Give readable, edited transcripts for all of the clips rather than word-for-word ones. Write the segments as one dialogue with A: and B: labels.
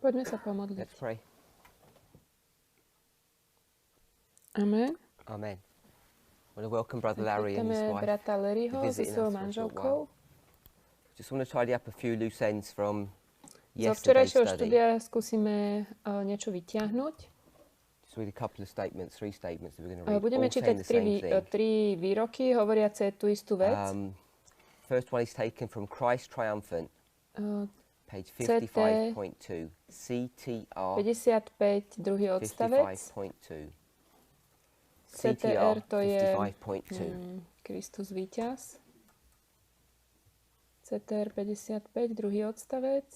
A: Poďme sa pomodliť.
B: Let's pray.
A: Amen.
B: Amen. I want to welcome Brother Larry and his
A: Vítame
B: wife
A: brata
B: to
A: Larryho so
B: visit
A: svojou
B: us for a short
A: manželkou.
B: while. Just want to tidy up a few loose ends from
A: Zo
B: yesterday's
A: včerajšieho
B: study.
A: štúdia skúsime niečo vyťahnuť.
B: Just read a couple of statements, three statements that we're going to read,
A: Budeme
B: all
A: čítať
B: saying the same thing.
A: tri výroky, hovoriace tú istú vec.
B: First one is taken from Christ Triumphant, page
A: CT
B: 55.2. CTR
A: 55, druhý odstavec.
B: 55.2.
A: CTR to je
B: 55.2.
A: Kristus víťaz. CTR 55, druhý odstavec.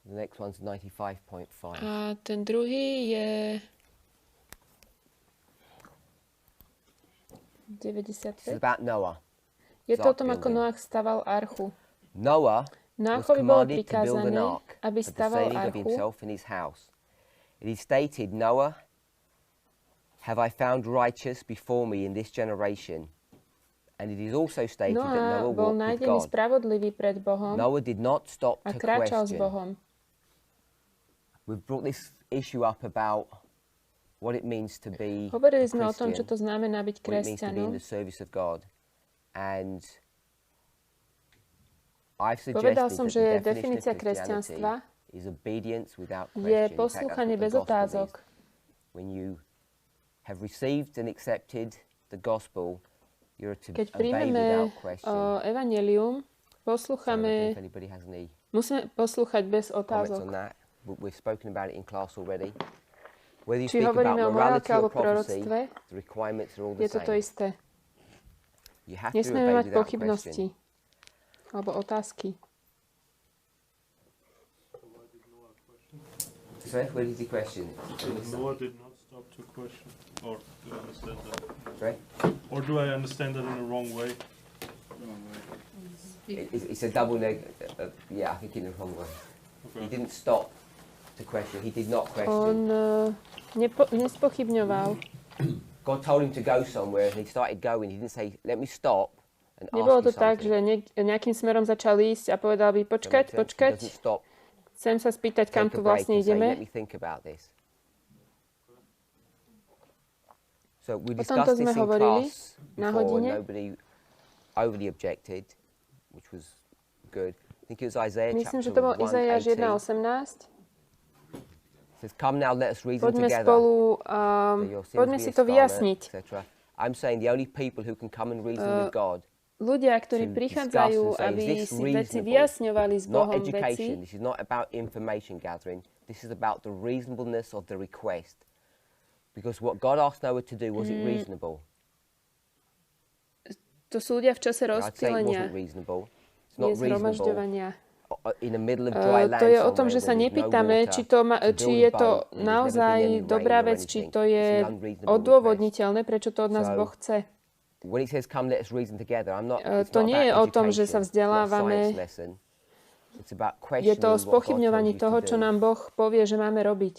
B: The next one's 95.5.
A: A ten druhý je
B: This is
A: 95.
B: about Noah.
A: Je to o tom, ako Noach staval archu.
B: Noah was
A: Noachovi bolo
B: commanded to build an
A: prikázané,
B: ark
A: aby
B: for the
A: staval
B: saving of
A: archu.
B: himself and his house. It is stated, Noah, have I found righteous before me in this generation? And it is also stated that
A: Noah
B: Noah
A: bol
B: walked with
A: nájdený
B: God.
A: spravodlivý pred Bohom
B: Noah did not stop
A: a
B: to
A: kráčal s
B: question.
A: Bohom.
B: We've brought this issue up about what it means to be
A: Hovorili
B: a
A: sme o tom, čo
B: Christian,
A: to znamená byť
B: what it means to be in
A: kresťanom.
B: the service of God. And I've
A: Povedal
B: suggested
A: som,
B: that
A: že
B: the definition
A: definícia
B: of Christianity
A: kresťanstva
B: is obedience without
A: je
B: question. In fact, that's
A: poslúchanie
B: what the
A: bez
B: gospel
A: otázok.
B: is. When you have received and accepted the gospel, you're to
A: Keď
B: obey
A: príjmeme
B: without question.
A: evanjelium,
B: So I don't know
A: poslúchame,
B: if anybody has any
A: musíme poslúchať bez
B: comments on
A: otázok.
B: that. We've spoken about it in class already. Whether you
A: Či
B: speak about
A: hovoríme o morálke
B: morality or
A: alebo
B: prophecy,
A: proroctve,
B: the requirements are all
A: je
B: the
A: to to
B: same.
A: isté.
B: You have to
A: Nesmieme
B: obey
A: mať
B: without
A: pochybnosti
B: question.
A: alebo otázky.
B: Sorry, where did he question?
C: Noah did not stop to question, or do I understand that?
B: Sorry?
C: Or do I understand that in the wrong way?
B: It's a double yeah, I think in the wrong way. He didn't stop to question. He did not
A: On
B: question.
A: nespochybňoval.
B: God told him to go somewhere and he started going. He didn't say, let me stop and
A: Nebolo
B: ask you
A: to tak,
B: something.
A: že nejakým smerom začal ísť a povedal by, počkať,
B: He
A: počkať,
B: doesn't stop,
A: chcem sa spýtať, kam
B: take
A: tu
B: a break
A: vlastne
B: and say, let
A: ideme.
B: me think about this. So we
A: O tomto
B: discussed
A: sme
B: this in
A: hovorili
B: class
A: na
B: before and
A: hodine.
B: nobody overly objected, which was good. I think it was Isaiah
A: Myslím, že
B: chapter
A: to bol Izaiáš
B: 1:18.
A: 1.18.
B: It says, come now, let us reason
A: Poďme
B: together.
A: spolu,
B: that your sins
A: poďme
B: be
A: si
B: as
A: to
B: scarlet,
A: vyjasniť.
B: etc. I'm saying the only people who can come and reason with God,
A: Ľudia, ktorí
B: to
A: prichádzajú,
B: discuss and say,
A: aby
B: is this
A: si veci
B: reasonable?
A: vyjasňovali s
B: not
A: Bohom
B: education.
A: veci,
B: This is not about information gathering. This is about the reasonableness of the request. Because what God asked Noah to do, was it reasonable?
A: to sú ľudia v čase
B: I'd say it
A: rozptýlenia,
B: wasn't reasonable. It's
A: nie
B: not reasonable
A: zhromažďovania.
B: in the middle of dry land
A: To je o tom,
B: somewhere
A: že sa
B: where there's no
A: nepýtame,
B: water,
A: či,
B: to
A: či
B: build
A: je
B: a
A: to
B: boat when there's never been
A: naozaj
B: any rain
A: dobrá
B: or
A: vec, či
B: anything.
A: to
B: It's
A: je
B: an unreasonable request.
A: odôvodniteľné, prečo to od nás
B: So,
A: Boh chce.
B: When it says come, let us reason together, it's
A: To
B: not
A: nie je
B: about
A: o tom, že sa
B: education. It's not a
A: vzdelávame.
B: science lesson. It's about
A: Je to o
B: questioning what God
A: spochybňovaní
B: tells you
A: toho,
B: to
A: čo
B: do.
A: nám Boh povie, že máme robiť.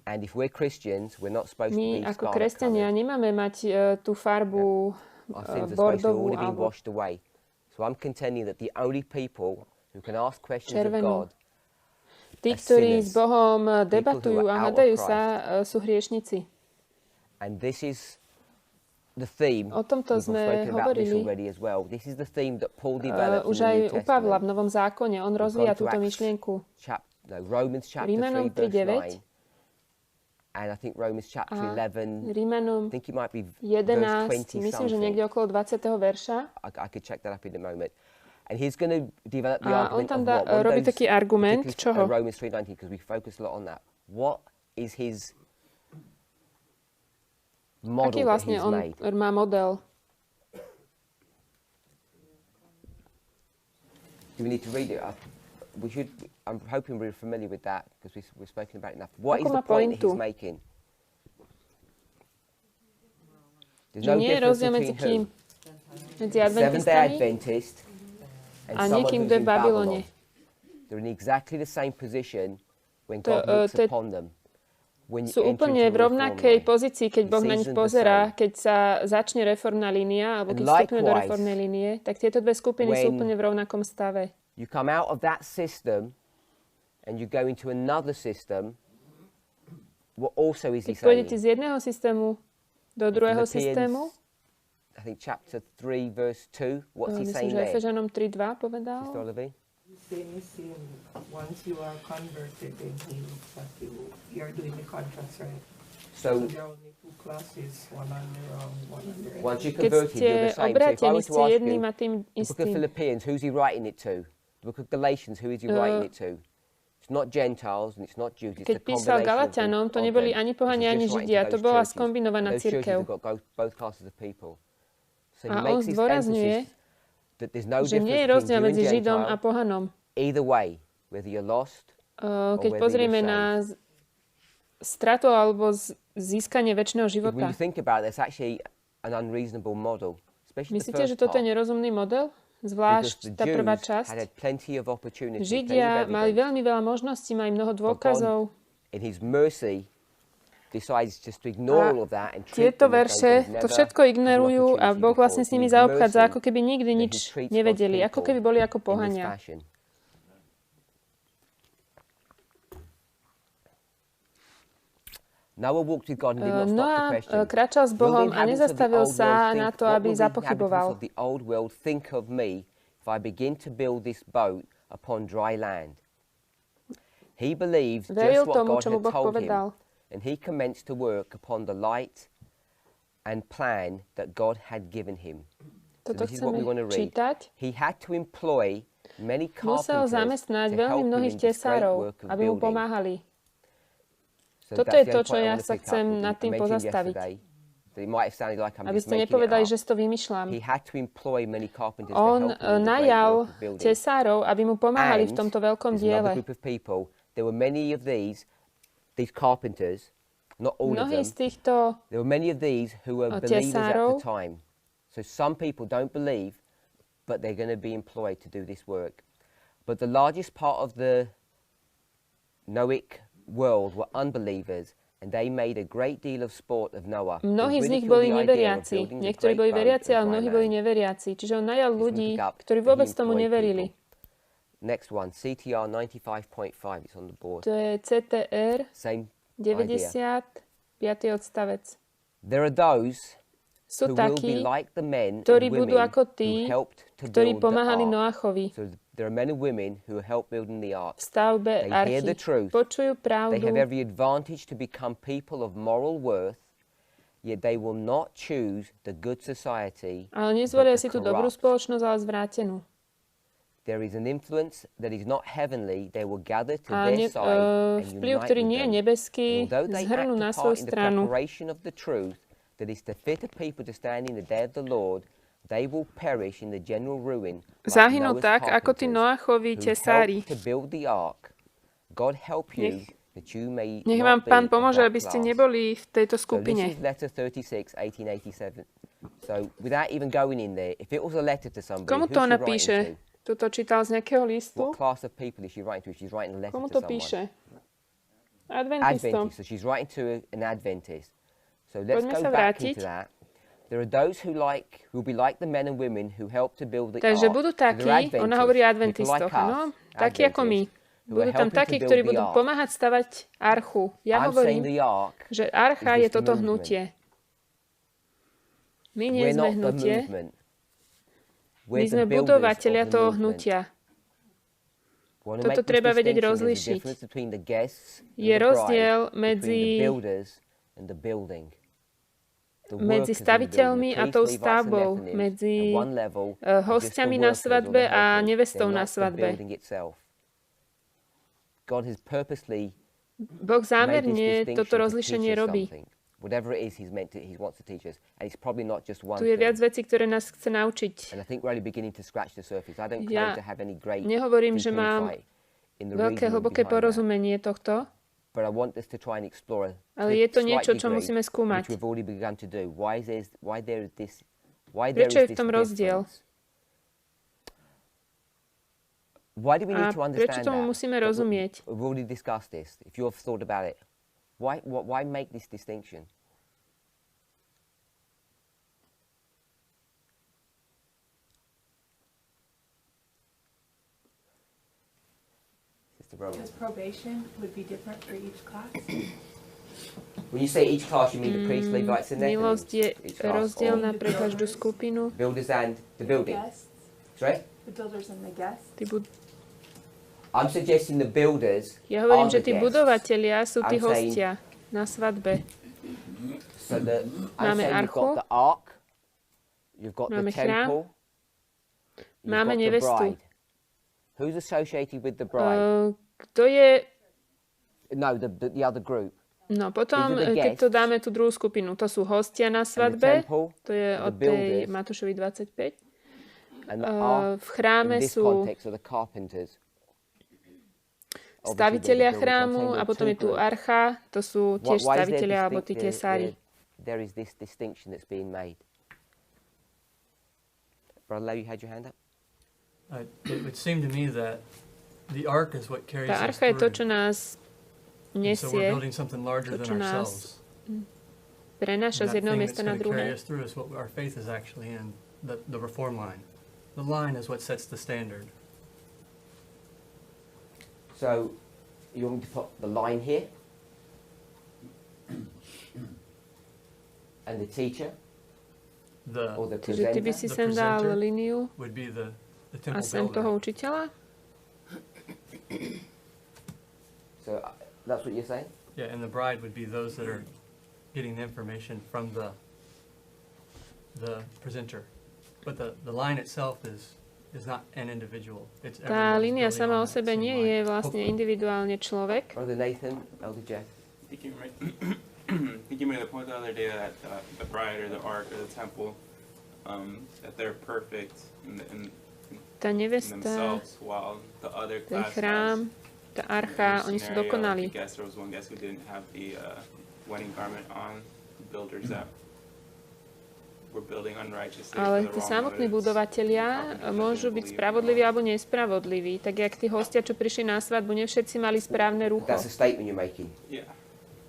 B: And if we're Christians, we're not supposed to
A: My
B: be
A: ako
B: scarlet
A: kresťania
B: coloured.
A: nemáme mať tú farbu
B: Our sins are supposed to have
A: bordovú
B: already been
A: alebo
B: washed away. So I'm contending that the only people who can ask questions of
A: červenú.
B: God,
A: Tí,
B: as
A: ktorí
B: sinners,
A: s Bohom
B: who
A: debatujú
B: are
A: a
B: out of
A: hádajú
B: Christ.
A: sa, sú hriešnici.
B: and this is the theme.
A: O tomto
B: We've
A: sme
B: spoken about this
A: hovorili
B: already as well. This is the theme that Paul developed
A: už
B: in the
A: aj
B: New
A: u Pavla v
B: Testament.
A: Novom zákone. On
B: We've
A: rozvíja
B: gone to
A: túto
B: Acts
A: myšlienku.
B: Romans chapter 3
A: Rímanom
B: verse
A: 3:9.
B: 9. And I think Romans chapter
A: A
B: 11,
A: Rímanom
B: I think it might be verse
A: 11,
B: 20
A: myslím, že
B: something.
A: niekde okolo 20. verša.
B: I could check that up in a moment. And he's going to develop the
A: A on
B: argument
A: tam
B: of what? One of
A: robí
B: those
A: taký argument, čoho?
B: particular, Romans 3:19, because we focus a lot on that. What is his model
A: Aký
B: that
A: vlastne
B: he's
A: on
B: made?
A: má model?
B: Do we need to read it? We should. I'm hoping we're familiar with that because we've spoken about it enough. What is
A: Ako má
B: the point that he's
A: pointu?
B: making? There's
A: Že
B: no
A: nie je
B: difference
A: rozdiel medzi
B: between
A: kým?
B: who?
A: Medzi
B: Seventh-day
A: adventistami
B: Adventist and
A: a
B: someone
A: niekým,
B: who's
A: kto je
B: in
A: v Babylone.
B: Babylon. They're in exactly the same position when
A: To-
B: God looks
A: to-
B: upon them. when you
A: sú
B: enter
A: úplne
B: into
A: v
B: a reform
A: rovnakej
B: line.
A: pozícii, keď Boh na nich
B: seasons the
A: pozerá,
B: same.
A: keď sa začne reformná línia, alebo
B: And
A: keď vstúpime do
B: likewise,
A: reformnej línie, tak tieto dve skupiny sú
B: when
A: úplne v rovnakom stave.
B: You come out of that system and you go into another system, what also is he
A: Keď pôjdete
B: saying?
A: z jedného systému do druhého systému,
B: I think chapter 3 verse 2, what's he
A: myslím,
B: saying
A: že
B: there?
A: Efežanom 3.2 povedal,
B: Sister Olivia?
D: Same. Once you are converted, then he looks at you. You're doing the contracts, right?
B: So
D: there are only two classes, one on their own, one on their own.
B: once you're
A: keď
B: converted,
A: ste
B: you're the same. So if I
A: obrátení,
B: were to
A: ste
B: ask
A: jedným
B: you,
A: a tým
B: the book of
A: istým.
B: Philippians, who's he writing it to? The book of Galatians, who is he writing it to? It's not Gentiles and it's not Jews, it's
A: Keď
B: the
A: písal
B: combination
A: Galatianom, to
B: of
A: neboli
B: them.
A: ani
B: This
A: pohania,
B: is
A: ani
B: just writing
A: Židia,
B: to
A: to
B: those
A: bola
B: churches.
A: skombinovaná
B: Those churches
A: cirkev.
B: have got both classes of people. So he
A: A on
B: makes this
A: zdôrazňuje,
B: emphasis that there's no
A: že nie je
B: difference
A: rozdiel
B: between
A: medzi
B: Jew and
A: Židom a
B: Gentile.
A: pohanom.
B: Either way, whether you're lost,
A: Keď
B: whether
A: pozrieme
B: you're
A: na stratu alebo získanie väčšného
B: when
A: života.
B: you think about it, it's actually an unreasonable model, especially the
A: Myslíte, že
B: first
A: toto je
B: part.
A: nerozumný model?
B: Because
A: Zvlášť
B: the
A: tá prvá
B: Jews
A: časť.
B: had plenty of opportunity, plenty
A: Židia
B: of
A: mali
B: evidence.
A: veľmi veľa možností, mali mnoho
B: But God,
A: dôkazov.
B: in his mercy, decides just to ignore all of that and treat
A: Tieto
B: them as though
A: verše
B: they've
A: to
B: never
A: všetko
B: had an
A: ignorujú a
B: opportunity
A: Boh vlastne
B: before.
A: s nimi
B: In his
A: zaobchádza,
B: mercy,
A: ako keby nikdy
B: that he
A: nič
B: treats God's
A: nevedeli, ako
B: people
A: keby boli ako
B: in this
A: pohania.
B: fashion. Noah walked with God and did not stop to
A: Noa
B: question.
A: kráčal s
B: Will the
A: Bohom a
B: inhabitants of the
A: nezastavil
B: old
A: sa
B: world
A: na
B: think-
A: to,
B: what
A: aby
B: will the inhabitants
A: zapochyboval.
B: of the old world think of me if I begin to build this boat upon dry land? He believed
A: Veril
B: just what
A: tomu,
B: God
A: čo mu
B: had
A: Boh
B: told
A: povedal.
B: him, and he commenced to work upon the light and plan that God had given him. So
A: Toto
B: this is what we
A: chceme
B: want to read.
A: čítať.
B: He had to employ many
A: Musel
B: carpenters
A: zamestnať
B: to
A: veľmi
B: help him
A: mnohých
B: in this great
A: tesárov,
B: work of
A: aby mu
B: building.
A: pomáhali.
B: So
A: Toto
B: that's
A: je
B: the
A: to,
B: only
A: čo
B: point I
A: ja
B: want to
A: sa
B: pick up.
A: chcem
B: I
A: nad tým
B: mentioned
A: pozastaviť.
B: yesterday that it might have sounded like I'm
A: Aby
B: just
A: ste
B: making it
A: nepovedali,
B: up.
A: že si to vymýšľam.
B: He had to employ many carpenters to
A: On
B: help him in the great
A: najal
B: work of building.
A: tesárov, aby mu pomáhali v
B: And
A: tomto veľkom
B: there's another
A: diele.
B: group of people. There were many of these carpenters, not all of
A: Mnohí
B: them.
A: z týchto
B: There were many of these who were believers at
A: tesárov.
B: the time. So some people don't believe, but they're going to be employed to do this work. But the largest part of the Noahic world were unbelievers, and they made a great deal of sport of Noah. They
A: Mnohí z nich
B: ridiculed
A: boli
B: the idea of
A: neveriaci.
B: building a
A: Niektorí
B: great
A: boli
B: boat
A: veriaci,
B: on
A: ale
B: dry
A: mnohí boli
B: land.
A: neveriaci. Čiže on najal
B: He's
A: ľudí,
B: looking up
A: ktorí
B: that he
A: vôbec tomu
B: employed
A: neverili.
B: people. Next one, CTR 95.5. It's on the board.
A: To je CTR
B: Same idea.
A: 95. odstavec.
B: There are those
A: Sú
B: who will be
A: takí,
B: like the men and
A: ktorí budú
B: women
A: ako
B: who
A: tí,
B: helped to
A: ktorí
B: build the
A: pomáhali
B: ark.
A: Noachovi
B: So there are men and women who helped building the ark.
A: v stavbe
B: They hear the
A: Archy.
B: truth.
A: Počujú
B: They have
A: pravdu,
B: every advantage to become people of moral worth, yet they will not choose the good society.
A: ale nezvolia
B: but
A: si tú
B: the
A: dobrú
B: corrupt.
A: spoločnosť, ale zvrátenú.
B: There is an influence that is not heavenly. They will gather to
A: A
B: their side and
A: vplyv,
B: unite
A: ktorý
B: with
A: nie je
B: them.
A: nebeský,
B: And although they
A: zhrnú
B: act
A: na
B: a
A: svoju
B: part in the
A: stranu.
B: preparation of the truth that is to fit a people to stand in the day of the Lord, they will perish in the general ruin. Like
A: Zahynú
B: Noah's
A: tak, ako tí
B: carpenters
A: Noachovi
B: who
A: tesári.
B: helped to build the ark. God help you that you may
A: Nech
B: not
A: vám
B: be
A: Pán
B: of
A: pomôže,
B: that
A: aby ste
B: class.
A: neboli v tejto
B: So this
A: skupine.
B: is letter 36, 1887. So without even going in there, if it was a letter to somebody,
A: Komu
B: who's
A: to
B: she
A: ona
B: writing
A: píše?
B: to?
A: Tuto čítal z nejakého listu?
B: What class of people is she writing to? She's writing a letter
A: Komu
B: to
A: to
B: someone.
A: píše? Adventistom.
B: Adventist. So she's writing to an Adventist. So let's
A: Poďme
B: go
A: sa
B: back
A: vrátiť.
B: into that. There are those who will be like the men and women who helped to build the
A: Takže
B: ark.
A: budú
B: So they're
A: takí,
B: Adventists,
A: ona hovorí o
B: people
A: adventistoch,
B: like us,
A: no? Takí ako my.
B: Adventists, who
A: Budú
B: are
A: tam
B: helping
A: takí,
B: to
A: ktorí
B: build
A: budú
B: the ark.
A: pomáhať stavať archu. Ja
B: I'm saying
A: hovorím,
B: the ark
A: že archa
B: is
A: je
B: this
A: toto
B: movement.
A: hnutie. My nie
B: We're
A: sme
B: not the
A: hnutie,
B: movement.
A: my
B: We're
A: sme
B: the builders
A: budovatelia
B: of the
A: toho
B: movement.
A: hnutia.
B: Wanna
A: Toto
B: make this
A: treba vedieť
B: distinction. There's a
A: rozlíšiť.
B: difference between the guests and
A: Je
B: the
A: rozdiel
B: bride, between
A: medzi-
B: the builders and the building. The
A: medzi
B: workers in the
A: staviteľmi
B: building,
A: a
B: the
A: tou
B: priests, Levites and
A: stavbou,
B: Nethinims,
A: medzi
B: at one level, are just the
A: hostiami na
B: workers or the
A: svadbe a
B: helpers.
A: nevestou
B: They're
A: na
B: not the
A: svadbe.
B: building itself. God has purposely
A: Boh
B: made this
A: zámerne
B: distinction
A: toto
B: to teach
A: rozlíšenie
B: us
A: robí.
B: something. Whatever it is he wants to teach us. And it's probably not just one
A: Tu je viac
B: thing.
A: vecí, ktoré nás chce naučiť.
B: And I think we're only beginning to scratch the surface. I don't
A: Ja
B: claim to have any great
A: nehovorím,
B: deep
A: že mám
B: insight in the
A: veľké,
B: reasoning
A: hlboké
B: behind that.
A: porozumenie tohto,
B: But I want us to try and explore
A: ale je to niečo, čo musíme skúmať.
B: which we've already begun to do. Why there is this
A: Prečo je v tom rozdiel?
B: difference? Why do we
A: A
B: need to
A: prečo
B: understand
A: tomu
B: that?
A: musíme
B: But
A: rozumieť?
B: we've already discussed this. If you've thought about it, Why make this distinction? Sister Rowan.
E: Because probation would be different for each class.
B: When you say each class, you mean the priest, Levites, and then
A: Milosť je
B: each class, or
A: rozdielna pre každú skupinu.
B: builders and the building.
E: Guests,
B: Sorry?
E: the builders and the guests.
B: I'm suggesting the builders
A: Ja hovorím,
B: are
A: že
B: the
A: tí
B: guests.
A: budovatelia sú tí
B: I'm saying-
A: hostia na svadbe.
B: So I'm
A: Máme
B: saying you've
A: archu,
B: got the ark, you've got the
A: máme chrám,
B: temple, you've
A: máme
B: got the
A: nevestu.
B: bride. Who's associated with the bride?
A: Kto je...
B: No, the other group.
A: No potom,
B: These are the
A: keď to
B: guests.
A: dáme tú druhú skupinu, to sú hostia na
B: And the
A: svadbe,
B: temple,
A: to je
B: the
A: od tej
B: builders,
A: Matúšovi 25.
B: and the ark,
A: V chráme
B: in this
A: sú
B: context, are the carpenters. Obviously,
A: stavitelia
B: the builders. I'm
A: chrámu
B: saying
A: a
B: there are
A: potom
B: two
A: je tu
B: groups.
A: archa, to sú tiež
B: Why is there
A: stavitelia alebo tí
B: distinct-
A: tesári.
B: there is this distinction that's being made. Brother Lowe, you had your hand up?
F: It would seem to me that the ark is what carries
A: Tá
F: us
A: archa je to,
F: through.
A: čo nás
F: And so we're
A: nesie,
F: building something larger
A: to,
F: than
A: čo nás
F: ourselves.
A: prenáša
F: And
A: z
F: that
A: jedného
F: thing
A: miesta
F: that's
A: na
F: going to
A: druhé.
F: carry us through is what our faith is actually in, the reform line. The line is what sets the standard.
B: So, you want me to put the line here? And the teacher? Or
F: The
B: the
A: Čiže ty by
B: presenter?
A: si
F: The
A: sem dal
F: presenter
A: líniu
F: would be the
A: a
F: temple
A: sem toho
F: builder.
A: učiteľa?
B: So, that's what you're saying?
F: Yeah, and the bride would be those that are getting the information from the presenter. But the line itself is not an individual. It's
A: Tá
F: everyone's
A: línia
F: building
A: sama
F: on
A: o
F: that
A: sebe
F: same
A: nie
F: line.
A: je vlastne
F: Hopefully.
A: individuálne človek.
B: Brother Nathan, Elder Jeff.
G: I think you made the point the other day that the bride or the ark or the temple, that they're perfect in
A: Tá nevesta,
G: themselves, while the other
A: ten
G: class
A: chrám, tá archa, oni sú dokonalí.
G: I guess there was one guest who didn't have the wedding garment on. Builders that were building unrighteously
A: Ale
G: for the
A: tí
G: wrong
A: samotní
G: motives.
A: budovatelia môžu byť spravodliví alebo nespravodliví. Tak jak tí hostia, čo prišli na svadbu, ne všetci mali správne rucho.
B: That's a statement you're making.
G: Yeah.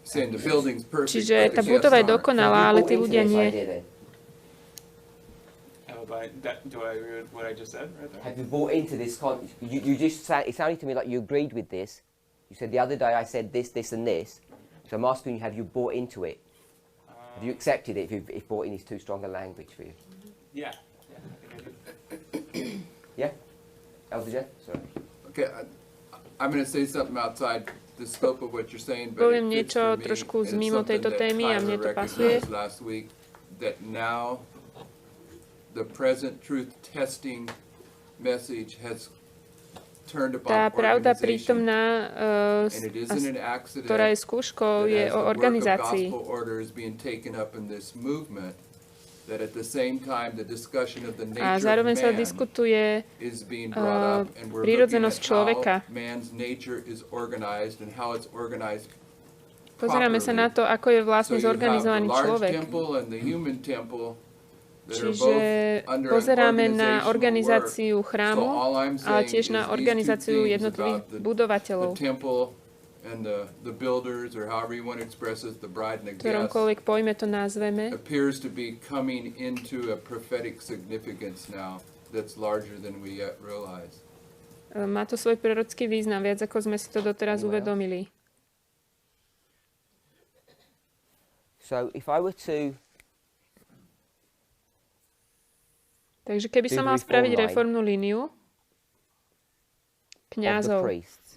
H: Saying the building's perfect.
A: Čiže
H: but
A: tá
H: the
A: budova je
H: guests aren't.
A: dokonalá,
B: Have
A: ale
B: you
A: tí
B: bought
A: ľudia
B: into this
A: nie.
B: idea then?
G: Do I agree with what I just said right there?
B: Have you bought into this? You just it sounded to me like you agreed with this. You said the other day I said this, this, and this. So I'm asking you, have you bought into it? Have you accepted it? If bought in is too strong a language for you?
G: Yeah.
B: Yeah. Elder Jeff, sorry.
H: Okay, I'm going to say something outside the scope of what you're saying, but
A: Poviem
H: it fits
A: niečo
H: for me,
A: trošku
H: and it's
A: mimo
H: something
A: tejto
H: that
A: témy a mne
H: Tyler
A: to pasuje.
H: recognized last week, that now the present truth testing message has turned
A: Tá
H: upon
A: pravda
H: organization,
A: prítomná,
H: and it isn't an accident
A: ktorá je skúškou,
H: that
A: je
H: as
A: o
H: the work of
A: organizácii.
H: gospel order is being taken up in this movement, that at the same time the discussion of the
A: A
H: nature
A: zároveň
H: of
A: sa
H: man
A: diskutuje
H: is being brought up, and we're looking
A: prírodzenosť
H: at
A: človeka.
H: how man's nature is organized and how it's organized
A: Pozeráme sa na to, ako je vlastne
H: So you have the
A: zorganizovaný
H: large
A: človek.
H: temple and the human temple that are
A: Čiže
H: both under an
A: pozeráme na
H: organizational
A: organizáciu
H: work.
A: chrámu,
H: So all I'm
A: ale
H: saying
A: tiež
H: is
A: na
H: these two
A: organizáciu
H: things
A: jednotlivých
H: about the
A: budovateľov.
H: temple and the builders, or however you want to express it, the bride and the
A: V
H: guests,
A: ktoromkoľvek pojme to nazveme,
H: appears to be coming into a prophetic significance now that's larger than we yet realize.
A: má to svoj prorocký význam, viac ako sme si to doteraz uvedomili.
B: So if I were to
A: Takže keby som mal spraviť reformnú líniu
B: of the
A: kňazov,
B: priests,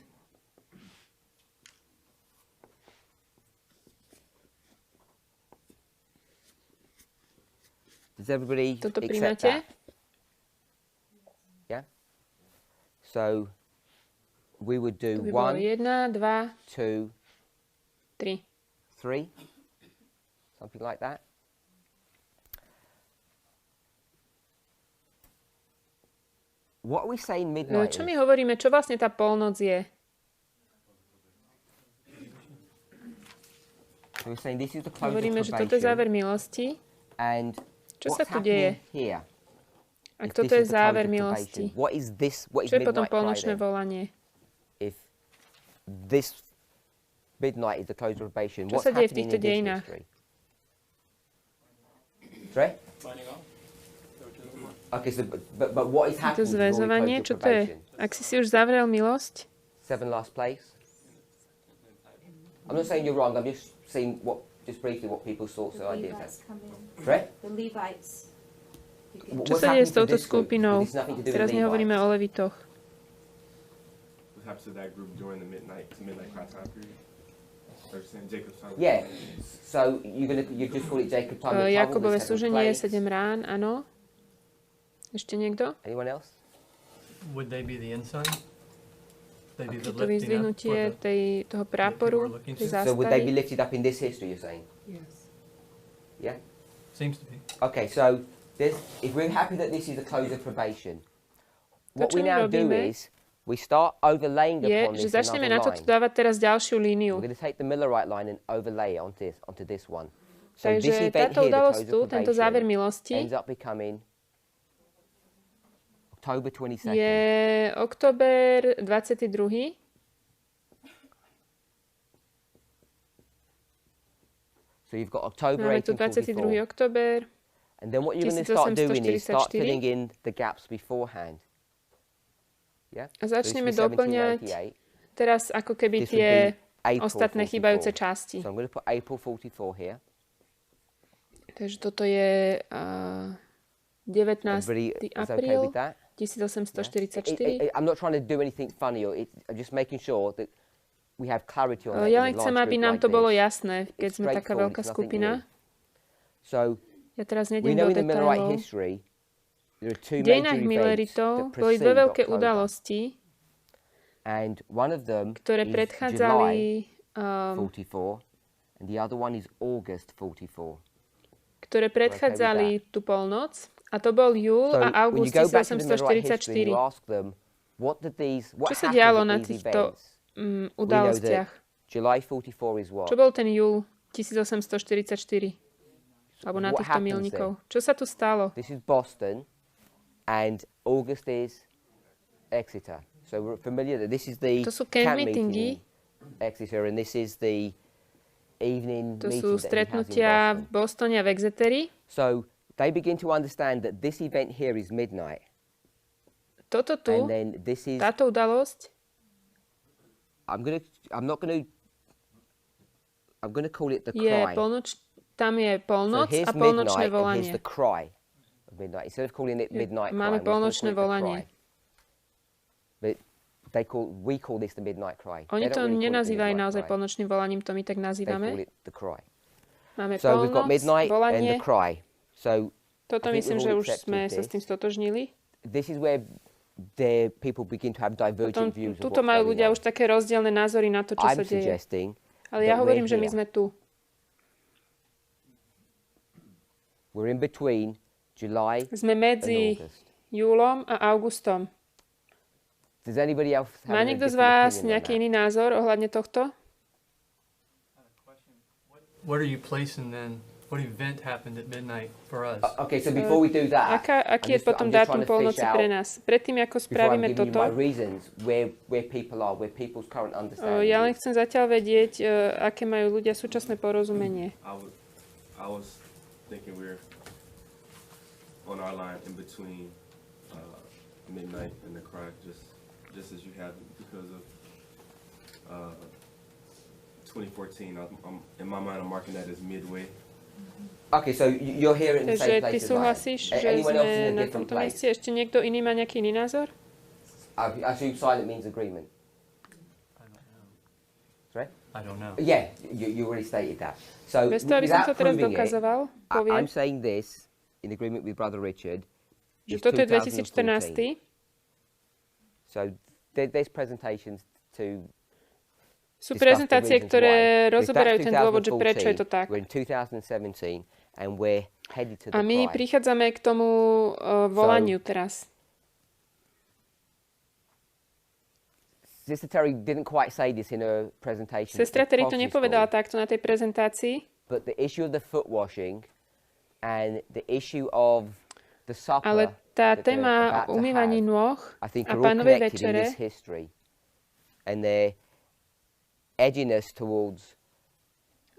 B: does everybody
A: toto
B: accept
A: príjmate?
B: that? Yeah. So we would
A: To
B: do
A: by bolo
B: 1,
A: 1, 2,
B: 2,
A: 3.
B: 3, something like that. What are we saying midnight?
A: Čo my hovoríme, čo vlastne tá polnoc je?
B: So we're saying this is the close
A: Hovoríme,
B: of
A: že toto je
B: probation,
A: záver milosti.
B: and
A: Čo sa
B: what's
A: tu deje?
B: happening here?
A: Ak
B: If
A: toto
B: this
A: je
B: is the close
A: záver
B: of
A: milosti,
B: probation, what is this? What is
A: čo je potom
B: midnight cry
A: polnočné
B: then?
A: volanie?
B: If this midnight is the close of probation.
A: Čo
B: What's
A: sa deje v
B: happening
A: týchto
B: in this
A: dejinách?
B: history? Sorry?
G: Signing off? Is that what you're looking for?
B: Okay, so but what is
A: To
B: happening?
A: zväzovanie, čo to je? Ak si už zavrel milosť,
B: 7 last place. I'm not saying you're wrong. I'm just saying just briefly what people's thoughts
I: The
B: and ideas
I: Levites
B: are.
I: come in.
B: Right?
I: The Levites. You can-
B: What's
A: čo sa deje
B: happening
A: s
B: to
A: touto
B: this group?
A: skupinou?
B: This has nothing to do with
A: Teraz nehovoríme
B: Levites.
A: o Levitoch.
C: What happens to that group during the midnight cry time period? They're saying Jacob's time.
B: Yeah. So you just call it Jacob time. of trouble,
A: Jakobové
B: the 7
A: súženie,
B: plagues.
A: 7 rán, áno. Ešte niekto?
B: Anyone else?
F: Would they be the ensign? They'd be the
A: Toto
F: lifting up
A: vyzdvihnutie
F: for the
A: toho práporu,
F: looking
A: tej
F: to.
B: So would they be
A: zástavy.
B: lifted up in this history? You're saying?
D: Yes.
B: Yeah.
F: Seems to be.
B: Okay. So if we're happy that this is the close of probation, what
A: čo
B: we
A: my
B: now do
A: robíme,
B: is we start overlaying
A: Je,
B: upon
A: že
B: this
A: začneme na
B: another
A: toto
B: line.
A: dávať teraz ďalšiu líniu.
B: We're going to take the Millerite line and overlay it onto this one. So this
A: Takže
B: event
A: táto
B: here, the
A: udalosť
B: close
A: tu,
B: of
A: tento záver
B: probation,
A: milosti,
B: ends up becoming October 22nd.
A: je október 22.
B: So you've got October
A: Máme tu 22.
B: 1844.
A: október.
B: And then what you're going to start doing is start
A: 1844.
B: filling in the gaps beforehand. Yeah?
A: A
B: So this
A: začneme
B: was
A: doplňať
B: 1788.
A: teraz ako keby
B: This would
A: tie
B: be April
A: ostatné
B: 44.
A: chýbajúce časti.
B: So I'm going to put April 44 here.
A: Takže toto je 19.
B: Everybody is okay
A: apríl
B: with that?
A: 1844.
B: I'm not trying to do anything funny. I'm just making sure that we have clarity on that.
A: Ja
B: in
A: len
B: a
A: chcem,
B: large
A: aby
B: group
A: nám
B: like
A: to bolo
B: this.
A: jasné, keď
B: It's
A: sme taká
B: straightforward,
A: veľká
B: it's nothing
A: skupina.
B: new. So
A: Ja teraz
B: we
A: nejdem
B: know
A: do
B: in the Millerite
A: detailov.
B: history there are two
A: V
B: major
A: dejinách
B: events
A: Milleritov
B: that
A: boli dve
B: precede
A: veľké
B: October.
A: udalosti,
B: And one of them
A: ktoré
B: is
A: predchádzali
B: July 44 and the other one is August 44.
A: ktoré predchádzali tú polnoc. A to bol júl
B: So
A: a
B: when you
A: august
B: go back to the Millerite history and
A: 1844.
B: you ask them what
A: Čo sa
B: happened
A: dialo
B: at
A: na
B: these
A: týchto
B: events,
A: udalostiach?
B: July 44 is what?
A: Čo bol ten júl 1844? Alebo na
B: What
A: týchto
B: happens
A: milníkov. Čo sa tu stalo?
B: This is Boston and August is Exeter. So we're familiar that this is the
A: To sú camp
B: camp meeting
A: meetingy.
B: in Exeter and this is the evening
A: To
B: meeting
A: sú
B: that he has in
A: stretnutia v
B: Boston.
A: Bostone a v Exeteri.
B: So they begin to understand that this event here is midnight
A: Toto tu,
B: and then this is
A: táto udalosť,
B: I'm gonna call it the
A: je
B: cry.
A: tam je
B: So
A: polnoc
B: here's
A: a polnočné
B: midnight and here's
A: volanie.
B: the cry of midnight. Instead of calling it midnight cry,
A: Máme
B: I'm just gonna
A: polnočné
B: call it the
A: volanie.
B: cry. But we call this the midnight cry.
A: Oni
B: They
A: to
B: don't really call it the
A: nenazývajú
B: midnight
A: naozaj
B: cry.
A: polnočným volaním, to my tak
B: They call
A: nazývame.
B: it the cry.
A: Máme
B: So we've got
A: polnoc,
B: midnight and the
A: volanie.
B: cry. So
A: Toto
B: I think
A: myslím,
B: we've
A: že
B: all
A: už sme
B: accepted
A: sa s tým
B: this.
A: stotožnili.
B: This is where the people begin to have
A: Potom
B: divergent views of
A: tuto
B: what's
A: majú
B: going
A: ľudia
B: on.
A: už také rozdielne názory na to, čo
B: I'm
A: sa deje.
B: suggesting
A: Ale ja
B: that
A: hovorím,
B: we're
A: že my
B: here.
A: sme tu.
B: We're in between July
A: Sme
B: and
A: medzi
B: August.
A: júlom a augustom.
B: Does anybody else
A: Má
B: have a
A: niekto z
B: different
A: vás
B: opinion on
A: nejaký
B: that?
A: iný názor ohľadne tohto?
F: What are you placing then? What event happened at midnight for us?
B: Okay, so before we do that,
A: Aký je potom dátum polnoci pre nás? Predtým, ako
B: before I'm
A: spravíme
B: giving you
A: toto,
B: my reasons where people are, where people's current understanding
A: ja len
B: is.
A: chcem zatiaľ vedieť, aké majú ľudia súčasné porozumenie.
C: I was thinking we're on our line in between midnight and the cry, just as you have it, because of 2014. In my mind, I'm marking that as midway.
B: Okay, so you're here in the
A: Takže
B: same
A: ty
B: place as I am.
A: súhlasíš, že
B: Anyone else
A: sme
B: in a
A: na
B: different
A: tomto
B: place?
A: mieste? Ešte niekto iný má nejaký iný názor?
B: I assume silent means agreement.
F: I don't know.
B: Sorry?
F: I don't know.
B: Yeah, you already stated that. So
A: Bez toho, aby som to
B: without
A: teraz
B: proving it,
A: dokazoval, poviem,
B: I'm saying this in agreement with Brother Richard.
A: že
B: is
A: toto je
B: 2014.
A: 2014.
B: So there's presentations to
A: Sú
B: discuss the
A: prezentácie,
B: reasons
A: ktoré
B: why. If
A: rozoberajú
B: that's
A: ten dôvod, že prečo je to
B: 2014,
A: tak.
B: We're in 2017 and we're headed to the
A: A my
B: cry.
A: prichádzame k tomu volaniu teraz.
B: Sister Terry didn't quite say this in her presentation.
A: Sestra
B: at
A: Terry to
B: Prophecy
A: nepovedala
B: School,
A: takto na tej prezentácii,
B: but the issue of the foot washing and the issue of the supper
A: ale tá
B: that they're
A: téma
B: about to
A: umývaní
B: have,
A: nôh
B: I think
A: a
B: are all
A: pánovej
B: connected in
A: večere
B: this history. And they're edginess towards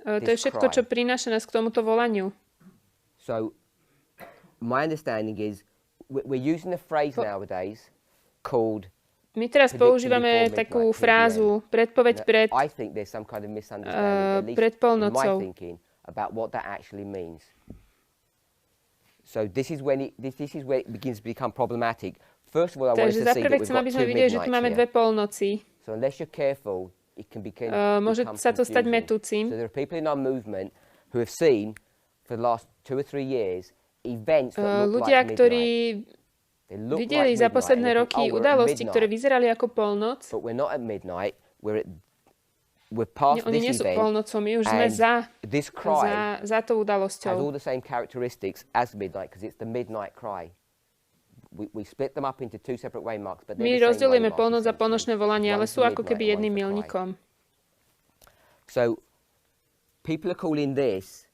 A: To je všetko, čo prináša nás k tomuto volaniu.
B: So, my understanding is we're using a phrase nowadays called
A: My teraz používame takú frázu predpoveď pred
B: I think there's some kind of misunderstanding,
A: pred
B: at least in my
A: polnocou.
B: thinking, about what that actually means. So this is when it begins to become problematic. First of all, I want us
A: Takže
B: to see that
A: zaprvé
B: we've
A: chcem,
B: got
A: aby
B: two
A: sme videli, že tu máme dve
B: midnights here.
A: polnoci.
B: So unless you're careful, it can
A: Môže
B: become
A: sa to stať
B: confusing.
A: mätúcim.
B: So there are people in our movement who have seen for the last 2 or 3 years events that look
A: Ľudia,
B: like
A: ktorí
B: midnight. They look
A: videli
B: like
A: za
B: midnight,
A: posledné
B: and they
A: roky
B: think, "Oh, we're at
A: udalosti, ktoré
B: midnight."
A: vyzerali ako polnoc.
B: But we're not at midnight. We're past
A: Oni nie
B: this
A: sú
B: event.
A: polnocou, my už sme
B: and
A: za
B: this cry
A: tou
B: has all
A: udalosťou.
B: the same characteristics as midnight because it's the midnight cry. We split them up into 2 separate waymarks, but
A: My
B: they're the same
A: rozdeľujeme
B: waymark,
A: polnoc a
B: essentially.
A: polnočné volanie, ale
B: One's
A: sú
B: the
A: ako
B: midnight
A: keby
B: and
A: jedným
B: one's the cry.
A: milníkom.
B: So people are calling this,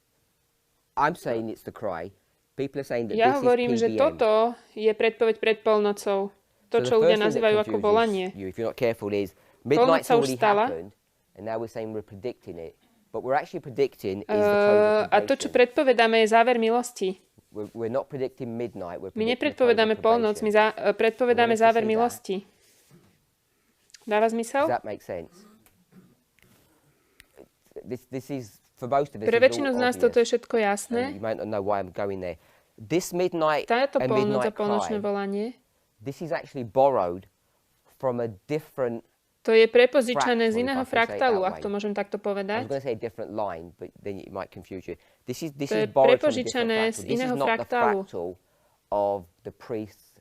B: I'm saying it's the cry. People are saying that
A: Ja
B: this
A: hovorím,
B: is
A: že
B: PBM.
A: toto je predpoveď pred polnocou. To,
B: So the
A: čo ľudia
B: first thing that
A: nazývajú ako
B: confuses
A: volanie.
B: you, if you're not careful, is
A: Polnoc
B: midnight's
A: sa už
B: already
A: stala.
B: happened, and now we're saying we're predicting it. But we're actually predicting is the close of
A: A to, čo
B: probation.
A: predpovedáme, je záver milosti.
B: We're not predicting midnight, we're
A: My
B: predicting the close of
A: nepredpovedáme polnoc, my
B: probation.
A: predpovedáme
B: We want to
A: záver
B: see that.
A: milosti. Dáva
B: Does
A: zmysel?
B: that make sense? This is, for most of us,
A: Pre
B: it's
A: väčšinu
B: all
A: z nás toto je
B: obvious,
A: všetko
B: and
A: jasné.
B: you might not know why I'm going there. This midnight
A: Táto
B: and
A: polnoc a
B: midnight
A: polnočné
B: cry,
A: volanie,
B: this is actually borrowed from a different,
A: to je prepožičané z
B: fractal,
A: iného
B: if I can say it
A: fraktálu,
B: that
A: ak
B: way.
A: to môžem takto
B: I was
A: povedať.
B: going to say a different line, but then it might confuse you. This
A: To
B: is
A: je
B: borrowed from a different
A: prepožičané z
B: fractal. This is
A: iného
B: not the
A: fraktálu.
B: fractal of the priests.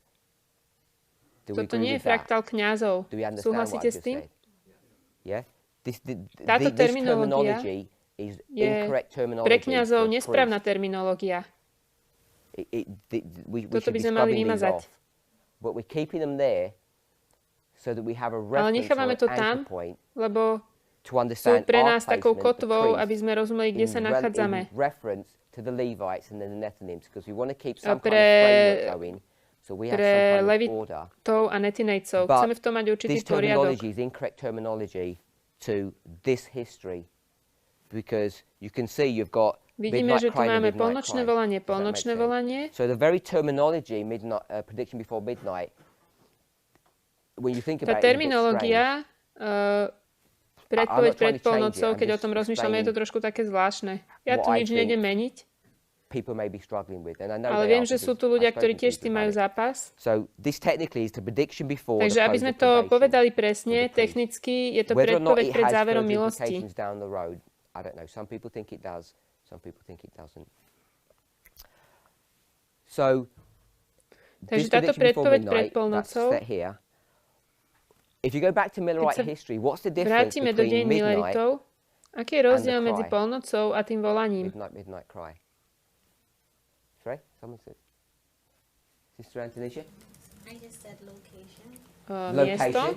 B: Do we
A: Toto
B: agree
A: nie je
B: with that?
A: fraktál kňazov.
B: Do we understand what
A: Súhlasíte
B: I've
A: s
B: just
A: tým?
B: said? Yeah?
A: Táto
B: This
A: terminológia
B: terminology is
A: je
B: incorrect terminology
A: pre kňazov
B: for a
A: nesprávna
B: priest.
A: terminológia.
B: We
A: Toto
B: should
A: by
B: be
A: sme mali
B: scrubbing these
A: vymazať.
B: off. But we're keeping them there so that we have a
A: Ale
B: reference or
A: nechávame
B: an
A: to
B: anchor
A: tam,
B: point
A: lebo
B: to
A: sú
B: understand
A: pre
B: our
A: nás takou
B: placement, the
A: kotvou, aby
B: priest,
A: sme rozumeli, kde sa
B: in
A: nachádzame.
B: reference to the Levites and then the Nethinims, because we want to keep some kind of
A: pre-
B: framework going, so we have
A: pre
B: some kind of
A: Levitov
B: order.
A: a netinejcov.
B: But
A: Chceme v tom mať určitý
B: this
A: poriadok.
B: terminology is incorrect terminology to this history, because you can see you've got
A: Vidíme,
B: midnight
A: že tu
B: cry and
A: máme
B: midnight
A: polnočné
B: cry.
A: volanie,
B: Does that make
A: polnočné
B: sense?
A: volanie.
B: So the very terminology, midnight, prediction before midnight, when you think
A: Tá
B: about it, it's a bit
A: terminológia, predpoveď
B: I'm not trying
A: pred
B: to change
A: polnocou,
B: it, I'm
A: keď o
B: just
A: tom rozmýšľame, je to
B: explaining
A: trošku také zvláštne. Ja
B: what
A: tu
B: I
A: nič
B: think
A: nejdem meniť,
B: people may be struggling with, and I know
A: ale
B: they
A: viem,
B: are
A: že sú
B: because
A: tu ľudia,
B: I've
A: ktorí
B: spoken to
A: tiež s
B: people
A: tým majú
B: about it.
A: zápas.
B: So this technically is the prediction before
A: Takže
B: the
A: aby
B: close
A: sme
B: of
A: to
B: probation
A: povedali
B: for
A: presne,
B: the priest.
A: technicky, je to
B: Whether or not
A: predpoveď
B: it
A: pred
B: has
A: záverom
B: further
A: milosti.
B: implications down the road, I don't know. Some people think it does, some people think it doesn't. So
A: Takže
B: this
A: táto
B: prediction before
A: predpoveď pred
B: midnight, that's
A: polnocou,
B: set here. If you go back to Millerite
A: sa
B: history, what's the difference
A: vrátime do deň
B: between midnight,
A: Milleritov, aký je rozdiel
B: and the
A: medzi
B: cry?
A: polnocou a tým volaním?
B: midnight cry? Sorry, someone said. Sister Antonisha?
I: I just said location.
A: Miesto,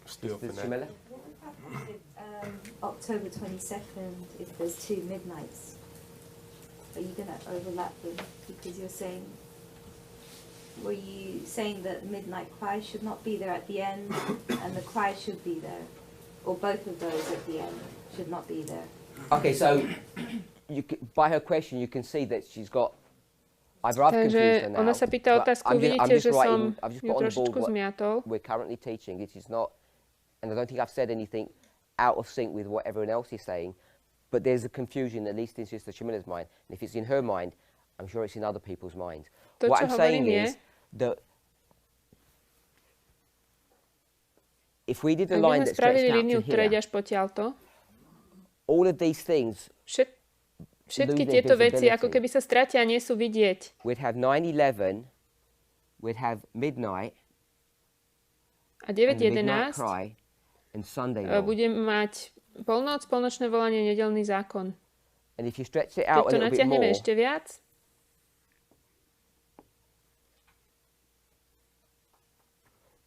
C: Still
B: Sister
C: for that.
B: Jamila?
I: October 22nd, if there's 2 midnights, are you going to overlap them? Because you're saying, were you saying that midnight cry should not be there at the end and the cry should be there? Or both of those at the end should not be there?
B: Okay, so by her question, you can see that she's got. I've confused her
A: takže
B: now.
A: ona sa pýta
B: but
A: otázku,
B: I'm
A: vidíte,
B: just
A: že
B: writing-
A: som
B: I've just
A: ju
B: put on the board
A: trošičku
B: what
A: zmiatol.
B: we're currently teaching. This is not, and I don't think I've said anything out of sync with what everyone else is saying. But there's a confusion, at least in Sister Shamila's mind. And if it's in her mind, I'm sure it's in other people's minds.
A: To,
B: What
A: čo
B: I'm saying
A: hovorím, je,
B: is that if we did the
A: ak by
B: line
A: sme
B: that stretched
A: spravili
B: out
A: líniu,
B: to
A: ktorá ide
B: here,
A: až potiaľto,
B: all of these things,
A: všetky
B: lose their
A: tieto veci
B: visibility.
A: ako keby sa stratia a nie sú vidieť.
B: we'd have 9/11, we'd have midnight,
A: A
B: and the midnight
A: 9.11
B: cry, and Sunday law.
A: budem mať polnoc, polnočné volanie, nedeľný zákon.
B: And if you stretch it
A: Keď
B: out a
A: to
B: little bit
A: natiahneme
B: more,
A: ešte viac,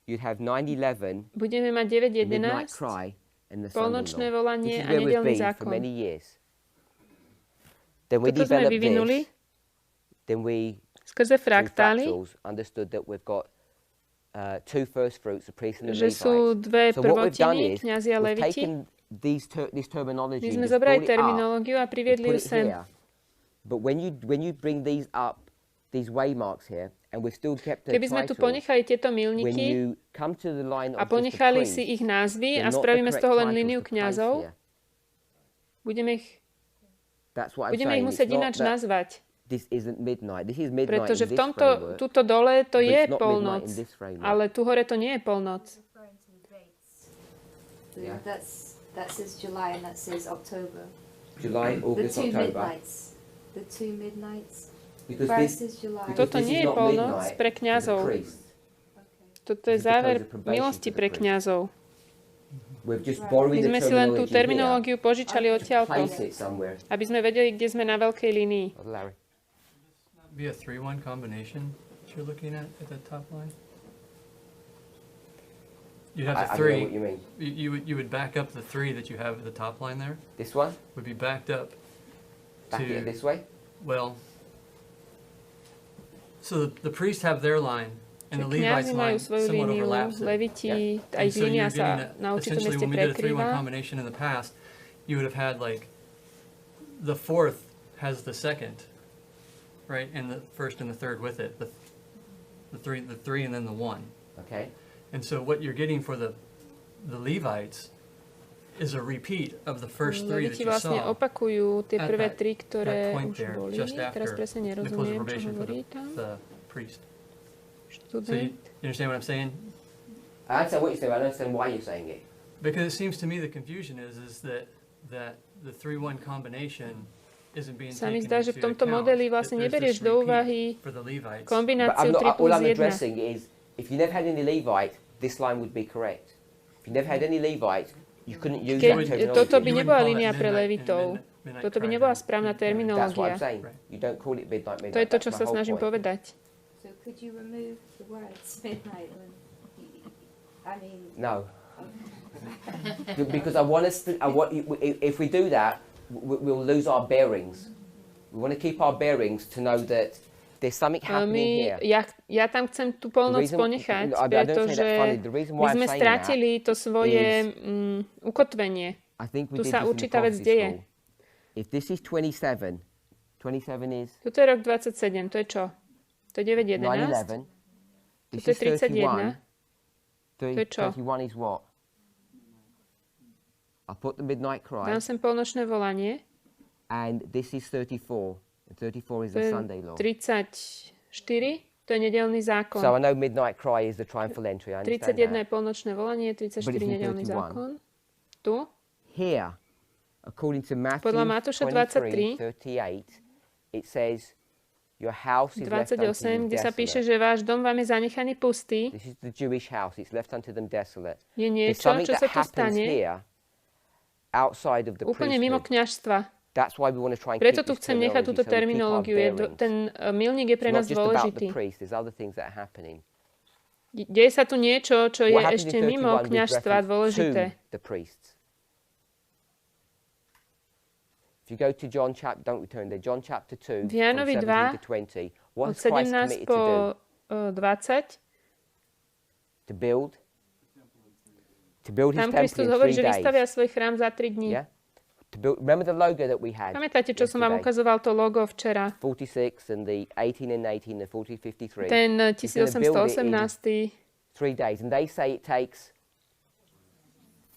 B: you'd have 9/11,
A: budeme mať
B: the midnight
A: 9.11,
B: cry, and the
A: polnočné
B: Sunday law.
A: volanie
B: This is
A: a
B: where we've
A: nedeľný
B: been for
A: zákon.
B: many years. Then we
A: Toto sme
B: developed
A: vyvinuli
B: this. Then we,
A: skrze
B: through
A: fraktály,
B: fractals, understood that we've got two first fruits, the priests and the
A: že
B: Levites.
A: sú dve
B: So what we've done
A: prvotiny,
B: is
A: kňazi a
B: we've
A: leviti.
B: taken this terminology
A: My
B: and
A: sme
B: just
A: zobrali
B: brought it up
A: terminológiu a
B: and
A: priviedli
B: put
A: ju
B: it
A: sem.
B: here. But when you bring these up, these waymarks here, and we've still kept the
A: Keby sme tu
B: titles,
A: ponechali tieto
B: when
A: milníky
B: you come to the line
A: a
B: of just the
A: ponechali
B: priest,
A: si ich názvy
B: they're
A: a
B: not the
A: spravíme z
B: correct
A: toho len
B: titles
A: líniu
B: to place
A: kňazov,
B: here.
A: budeme ich
B: That's what I'm
A: budeme ich
B: saying.
A: musieť
B: It's not
A: ináč
B: that
A: nazvať.
B: this isn't midnight. This is midnight
A: Pretože
B: in
A: v
B: this
A: tomto,
B: framework,
A: tuto dole to
B: but
A: je
B: it's not
A: polnoc,
B: midnight in this framework.
A: ale tu hore to nie je polnoc.
B: Yeah.
I: That says July and that says October.
B: July,
I: The
B: August,
I: two
B: October.
I: midnights. The two midnights.
B: Because
I: First
B: this,
I: is July.
B: because
A: Toto
B: this
A: nie
B: is
A: je
B: not
A: polnoc
B: midnight
A: pre
B: for the
A: kňazov.
B: priest.
A: Toto je
B: This is the
A: záver
B: close of probation
A: milosti
B: for the
A: pre
B: priest.
A: kňazov.
B: We've just
A: My
B: borrowing the
A: sme si len tú
B: terminology
A: terminológiu požičali
B: here.
A: odtiaľto,
B: Place it somewhere.
A: aby sme vedeli, kde sme na veľkej línii.
B: Oh, Larry.
F: Be a 3-1 combination that you're looking at the top line? You'd have
B: I
F: the
B: don't know
F: 3.
B: what you mean.
F: You would back up the 3 that you have at the top line there.
B: This one?
F: Would be backed up
B: Back
F: to,
B: it this way?
F: well, so the priests have their line and the Levites
A: Kňazi majú
F: line
A: svoju
F: somewhat
A: líniu,
F: overlaps it.
A: leviti, aj
F: And
A: ich
F: so
A: línia
F: you're getting
A: sa na určitom
F: essentially
A: mieste
F: when we did a 3-1
A: prekrýva.
F: combination in the past, you would have had like the fourth has the second, right, and the first and the third with it, the three and then the 1.
B: Okay.
F: And so what you're getting for the Levites is a repeat of the first 3 that
A: Leviti
F: you
A: vlastne
F: saw
A: opakujú tie
F: at
A: prvé
F: that-
A: 3, ktoré
F: that point
A: už
F: there,
A: boli.
F: just
A: Teraz
F: after
A: presne
F: the close of
A: nerozumiem, čo
F: probation for
A: hovorí tam.
F: the priest. So
A: Študent.
F: you understand what I'm saying?
B: I understand what you're saying, but I don't understand why you're saying it.
F: Because it seems to me the confusion is that the 3-1 combination isn't being
A: Sa mi
F: taken
A: zdá, že v
F: into
A: tomto
F: account,
A: modeli
F: that
A: vlastne
F: there's
A: neberieš
F: this
A: do
F: repeat
A: úvahy
F: for the Levites.
B: But
A: kombináciu
B: I'm
A: 3
B: not, all
A: plus
B: I'm
A: 1.
B: addressing is, if you never had any Levite, this line would be correct. If you never had any Levite, you couldn't use that terminology.
A: Toto by
F: You
A: nebola
F: wouldn't call
A: línia
F: that
A: pre
F: midnight-
A: levitov.
F: midnight
A: Toto by
F: cry
A: nebola
F: then.
A: správna
B: That's what
A: terminológia.
B: I'm saying.
F: Right.
B: You don't call it midnight, midnight.
A: To je to, čo
B: That's
A: sa
B: my whole
A: snažím
B: point.
A: povedať.
I: So could you remove the words midnight? I mean,
B: No. Because I want us to, if we do that, we'll lose our bearings. We want to keep our bearings to know that there's something happening here.
A: Ja tam chcem tú polnoc
B: reason-
A: ponechať,
B: no, I don't say
A: pretože
B: that's funny. The reason
A: my
B: why I'm
A: sme
B: saying
A: stratili to svoje ukotvenie.
B: I think we
A: Tu
B: did
A: sa
B: this in the
A: určitá vec
B: prophecy
A: deje.
B: school. If this is 27, 27 is
A: Toto je rok 27, to je čo? To je 9.11.
B: 9/11. This
A: Toto je
B: is 31.
A: 31. To je čo?
B: 31 is what? I put the midnight cry,
A: Dám sem polnočné volanie.
B: and this is 34. And 34 is
A: To
B: the
A: je
B: Sunday law.
A: 34. To je nedelný zákon.
B: So I know midnight cry is the triumphal entry. I understand
A: 31 je
B: that.
A: polnočné volanie, 34
B: But it's in
A: nedelný
B: 31.
A: zákon. Tu.
B: Here, according to Matthew
A: Podľa Matúša
B: 23, 38, it says, your house is left unto you
A: 28, kde sa píše,
B: desolate.
A: že váš dom vám je zanechaný pustý.
B: This is the Jewish house. It's left unto them desolate.
A: Je
B: There's
A: niečo,
B: something
A: čo
B: that
A: sa tu
B: happens
A: stane
B: here outside of the
A: úplne mimo
B: priesthood.
A: kňažstva.
B: That's why we want to try and
A: Preto
B: keep
A: tu
B: this
A: chcem nechať túto
B: terminology, so we keep our
A: terminológiu.
B: bearings.
A: Ten milník je pre
B: It's not
A: nás
B: just about the
A: dôležitý.
B: priest. There's other things that are happening.
A: Deje sa tu niečo, čo je
B: What happens
A: ešte
B: in
A: mimo
B: 31 with
A: kňažstva
B: reference
A: dôležité.
B: to the priests? If you go to John chapter, don't return there, John chapter 2,
A: V Jánovi
B: from 17 to 20, what
A: Od
B: has Christ
A: 17
B: committed to do?
A: po 20.
B: To build his
A: Tam
B: temple
A: Kristus
B: in
A: hovorí,
B: 3
A: že vystavia
B: days.
A: svoj chrám za 3 dní.
B: Yeah? To build, remember the logo that we had?
A: Pamätáte, čo som vám
B: yesterday?
A: ukazoval, to logo včera?
B: 46 and the 18 and 18 and 4053.
A: Ten
B: He's gonna build it in
A: 1818.
B: 3 days. And they say it takes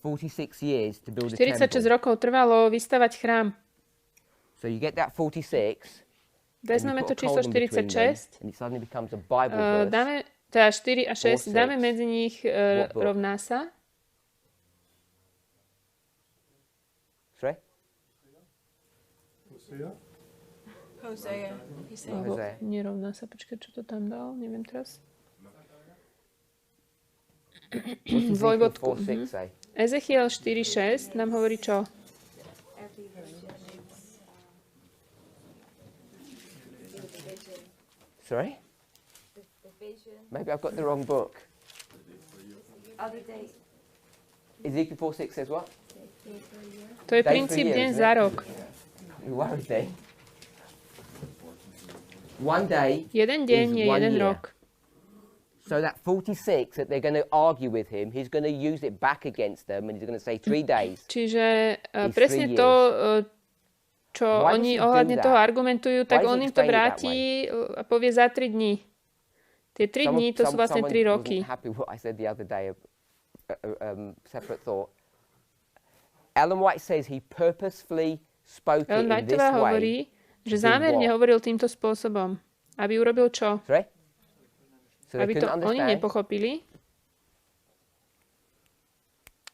B: 46 years to build a
A: 46
B: temple.
A: rokov trvalo vystavať chrám.
B: So you get that 46.
A: Vezmeme
B: and
A: to
B: you put a
A: číslo
B: colon between them,
A: 46.
B: and it suddenly becomes a Bible verse.
A: Dáme, teda 4 a 6,
B: 4,
A: dáme
B: 6.
A: medzi nich
B: What book?
A: rovná sa.
B: Sorry?
E: Hosea. He's saying.
A: Alebo
B: Hosea.
A: nerovná sa, počkaj, čo to tam dal, neviem teraz.
B: What's Ezekiel
A: Dvojbodku.
B: 4:6 say?
A: Ezechiel 4.6 nám hovorí čo?
I: every vision is the vision.
B: Sorry?
I: The vision.
B: Maybe I've got the wrong book.
I: Other day.
B: Ezekiel 4:6 says what?
A: To je
B: Day for
A: princíp
B: year,
A: deň
B: isn't
A: za
B: it?
A: rok.
B: You worried me. One day
A: Jeden deň
B: is
A: je
B: one
A: jeden
B: year.
A: rok.
B: So that 46 that they're going to argue with him, he's going to use it back against them and he's going to say 3 days.
A: Čiže
B: It's
A: presne
B: 3
A: to, čo
B: Why does
A: oni
B: he do
A: ohľadne
B: that?
A: toho argumentujú, tak
B: Why does
A: on
B: he
A: im to
B: explain it that
A: vráti a povie za 3 dní. Tie 3 dní to sú vlastne 3 roky.
B: Wasn't happy what I said the other day, separate thought. Ellen White says he purposefully spoke
A: Ellen
B: it in this
A: Whiteová
B: way.
A: hovorí, že
B: do
A: zámerne
B: what?
A: hovoril týmto spôsobom. Aby urobil čo?
B: Sorry? So they
A: Aby to
B: couldn't
A: oni
B: understand.
A: nepochopili.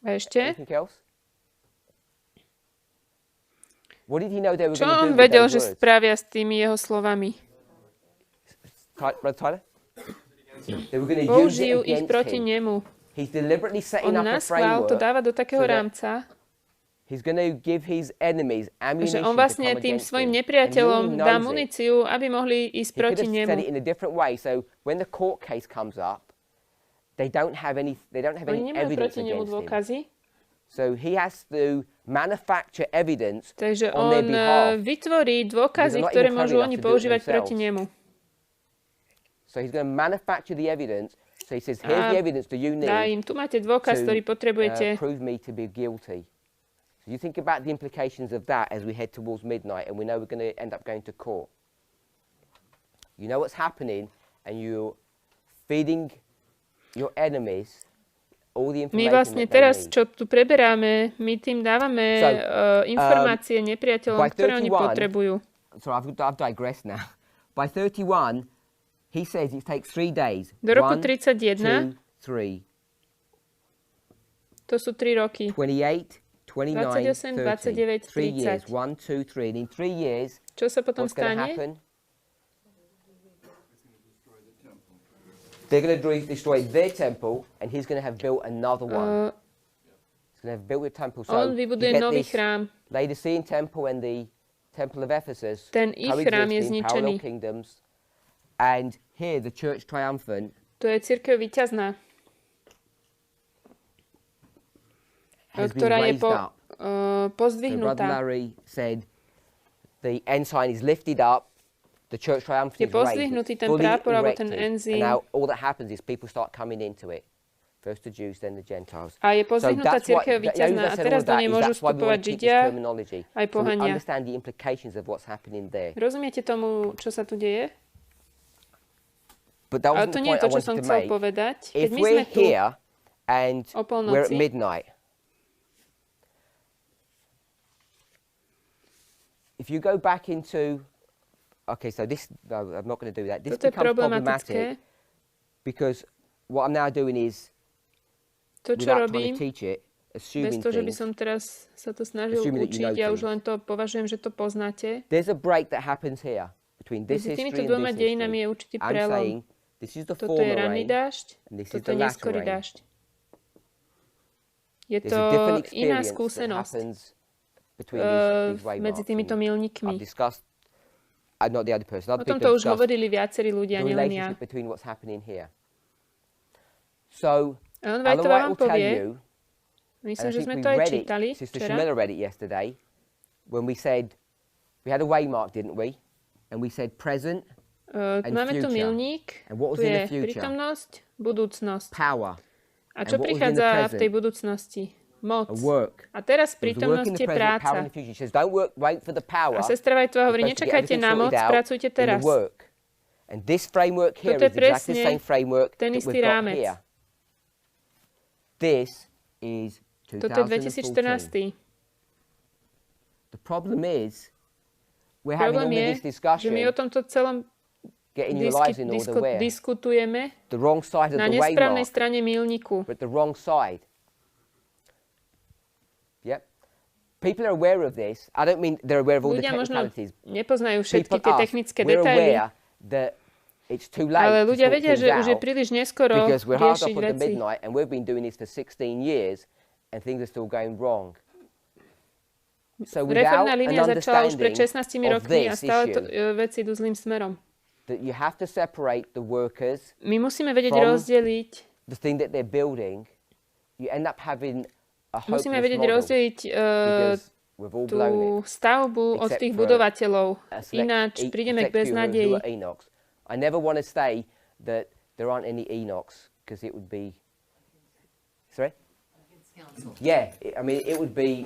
A: A ešte?
B: Anything else? What did he know they were
A: Čo
B: going to do
A: on
B: with
A: vedel,
B: those
A: že
B: words?
A: spravia s tými jeho slovami?
B: Brother Tyler? They were going to use it
A: Použijú ich
B: against
A: proti
B: him.
A: nemu.
B: He's deliberately
A: On
B: setting up a
A: naschvál to
B: framework.
A: dáva do takého
B: so that
A: rámca,
B: He's going to give his enemies
A: že
B: ammunition
A: on vlastne
B: to come
A: tým
B: against
A: svojim
B: him.
A: nepriateľom
B: And he
A: dá
B: knows it.
A: muníciu, aby mohli ísť
B: He could
A: proti
B: have said it
A: nemu.
B: in a different way. So when the court case comes up, they don't have any
A: Oni nemajú
B: evidence
A: proti nemu
B: against him.
A: dôkazy,
B: So he has to manufacture evidence
A: takže
B: on their
A: on
B: behalf.
A: vytvorí dôkazy,
B: Because they're not
A: ktoré
B: even
A: môžu
B: clever
A: oni
B: enough to do it
A: používať proti
B: themselves.
A: nemu.
B: So he's going to manufacture the evidence. So he says, here's
A: A
B: the evidence that you
A: dá
B: need
A: im, tu máte dôkaz, ktorý potrebujete.
B: prove me to be guilty. So you think about the implications of that as we head towards midnight and we know we're going to end up going to court. You know what's happening and you're feeding your enemies all the
A: My
B: information
A: vlastne
B: that they
A: teraz,
B: need.
A: čo tu preberáme, my tým dávame
B: So,
A: informácie nepriateľom,
B: by
A: ktoré oni
B: 31
A: potrebujú.
B: So I've digressed now. By 31, he says it takes 3 days.
A: Do roku
B: 1,
A: 31
B: 2, 3.
A: to sú 3 roky.
B: 28, 29,
A: 28, 29,
B: 30. 3 years.
A: 30.
B: 1, 2, 3. And in 3 years,
A: Čo sa potom
B: what's going to
A: stane?
B: happen? They're going to destroy their temple, and he's going to have built another one. He's going to have built a temple. So
A: On
B: you
A: vybuduje
B: get
A: nový
B: this
A: chrám.
B: Laodicean temple and the temple of Ephesus
A: Ten ich chrám je
B: coexisting, parallel
A: zničený.
B: kingdoms. And here, the church triumphant
A: To je cirkev víťazná,
B: has been
A: ktorá je
B: raised up. So Brother
A: pozdvihnutá.
B: Larry said the ensign is lifted up, the church triumphant
A: Je
B: is raised,
A: pozdvihnutý
B: it's
A: ten
B: fully
A: prápor alebo ten
B: erected.
A: enzym.
B: And now all that happens is people start coming into it. First the Jews, then the Gentiles.
A: A je pozdvihnutá
B: that's why-
A: cirkev
B: the only
A: víťazná
B: reason I
A: a
B: said
A: teraz
B: all
A: do
B: that
A: nej
B: is
A: môžu
B: that's why we
A: vstupovať
B: want to keep this
A: Židia
B: terminology.
A: aj
B: So we
A: pohania.
B: understand the implications of what's happening there.
A: Rozumiete tomu, čo sa tu deje?
B: But that
A: Ale
B: wasn't
A: to
B: the
A: nie je
B: point
A: to,
B: I
A: čo
B: wanted
A: som
B: to
A: chcel
B: make.
A: povedať. Keď
B: If
A: my sme
B: we're
A: tu
B: here and
A: o
B: we're at
A: polnoci,
B: midnight, if you go back into, okay, so this, no, I'm not going to do that. This
A: toto je
B: becomes
A: problematické.
B: problematic because what I'm now doing is,
A: To, čo
B: without trying
A: robím,
B: to teach it,
A: bez
B: assuming
A: toho, že by
B: things,
A: som teraz sa to snažil
B: Assuming that you know
A: učiť, ja už
B: things.
A: len to považujem, že to poznáte.
B: there's a break that happens here between this
A: Medzi týmito
B: history and
A: dvoma
B: this
A: dejinami je
B: history.
A: určitý
B: I'm
A: prelom.
B: saying this is the
A: Toto je
B: former
A: ranný
B: rain,
A: dážď,
B: and this is
A: toto
B: the
A: je
B: latter
A: neskorý
B: rain.
A: dážď. Je
B: There's
A: to
B: a different
A: iná
B: experience that
A: skúsenosť
B: happens between these
A: medzi
B: waymarks.
A: týmito
B: And
A: milníkmi.
B: I've discussed, not the other person,
A: O
B: other
A: tomto
B: people
A: už
B: have discussed
A: hovorili viacerí
B: the
A: ľudia, nielen ja.
B: relationship between what's happening here. So,
A: Ellen
B: Ellen
A: Whiteová
B: White
A: vám
B: will tell
A: povie,
B: you, and
A: myslím,
B: I
A: že
B: think
A: sme
B: we
A: to aj
B: read
A: čítali
B: it, Sister
A: včera.
B: Shamilla read it yesterday, when we said, we had a waymark, didn't we? And we said present, and
A: Máme tu
B: future.
A: milník,
B: And what was
A: tu
B: in
A: je
B: the future?
A: prítomnosť, budúcnosť.
B: power,
A: A čo
B: And what was in the
A: prichádza v tej
B: present?
A: budúcnosti? Moc.
B: a work.
A: A teraz
B: There was a work
A: prítomnosť
B: in the
A: je
B: present, power
A: práca.
B: in the future. She says, don't wait for the power.
A: A sestra Whiteová hovorí,
B: You're supposed to get
A: nečakajte
B: everything
A: na moc,
B: sorted out
A: pracujte
B: in the
A: teraz.
B: work. And this framework here
A: Toto je
B: is exactly the
A: presne
B: same framework
A: ten
B: that
A: istý
B: we've got
A: rámec.
B: here. This is
A: Toto je 2014.
B: 2014. The problem is, we're having all
A: Problém je,
B: of this discussion,
A: že my o tomto celom
B: getting your lives in order where?
A: diskutujeme
B: The wrong side of
A: na
B: the
A: nesprávnej
B: waymark,
A: strane milníku.
B: but the wrong side. Yep. People are aware of this. I don't mean they're aware of all the
A: Ľudia možno
B: technicalities.
A: nepoznajú všetky
B: People,
A: tie
B: us,
A: technické
B: we're
A: detaily,
B: aware that it's too late
A: ale
B: to
A: ľudia
B: sort
A: vedia,
B: things
A: že už je
B: out
A: príliš neskoro
B: because we're hard
A: riešiť
B: up on the
A: veci.
B: midnight and we've been doing this for 16 years and things are still going wrong. So without
A: Reformná
B: an
A: línia začala už pred 16
B: understanding of
A: rokmi a
B: this
A: stále to,
B: issue,
A: veci idú zlým smerom.
B: that you have to separate the workers,
A: My musíme vedieť
B: from
A: rozdeliť,
B: the thing that they're building, you end up having a hopeless
A: musíme vedieť
B: model
A: rozdeliť
B: because we've all blown
A: tú
B: it.
A: stavbu od
B: Except
A: tých
B: for
A: budovateľov.
B: a select-
A: Ináč prídeme k
B: except few
A: beznádeji.
B: who are Enochs. I never want to say that there aren't any Enochs because it would be. Sorry? Yeah, I mean, it would be,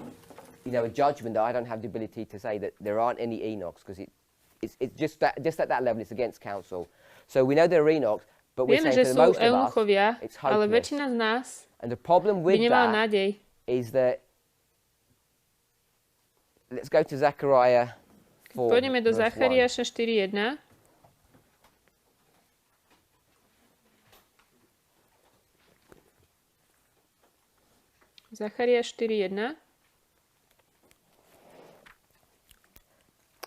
B: you know, a judgment that I don't have the ability to say that there aren't any Enochs because it's just at that level, it's against counsel. So we know there are Enochs, but we're
A: Vieme,
B: saying
A: že
B: for
A: sú
B: most of us,
A: eunuchovia,
B: it's
A: ale
B: hopeless.
A: väčšina z nás
B: And the problem
A: by
B: with
A: nemala
B: that
A: nádej.
B: is that, let's go to Zechariah 4,
A: Pôjdeme do
B: verse 1.
A: Zachariáša 4.1. Zachariáš 4.1.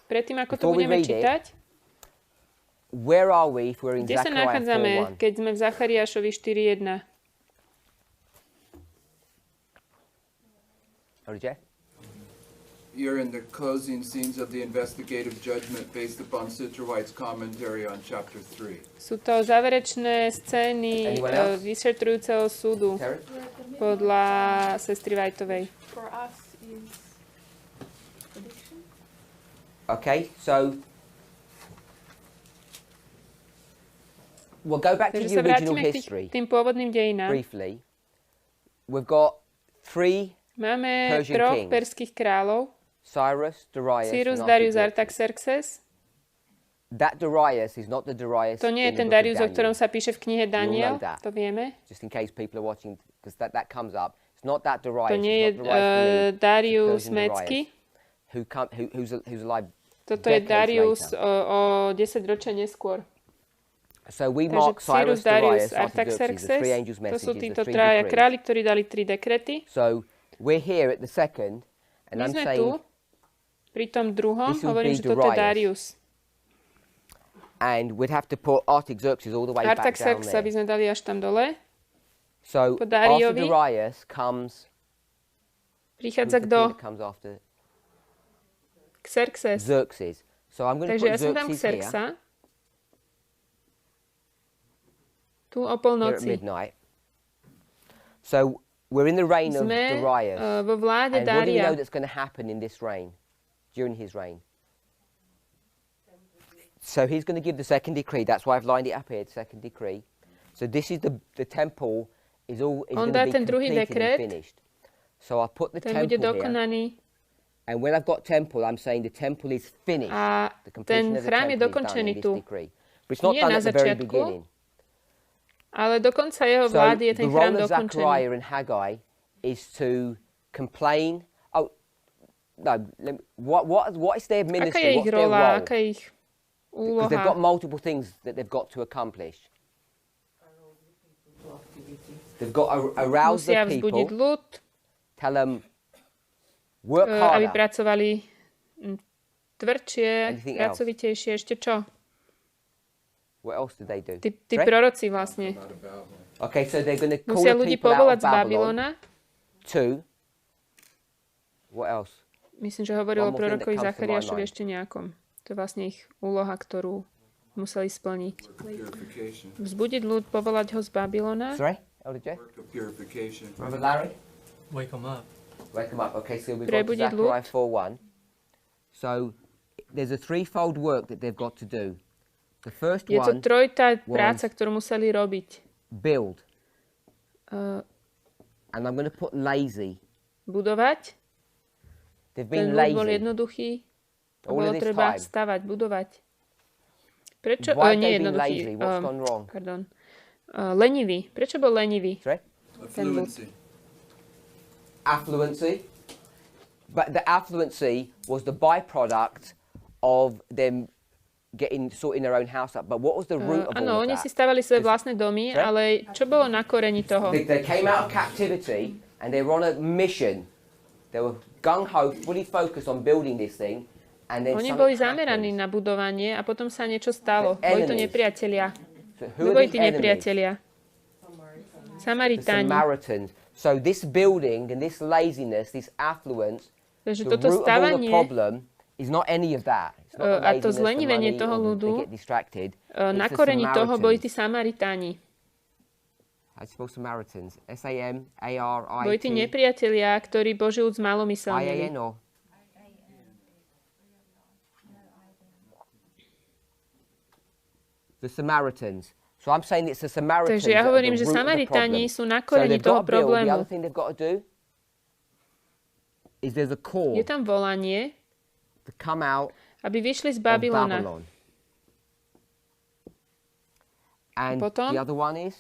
A: Predtým, ako to
B: Before we
A: budeme
B: read it,
A: čítať,
B: Where are we if we're in
A: kde sa
B: Zechariah
A: nachádzame,
B: 4:1?
A: keď sme v Zachariášovi 4.1?
B: Olivier?
H: You're in the closing scenes of the investigative judgment based upon Sister White's commentary on chapter 3.
A: Sú to záverečné scény
B: Anyone else?
A: vyšetrujúceho súdu
B: Terry?
A: podľa sestry Whiteovej.
E: For us is addiction.
B: Okay, so we'll go back to
A: Takže
B: the
A: sa
B: original
A: vrátime k
B: history
A: tým pôvodným dejinám.
B: briefly. We've got three:
A: Máme
B: Persian
A: troch
B: kings.
A: perských kráľov.
B: Cyrus, Darius,
A: Cyrus,
B: and
A: Darius,
B: Artaxerxes.
A: Artaxerxes.
B: That Darius is not the Darius
A: To nie je
B: in the
A: ten
B: book of
A: Darius, o
B: Daniel.
A: ktorom sa píše v knihe
B: know
A: Daniel.
B: that.
A: To vieme.
B: Just in case people are watching, because that comes up. It's not that Darius.
A: To nie je
B: it's not Darius believed,
A: Darius
B: Persian
A: Mécky.
B: Darius, who's alive.
A: Toto je
B: decades
A: Darius
B: later.
A: o 10 ročia neskôr.
B: So we
A: Takže
B: mark Cyrus,
A: Cyrus, Darius,
B: Darius, Artaxerxes, the three angels'
A: to sú
B: messages,
A: títo
B: the three
A: traja
B: decrees.
A: králi, ktorí dali 3 dekrety.
B: So we're here at the second, and
A: My
B: I'm
A: sme
B: saying
A: tu, pri tom druhom,
B: this would
A: hovorím,
B: be
A: že toto je
B: Darius.
A: Darius.
B: and we'd have to put Artaxerxes all the way back down
A: Artaxerxes by
B: there.
A: sme dali až tam dole.
B: So
A: po
B: after
A: Dariovi
B: Darius comes, who's
A: Prichádza
B: the king
A: kto?
B: that comes after?
A: Xerxes.
B: Xerxes. So I'm going to
A: Takže
B: put
A: ja som tam
B: Xerxes here,
A: Xerxa. Tu o
B: here at
A: polnoci.
B: midnight. So we're in the reign of
A: Sme
B: Darius.
A: vo vláde
B: And what do we know
A: Daria.
B: that's going to happen in this reign, during his reign? So he's going to give the second decree. That's why I've lined it up here, the second decree. So this is the temple is
A: On
B: going
A: dá
B: to be
A: ten druhý
B: completed
A: dekret.
B: and finished. So I put the
A: Ten bude
B: temple here.
A: dokonaný.
B: And when I've got temple, I'm saying the temple is finished.
A: A
B: The completion
A: ten
B: of the
A: chrám je
B: temple is done
A: dokončený
B: in this
A: tu.
B: decree. But it's not
A: Nie
B: done
A: na
B: at the very
A: začiatku,
B: beginning.
A: Ale do konca jeho
B: So
A: vlády je
B: the
A: ten chrám
B: role of
A: dokončený.
B: Zechariah and Haggai is to complain. Oh, no. What is their
A: Aká
B: ministry?
A: je ich
B: What's their
A: rola,
B: role?
A: aká je ich
B: Because they've got
A: úloha?
B: multiple things that they've got to accomplish. They've got to arouse
A: Musia
B: the
A: vzbudiť
B: people,
A: ľud,
B: tell them, work
A: aby
B: harder.
A: pracovali tvrdšie,
B: Anything else?
A: pracovitejšie. Ešte čo?
B: What else did they do?
A: Tí
B: Sorry?
A: proroci vlastne.
B: Okay, so they're going to call
A: Musia
B: the
A: ľudí
B: people out
A: povolať
B: of
A: z
B: Babylon
A: Babylona.
B: to, what else?
A: Myslím, že hovoril
B: One
A: o
B: more thing that
A: prorokovi
B: comes to my
A: Zachariášovi
B: mind.
A: ešte nejakom. To je vlastne ich úloha, ktorú museli splniť.
H: Work of purification.
A: Vzbudiť ľud, povolať ho z Babylona.
B: Sorry, Elder J?
H: Work of purification.
B: Brother Larry?
F: Wake them up.
B: Wake them up. Okay, so we've got
A: Prebudiť
B: Zechariah
A: ľud.
B: 4:1. So there's a threefold work that they've got to do. The first
A: Je to
B: one,
A: trojitá práca, ktorú museli robiť.
B: build.
A: Uh,
B: And I'm going to put lazy.
A: budovať.
B: They've
A: Ten
B: been
A: ľud bol
B: lazy.
A: jednoduchý.
B: All
A: Bolo
B: of this
A: treba
B: time.
A: stavať, budovať. Prečo?
B: Why have
A: Nie
B: they been
A: jednoduchý.
B: lazy? What's gone wrong?
A: Pardon. Lenivý. Prečo bol lenivý?
B: Sorry?
A: Ten ľud.
H: Affluency.
B: Affluency. But the affluency was the byproduct of them sorting their own house up. But what was the root of
A: Áno,
B: all of
A: oni
B: that?
A: si stavali svoje vlastné domy,
B: Sorry?
A: ale čo bolo na koreni toho?
B: They came out of captivity and they were on a mission. They were gung-ho, fully focused on building this thing. And then
A: Oni
B: something
A: boli zameraní
B: happened.
A: na budovanie a potom sa niečo stalo.
B: The
A: Boli to
B: enemies.
A: nepriatelia.
B: So
A: Kto
B: who are
A: boli
B: these
A: tí
B: enemies?
A: nepriatelia?
B: The
A: Samaritáni.
B: Samaritans. So this building and this laziness, this affluence,
A: Takže
B: the
A: toto
B: root of all the
A: stavanie
B: problem is not any of that. It's not the
A: a to
B: laziness, the
A: zlenivenie
B: money,
A: toho
B: or
A: ľudu,
B: they get distracted.
A: na
B: It's the
A: koreni toho boli tí
B: Samaritans.
A: Samaritáni.
B: How do you spell Samaritans? S-A-M-A-R-I-T.
A: Boli tí nepriatelia, ktorí Boží ľud zmalomyselnili.
B: I-A-N or? The Samaritans. So I'm saying it's the Samaritans
A: Takže ja
B: that are
A: hovorím,
B: the
A: že
B: root of the
A: Samaritáni
B: problem.
A: sú na
B: So
A: koreni
B: they've
A: toho
B: got to build. The
A: problému.
B: other thing they've got to do is there's a call
A: Je tam volanie,
B: to come out
A: aby vyšli z
B: of
A: Babylona.
B: Babylon. And
A: Potom?
B: the other one is?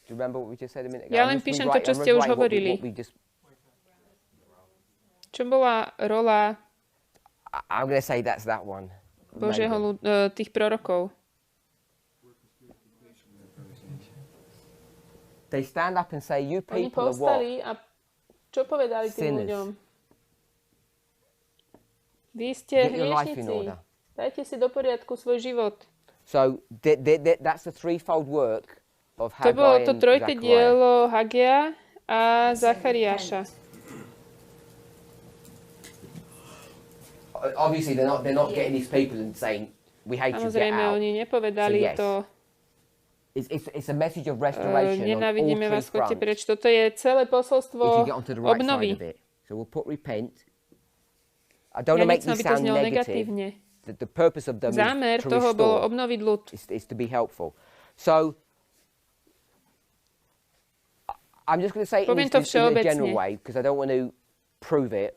B: Do you remember what we just said a minute ago?
A: Ja
B: I'm
A: len
B: just
A: píšem to, čo
B: I'm
A: ste už
B: rewriting
A: hovorili.
B: what we just,
A: Čo bola rola
B: I'm going to say that's that one.
A: Božieho tých prorokov?
B: They stand up and say, you
A: Oni
B: people are what?
A: povstali a čo povedali tým
B: Sinners.
A: ľuďom? Vy ste
B: Get your life in
A: hriešnici.
B: order.
A: Dajte si do poriadku svoj život.
B: So that's the threefold work of
A: To bolo
B: Haggai
A: to
B: and
A: trojité
B: Zechariah.
A: dielo Hagea a Zachariáša.
B: Obviously, they're not getting these people and saying, we hate you, get
A: Samozrejme,
B: out.
A: oni nepovedali
B: So yes,
A: to,
B: It's a message of restoration on all
A: nenávidíme
B: three
A: vás, choďte
B: fronts.
A: preč. Toto je celé
B: If
A: posolstvo
B: you get onto the right side
A: obnovy.
B: of it. So we'll put repent. I don't
A: Ja
B: want to make
A: nechcem,
B: this
A: aby to
B: sound
A: znelo
B: negative.
A: negatívne.
B: The purpose of them
A: Zámer
B: is to
A: toho bolo
B: restore,
A: obnoviť ľud.
B: is to be helpful. So I'm just going to say it
A: Poviem
B: in
A: to
B: a general
A: všeobecne.
B: way because I don't want to prove it.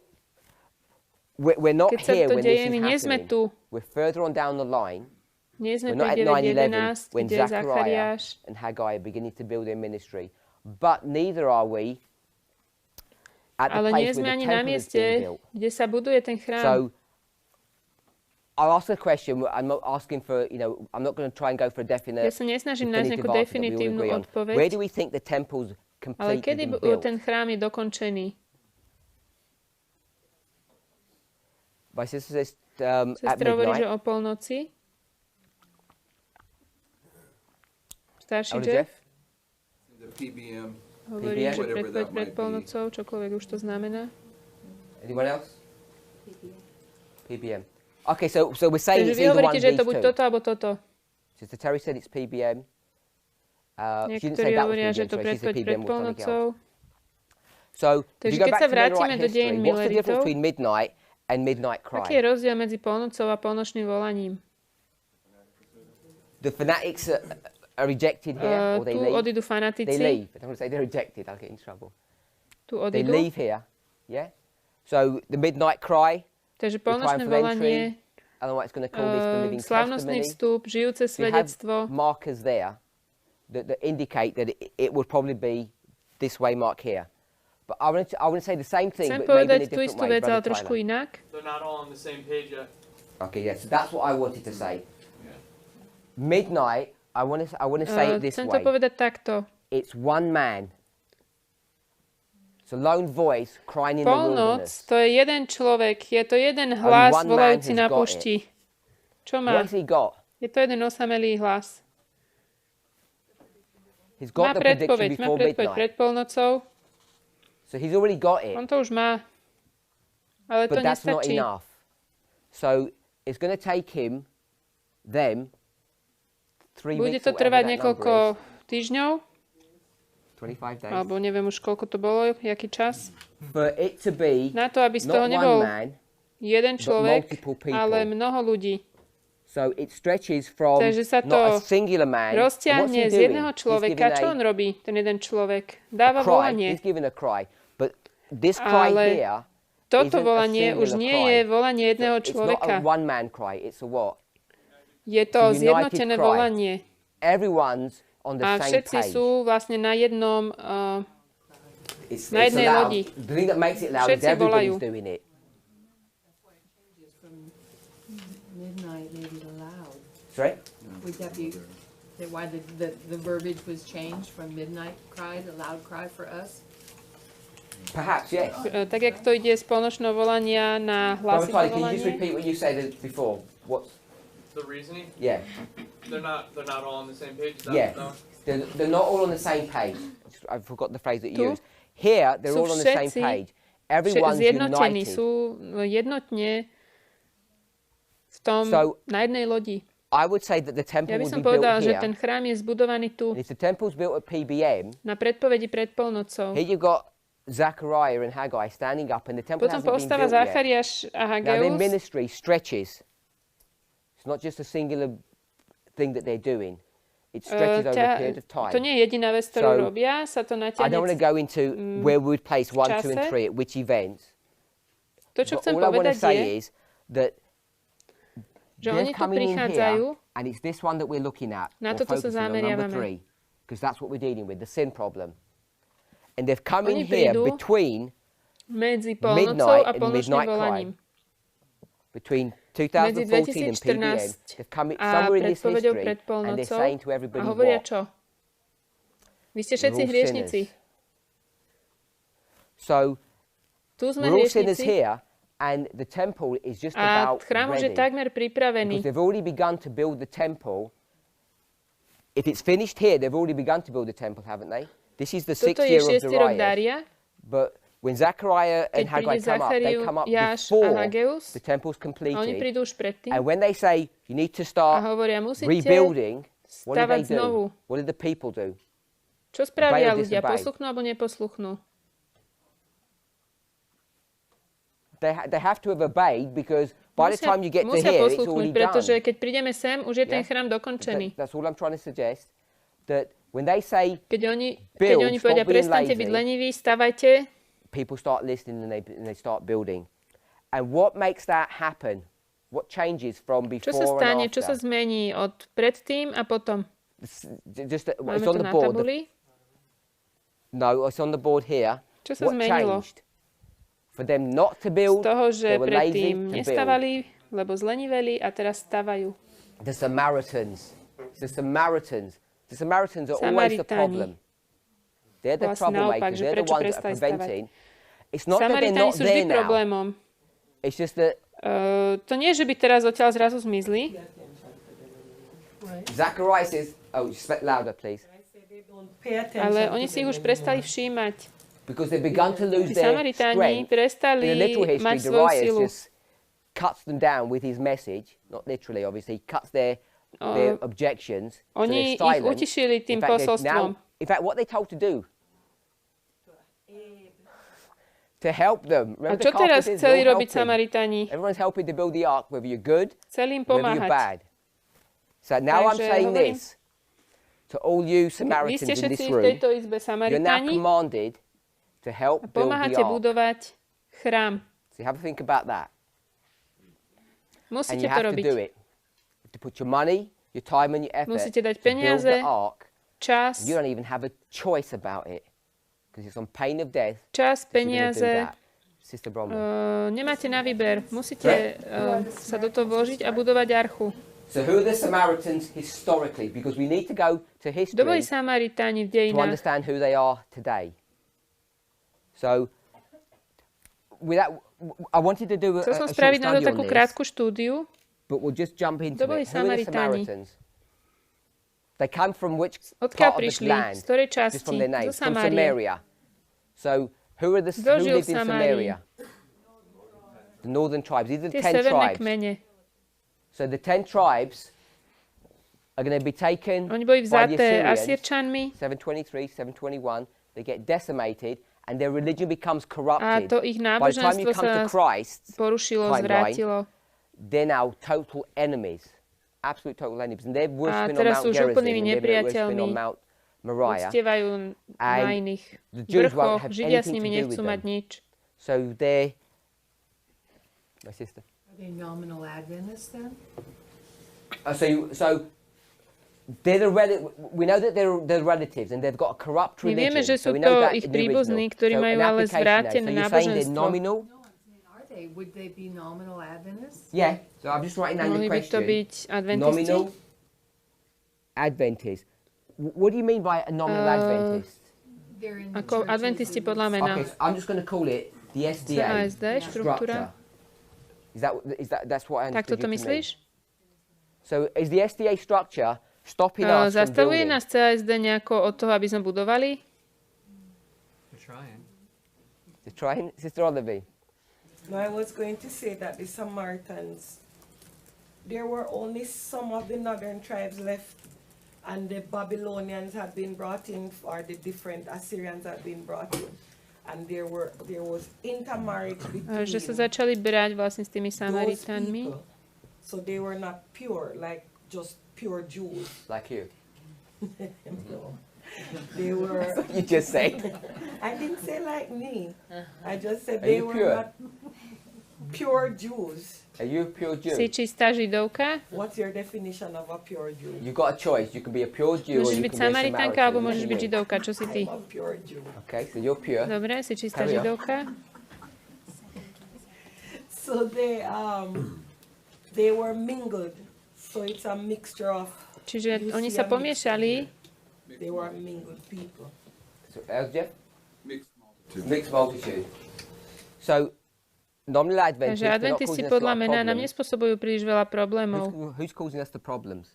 B: We're not
A: Keď sa
B: here
A: to
B: when
A: deje,
B: this
A: my nie
B: is
A: sme
B: happening.
A: tu.
B: We're further on down the line.
A: Nie sme
B: We're not
A: pri
B: at 9/11
A: 9.11,
B: when
A: kde
B: Zechariah
A: Zachariáš.
B: and Haggai are beginning to build their ministry. But neither are we at the
A: Ale nie
B: place
A: sme
B: where the
A: ani na
B: temple is being
A: mieste,
B: built.
A: kde sa buduje ten chrám.
B: So I'll ask a question. I'm not asking for, I'm not going to try and go for a definite,
A: Ja sa nesnažím nájsť nejakú
B: definitive answer that we all
A: definitívnu
B: agree on.
A: odpoveď.
B: Where do we think the temple's
A: Ale
B: completely
A: kedy
B: been built?
A: ten chrám je dokončený?
B: My sister says at
A: Sestra hovorí, že
B: midnight.
A: o polnoci. Starší
B: Elder
A: Jeff
B: Jeff?
H: The PBM.
A: hovorí,
B: PBM?
A: že
H: Whatever that
A: pred
H: might be.
A: polnocou, čokoľvek už to znamená.
B: Anyone else? PBM. Okay, so we're saying
A: Takže
B: it's
A: vy
B: either one
A: hovoríte,
B: of
A: že je
B: these
A: to buď
B: two.
A: toto, alebo toto.
B: Sister Terry said it's PBM. She didn't
A: Niektorí
B: say that was
A: hovoria, že
B: PBM,
A: to
B: sorry, she said
A: pred
B: PBM was something
A: polnocou.
B: else. So, if
A: Takže
B: you go
A: keď
B: back
A: sa
B: to
A: vrátime
B: Millerite
A: do dejín
B: history, what's the difference
A: Mileritov,
B: between midnight and midnight
A: aký je
B: cry?
A: rozdiel medzi polnocou a polnočným volaním?
B: The fanatics are rejected here, or they
A: Tu
B: leave.
A: odídu
B: They
A: fanatici,
B: leave. I don't want to say they're rejected, I'll get in trouble.
A: tu
B: They
A: odídu.
B: leave here, yeah? So, the midnight cry,
A: Takže
B: the cry
A: polnočné
B: for
A: volanie,
B: entry, I don't know what it's going to call this, the living
A: slávnostný
B: testimony.
A: vstup, žijúce
B: So you have
A: svedectvo.
B: markers there that indicate that it would probably be this way mark here. But I want to say the same thing,
A: Chcem
B: but maybe in a
A: povedať tú
B: different
A: istú
B: way.
A: vec, ale
B: Brother
A: trošku
B: Tyler.
A: inak.
F: They're not all on the same page yet.
B: Okay, yes, that's what I wanted to say. Midnight, I want to say it this
A: Chcem to
B: way.
A: povedať takto.
B: It's one man. It's a lone voice crying in the
A: Polnoc,
B: wilderness.
A: to je jeden človek, je to jeden hlas
B: one man
A: volajúci
B: has
A: na
B: got
A: pušti. Čo má?
B: What has he got?
A: Je to jeden osamelý hlas.
B: He's
A: Má
B: got the prediction
A: predpoveď, má
B: before
A: predpoveď pred
B: midnight.
A: polnocou.
B: So he's already got it.
A: On to už má. Ale to
B: But that's not
A: nestačí.
B: enough. So it's going to take them 3
A: Bude
B: weeks
A: to
B: or whatever
A: trvať
B: that
A: niekoľko
B: number
A: týždňov,
B: is, 25 days,
A: alebo neviem už koľko to bolo, jaký čas.
B: for it to be
A: Na to, aby z toho
B: not
A: nebol
B: one man.
A: jeden
B: but
A: človek,
B: multiple people.
A: ale mnoho ľudí.
B: So it stretches from
A: Takže sa
B: not a
A: to
B: singular man. And what's he
A: Rozťahne z
B: doing?
A: jedného
B: He's
A: človeka.
B: giving
A: Čo on robí, ten jeden človek? Dáva
B: cry.
A: volanie.
B: He's giving a cry. But this cry
A: Ale
B: here
A: Toto
B: isn't a
A: volanie už
B: singular
A: nie
B: cry.
A: je volanie jedného
B: It's not a
A: človeka.
B: one-man cry. It's a what?
A: Je to
B: a united
A: zjednotené
B: cry.
A: volanie.
B: Everyone's on the
A: A
B: same
A: všetci
B: page.
A: sú vlastne na jednom...
B: It's
A: na jednej
B: loud.
A: lodi.
B: The thing that makes it loud is
A: Všetci
B: everybody's
A: volajú.
B: doing it.
J: Midnight made it allowed.
B: Sorry?
J: Would that be why the verbiage was changed from midnight cry to loud cry for us?
B: Perhaps, yes.
A: Tak, jak to ide z polnočného volania na
B: Brother
A: hlasité
B: Tyler, can you just
A: volanie.
B: repeat what you said before? What's,
F: The reasoning?
B: yeah.
F: They're not all on the same page. Is that
B: Yeah.
F: no?
B: They're not all on the same page. I forgot the phrase that
A: Tu
B: you used. Here, they're
A: sú
B: all on the same
A: všetci
B: page. Everyone's
A: zjednotení,
B: united.
A: sú jednotne v tom
B: So-
A: na jednej lodi.
B: I would say that the temple
A: Ja by
B: would
A: som
B: be built
A: povedala, že
B: here.
A: ten chrám je zbudovaný tu,
B: And if the temple's built at PBM,
A: na predpovedi pred polnocou.
B: here you've got Zechariah and Haggai standing up, and the temple
A: Potom
B: hasn't been
A: postáva
B: built yet.
A: Zachariáš a
B: Now their
A: Hageus.
B: ministry stretches. It's not just a singular thing that they're doing. It stretches over a period of time.
A: To nie je jediná vec, ktorú robia, sa to
B: I don't want to
A: natiahne.
B: go into where we would place 1, 2 and 3 at which events.
A: To, čo
B: But
A: chcem
B: all I want to
A: povedať
B: say
A: je,
B: is that
A: že
B: they're
A: oni tu
B: coming in
A: prichádzajú,
B: here, and it's this one that we're looking at.
A: na
B: or
A: toto sa
B: focusing on number
A: zameriavame.
B: 3, because that's what we're dealing with, the sin problem. And they've come in
A: Oni
B: here
A: prídu
B: between
A: medzi polnocou
B: midnight
A: a
B: and
A: polnočným
B: midnight
A: volaním.
B: between
A: Medzi
B: 2014 and PBN.
A: 2014
B: They've come
A: a
B: somewhere in this
A: predpovedou
B: history,
A: pred
B: and they're
A: polnocou
B: saying to
A: a
B: everybody
A: hovoria
B: what?
A: čo? Vy ste všetci
B: We're all
A: hriešnici.
B: sinners. So
A: Tu sme
B: we're all sinners
A: hriešnici
B: here, and the temple is just
A: a
B: about
A: chrám už je
B: ready.
A: takmer
B: Because
A: pripravený.
B: they've already begun to build the temple. If it's finished here, they've already begun to build the temple, haven't they? This is the 6th
A: Toto je
B: year of
A: 6. rok
B: Darius.
A: Daria.
B: But when Zechariah
A: Keď
B: and Haggai
A: príde
B: come up, they
A: Zachariu,
B: come up
A: Jáš a
B: before
A: Hageus,
B: the temple's
A: a oni
B: completed.
A: prídu už predtým
B: And when they say you need to
A: a
B: start
A: hovoria, musíte
B: rebuilding, what do
A: stavať
B: they
A: znovu.
B: do? What did the people do?
A: Čo spravia
B: Obey or
A: ľudia?
B: disobey?
A: Posluchnú alebo neposluchnú?
B: They have to have obeyed, because by the time you get to
A: musia
B: here, it's
A: posluchnúť,
B: already
A: pretože
B: done.
A: keď prídeme sem, už je ten chrám dokončený.
B: That's all I'm trying to suggest. That when they say
A: Keď oni
B: build,
A: povedia,
B: stop being
A: prestaňte byť
B: lazy,
A: leniví, stavajte,
B: people start listening and they start building. And what makes that happen? What changes from
A: čo
B: before
A: sa stane,
B: and
A: čo sa
B: after?
A: zmení od predtým a potom?
B: Just
A: Máme
B: it's
A: to
B: on the
A: na
B: board.
A: tabuli.
B: No, it's on the board here.
A: Čo sa
B: What
A: zmenilo?
B: changed? For them not to
A: Z
B: build,
A: toho,
B: they
A: že
B: were lazy
A: predtým
B: to build.
A: nestavali, lebo zleniveli a teraz stavajú.
B: The Samaritans. The Samaritans. The Samaritans are always the
A: Samaritáni.
B: problem. They're the
A: Vlastne naopak,
B: troublemakers.
A: že
B: They're the
A: prečo
B: ones that are
A: prestali stavať.
B: preventing. It's not that they're
A: Samaritáni
B: not
A: sú vždy
B: there now.
A: problémom.
B: It's just that
A: To nie, že by teraz odtiaľ zrazu zmizli,
B: Zechariah says, oh, speak louder, please.
A: ale oni si ich už prestali všímať.
B: Because they've begun to lose
A: Tí
B: their
A: Samaritáni
B: strength.
A: prestali
B: In the literal history,
A: mať svoju
B: Darius
A: silu.
B: just cuts them down with his message. Not literally, obviously. He cuts their objections. So
A: Oni
B: they're
A: ich
B: silent.
A: utišili tým
B: In fact, they're
A: posolstvom.
B: in fact, what they told to do? To help them.
A: A
B: Remember
A: čo
B: the
A: teraz
B: carpenters?
A: chceli
B: They're all
A: robiť
B: helping.
A: Samaritáni?
B: Everyone's helping to build the ark, whether you're good,
A: Chceli im
B: whether you're
A: pomáhať.
B: bad. So now I'm
A: Takže
B: saying
A: hovorím-
B: this to all you
A: Vy
B: Samaritans
A: ste
B: in
A: všetci
B: this
A: v
B: room.
A: tejto izbe
B: You're now
A: Samaritáni
B: commanded to help
A: a
B: build the
A: pomáhate
B: ark.
A: budovať chrám.
B: So have a think about that. And
A: Musíte
B: you
A: to
B: have to
A: robiť.
B: do it. You have to put your money, your time and your effort
A: Musíte dať
B: to build
A: peniaze,
B: the ark.
A: čas,
B: You don't even have a choice about it. Because it's on pain of death
A: čas,
B: that you're gonna do
A: peniaze.
B: that. Sister Bromley.
A: Nemáte na výber. Musíte sa do toho vložiť a budovať archu.
B: So who are the Samaritans historically? Because we need to go to history
A: Kto boli Samaritáni v
B: to
A: dejinách?
B: understand who they are today. So, without, I wanted to do a
A: Chcel som
B: short
A: spraviť na to
B: study
A: takú
B: on this,
A: krátku štúdiu.
B: but we'll just jump into
A: Kto boli
B: it. Who are the
A: Samaritáni?
B: Samaritans? They come from which
A: Odkiaľ
B: part of the
A: prišli?
B: land?
A: Z ktorej
B: Just from
A: časti?
B: their
A: Zo
B: names. From
A: Samárie.
B: Samaria. So, who are the
A: Kto
B: who
A: žil
B: lived
A: v
B: in
A: Samárii?
B: Samaria? The northern tribes. These are the
A: Tie
B: 10
A: severné
B: tribes.
A: kmene.
B: So the 10 tribes are going to be taken
A: Oni boli
B: by the
A: vzaté
B: Assyrians.
A: Asýrčanmi
B: 723, 721. They get decimated, and their religion becomes
A: a
B: corrupted.
A: to ich
B: By the time you
A: náboženstvo
B: come to
A: sa
B: Christ,
A: porušilo,
B: timeline,
A: zvrátilo.
B: they're now total enemies, absolute total enemies, and they're worshipping on
A: teraz
B: Mount
A: sú už úplnými
B: Gerizim, and they're worshipping
A: nepriateľmi.
B: on Mount Moriah.
A: Uctievajú na
B: And
A: iných
B: the Jews won't
A: vrchoch.
B: have
A: Židia s
B: anything
A: nimi
B: to do
A: nechcú
B: with
A: mať
B: them.
A: nič.
B: So they're my sister.
J: Are they nominal Adventists then?
B: So they're we know that they're relatives and they've got a corrupt
A: My
B: religion.
A: vieme, že
B: So
A: sú
B: we know
A: to
B: that
A: ich
B: in the original.
A: príbuzní, ktorí
B: So
A: majú
B: an
A: ale
B: application
A: zvrátené
B: there. So you're saying they're
A: náboženstvo.
B: nominal?
J: No, I'm saying, are they? Would they be nominal Adventists?
B: Yeah. So I'm just writing down the
A: Mohli by to
B: question.
A: byť adventisti?
B: Nominal Adventist. What do you mean by a nominal Adventist?
J: They're in the
A: Ako
J: churches
A: adventisti
J: and-
A: podľa mena.
B: Okay, so I'm just going to call it the SDA
A: CASD, štruktúra.
B: structure. That's what I
A: Tak
B: understood
A: toto
B: you to mean.
A: myslíš?
B: So is the SDA structure stopping us from
A: Zastavuje
B: building?
A: nás CASD nejako od toho, aby sme budovali?
F: They're trying.
B: They're trying, Sister Olive.
D: No, I was going to say that the Samaritans, there were only some of the northern tribes left, and the Babylonians had been brought in, or the different Assyrians had been brought in, and there was intermarriage between
A: Že sa začali brať vlastne s tými
D: those
A: Samaritánmi.
D: people. So they were not pure, like just pure Jews.
B: Like you.
D: No. They were.
B: You just said.
D: I didn't say like me. I just said
B: Are
D: they
B: you
D: were
B: pure?
D: not pure Jews.
B: Are you a pure Jew?
A: Si čistá židovka?
D: What's your definition of a pure Jew?
B: You've got a choice. You can be a pure Jew or
A: Môžeš
B: you
A: byť
B: can be a
A: Samaritánka, alebo môžeš byť
B: Samaritan.
A: židovka. Čo si ty?
D: I'm a pure Jew.
B: Okay, so you're pure.
A: Dobre, si čistá
B: Carry on.
A: židovka?
D: So they were mingled. So it's a mixture of.
A: Čiže oni sa pomiešali.
D: They were mingled people.
B: So, Jeff?
H: Mixed multitude.
B: Mixed multitude. So, nominal Adventists,
A: Takže
B: they're not
A: adventisti
B: causing us a
A: podľa
B: lot of
A: mena nám
B: problems.
A: nespôsobujú príliš veľa problémov.
B: Who's causing us the problems?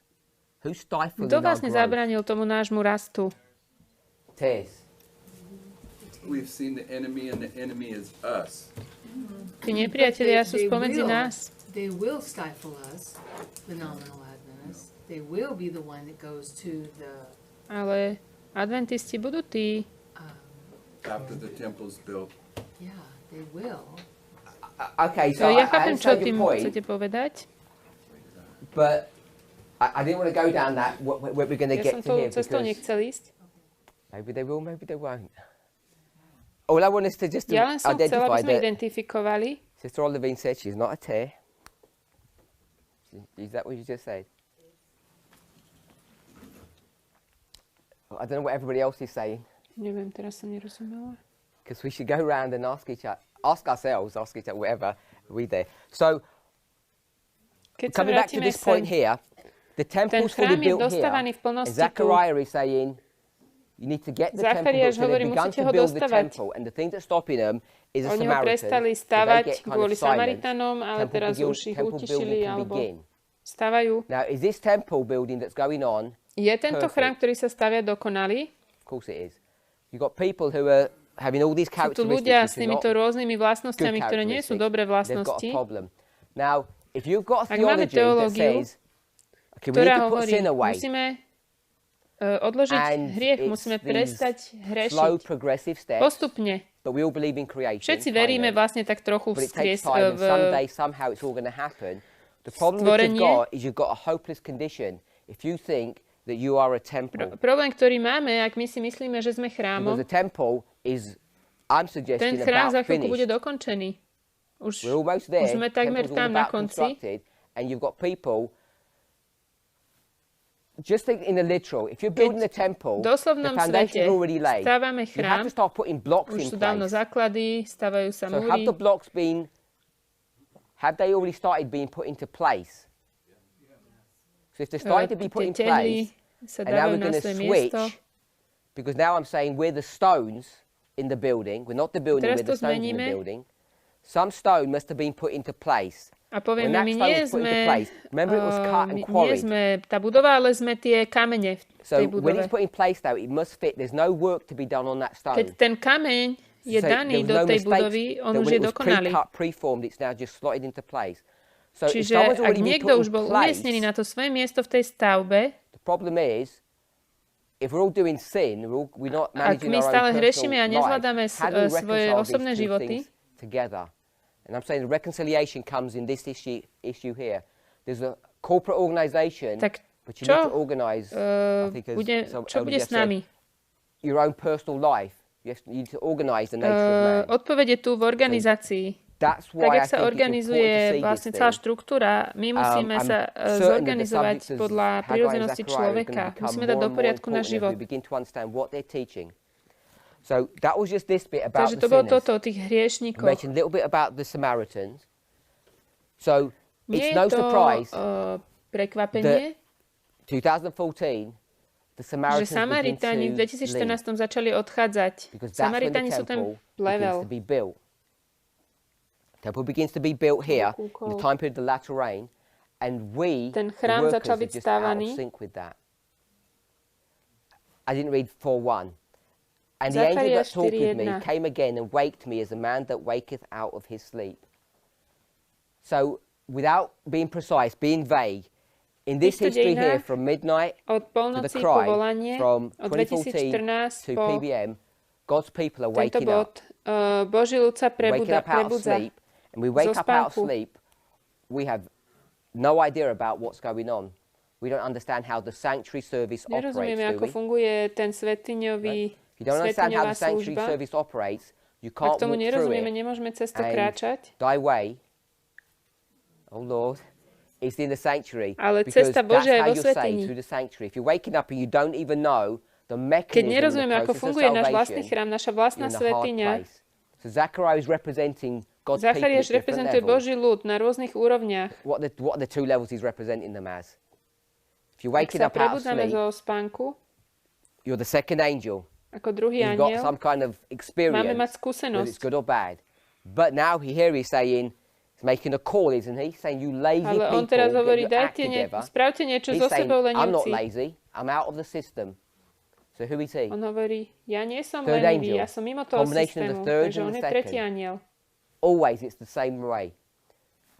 B: Who's stifling
A: Kto
B: our
A: vlastne
B: growth?
A: zabránil tomu nášmu rastu?
B: Tears.
H: We've seen the enemy, and the enemy is us.
A: Tí nepriatelia sú
J: They
A: spomedzi
J: will.
A: nás.
J: They will stifle us, the nominal Adventists. They will be the one that goes to the
A: Ale adventisti budú tí.
H: After the temple's built.
J: yeah, they will.
B: Okay,
A: So
B: so
A: ja
B: I
A: chápem, čo
B: understand
A: tým
B: your point,
A: chcete povedať.
B: but I didn't want to go down that where we're going to
A: Ja som
B: get to
A: tou
B: here
A: cestou
B: because
A: nechcel ísť.
B: maybe they will, maybe they won't. All I want is to just
A: Ja len som chcela,
B: identify
A: aby sme
B: that
A: identifikovali.
B: Sister Olivine said she's not a tear. Is that what you just said? I don't know what everybody else is saying.
A: Neviem, teraz som nerozumela.
B: Because we should go around and ask ourselves, whatever we do. So,
A: Keď sa
B: coming back to
A: vrátime
B: this point
A: sem,
B: here, the
A: ten
B: temple's
A: chrám
B: fully
A: je
B: built here,
A: dostávaný v
B: and
A: plnosti tu.
B: Zechariah is saying, you need to get the temple
A: Zachariáš
B: built, so
A: hovorí,
B: they've begun
A: musíte
B: to
A: ho
B: build the
A: dostavať.
B: temple, and the thing that's stopping them is a
A: Oni ho
B: Samaritan,
A: prestali
B: so they
A: stavať
B: get kind
A: kvôli
B: of silent.
A: Samaritanom, ale teraz už ich
B: Temple
A: utišili
B: building can
A: alebo
B: begin.
A: stavajú.
B: Now, is this temple building that's going on?
A: Je tento
B: Perfect.
A: chrám, ktorý sa stavia dokonalý?
B: Of course it is. You've got people who are having all these
A: Sú tu
B: characteristics
A: ľudia s
B: which are not
A: týmito rôznymi
B: good
A: vlastnosťami, ktoré nie sú dobré
B: characteristics. They've got
A: vlastnosti,
B: a problem. Now, if you've got a
A: Ak máme
B: theology that
A: teológiu,
B: says, okay, we need
A: ktorá
B: to put
A: hovorí,
B: sin away,
A: musíme odložiť
B: and
A: hriech,
B: it's
A: musíme
B: these
A: prestať
B: slow,
A: hrešiť
B: progressive steps,
A: postupne.
B: but we all believe in creation.
A: Všetci
B: kind
A: veríme
B: of,
A: vlastne tak trochu
B: but it takes
A: v
B: time, and someday, somehow, it's all going to happen. The problem that you've
A: stvorenie.
B: got is you've got a hopeless condition. If you think that you are a temple,
A: Problém, ktorý máme, ak my si myslíme, že sme
B: because
A: chrámom,
B: the temple is, I'm
A: ten
B: suggesting,
A: chrám za
B: about
A: chvíľku bude
B: finished.
A: dokončený. Už
B: We're almost there.
A: sme takmer
B: Temple's all
A: tam na
B: about
A: konci.
B: constructed, and you've got people. Just think in the literal. If you're building a temple,
A: v
B: the
A: doslovnom
B: foundation
A: svete
B: is already laid.
A: stávame
B: You have
A: chrám,
B: to start putting blocks in
A: už sú dávno
B: place.
A: základy, stavajú sa
B: So have
A: múry.
B: the blocks been? Have they already started being put into place? So if they started to be put
A: Tie
B: in
A: tehly
B: place,
A: sa
B: and now
A: dávajú
B: we're
A: na
B: going to
A: svoje
B: switch,
A: miesto.
B: because now I'm saying we're the stones in the building. We're not the building.
A: Teraz
B: We're the
A: to
B: stones in the
A: zmeníme.
B: building. Some stone must have been put into place.
A: A povieme,
B: When that
A: my
B: stone
A: nie
B: was put into
A: sme,
B: place, remember it was cut and
A: my nie
B: quarried.
A: sme tá budova, ale sme tie kamene v
B: So
A: tej
B: when it's
A: budove.
B: put in place, though, it must fit. There's no work to be done on that stone.
A: Keď ten kameň je
B: So
A: daný
B: there was
A: do
B: no
A: tej
B: mistakes
A: budovy, on
B: that
A: už
B: when
A: je
B: it was
A: dokonalý.
B: pre-cut, pre-formed, it's now just slotted into place. So if
A: Čiže
B: someone's
A: ak
B: already been
A: niekto
B: put
A: už
B: in
A: bol
B: place,
A: umiestnený na to svoje miesto v tej stavbe,
B: the problem is, if we're all doing sin, we're not
A: ak
B: managing
A: my
B: our
A: stále
B: own
A: hrešíme a
B: personal
A: nezvládame
B: life, how do we
A: svoje
B: reconcile
A: osobné
B: these two
A: životy,
B: things together? And I'm saying the reconciliation comes in this issue here. There's a corporate organisation,
A: tak
B: but you need to
A: čo,
B: organise, I think as some
A: čo
B: elder
A: bude
B: Jeff
A: s nami?
B: said, your own personal life. You need to organise the nature of man.
A: Odpoveď je tu v organizácii.
B: That's
A: Tak,
B: why I
A: jak sa
B: think it's important to
A: organizuje
B: see
A: vlastne
B: this
A: celá
B: thing.
A: štruktúra, my musíme
B: I'm
A: sa
B: certain that the
A: zorganizovať
B: subjects
A: podľa
B: as Haggai and
A: prírodzenosti
B: Zechariah are
A: človeka.
B: gonna become
A: Musíme dať
B: more
A: do
B: and more
A: poriadku náš
B: important as
A: život.
B: we begin to understand what they're teaching. So that was just this bit about
A: Takže
B: the
A: to bolo
B: sinners.
A: toto o tých
B: I
A: hriešníkoch.
B: mentioned a little bit about the Samaritans. So it's
A: Nie
B: no
A: je to
B: surprise
A: prekvapenie,
B: 2014 the
A: že
B: Samaritans
A: Samaritáni v
B: begin to leave
A: 2014 začali odchádzať.
B: because that's when the
A: Samaritáni sú ten
B: temple begins
A: level.
B: to be built. Temple begins to be built here in the time period of the latter rain, and we,
A: Ten
B: the
A: chrám
B: workers,
A: začal
B: are
A: byť
B: just out of
A: stávaný.
B: sync with that. I didn't read 4:1. And the angel that
A: Zachariáš
B: talked with me
A: 4:1.
B: came again and waked me as a man that waketh out of his sleep. So, without being precise, being vague, in this
A: týchto
B: history here
A: dejinách
B: from midnight
A: od
B: to the
A: polnoci po
B: cry,
A: volanie,
B: from
A: od
B: 2014 to
A: 2014 po
B: PBM, God's people are
A: tento
B: waking up.
A: bod, Boží ľud sa
B: Waking up out of
A: prebudza
B: sleep. And we wake
A: zo
B: up out of
A: spánku.
B: sleep, we have no idea about what's going on. We don't understand how the sanctuary service operates,
A: Nerozumieme,
B: do
A: ako
B: we?
A: funguje ten svetiňový,
B: If you don't understand how
A: svetiňová
B: the sanctuary
A: služba.
B: service operates, you
A: Ak
B: can't
A: tomu
B: walk through
A: nerozumieme,
B: it.
A: nemôžeme cez to
B: And
A: kráčať.
B: thy way, oh Lord, is in the sanctuary.
A: Ale
B: Because
A: cesta
B: that's
A: Božia je
B: how
A: vo
B: you're saved,
A: svätyni.
B: through the sanctuary. If you're waking up and you don't even know the
A: Keď
B: mechanism,
A: nerozumieme,
B: the
A: ako
B: process of
A: funguje náš vlastný
B: salvation,
A: chrám, naša
B: you're
A: vlastná
B: in a hard
A: svätyňa,
B: place. So Zechariah is representing God's people at
A: Zachariáš
B: different
A: reprezentuje
B: levels.
A: Boží ľud na rôznych úrovniach.
B: What are the two levels he's representing them as? If you're
A: Ak
B: waking
A: sa
B: up out of
A: prebudzame
B: sleep,
A: zo spánku,
B: you're the second angel.
A: ako druhý
B: You've got
A: anjel,
B: some kind of experience,
A: máme mať
B: whether it's
A: skúsenosť.
B: good or bad. But now here he's saying, he's making a call, isn't he? Saying, you lazy
A: Ale on
B: people,
A: teraz
B: get
A: hovorí,
B: your act
A: dajte
B: together.
A: spravte niečo
B: He's
A: so
B: saying,
A: sebou,
B: I'm not
A: lenivci.
B: lazy, I'm out of the system. So who is he?
A: On hovorí, ja nie som
B: Third
A: lenivý,
B: angel.
A: ja som mimo toho
B: Combination of the
A: systému.
B: third
A: Takže
B: and
A: on
B: the
A: je tretí
B: second.
A: anjel.
B: Always it's the same way.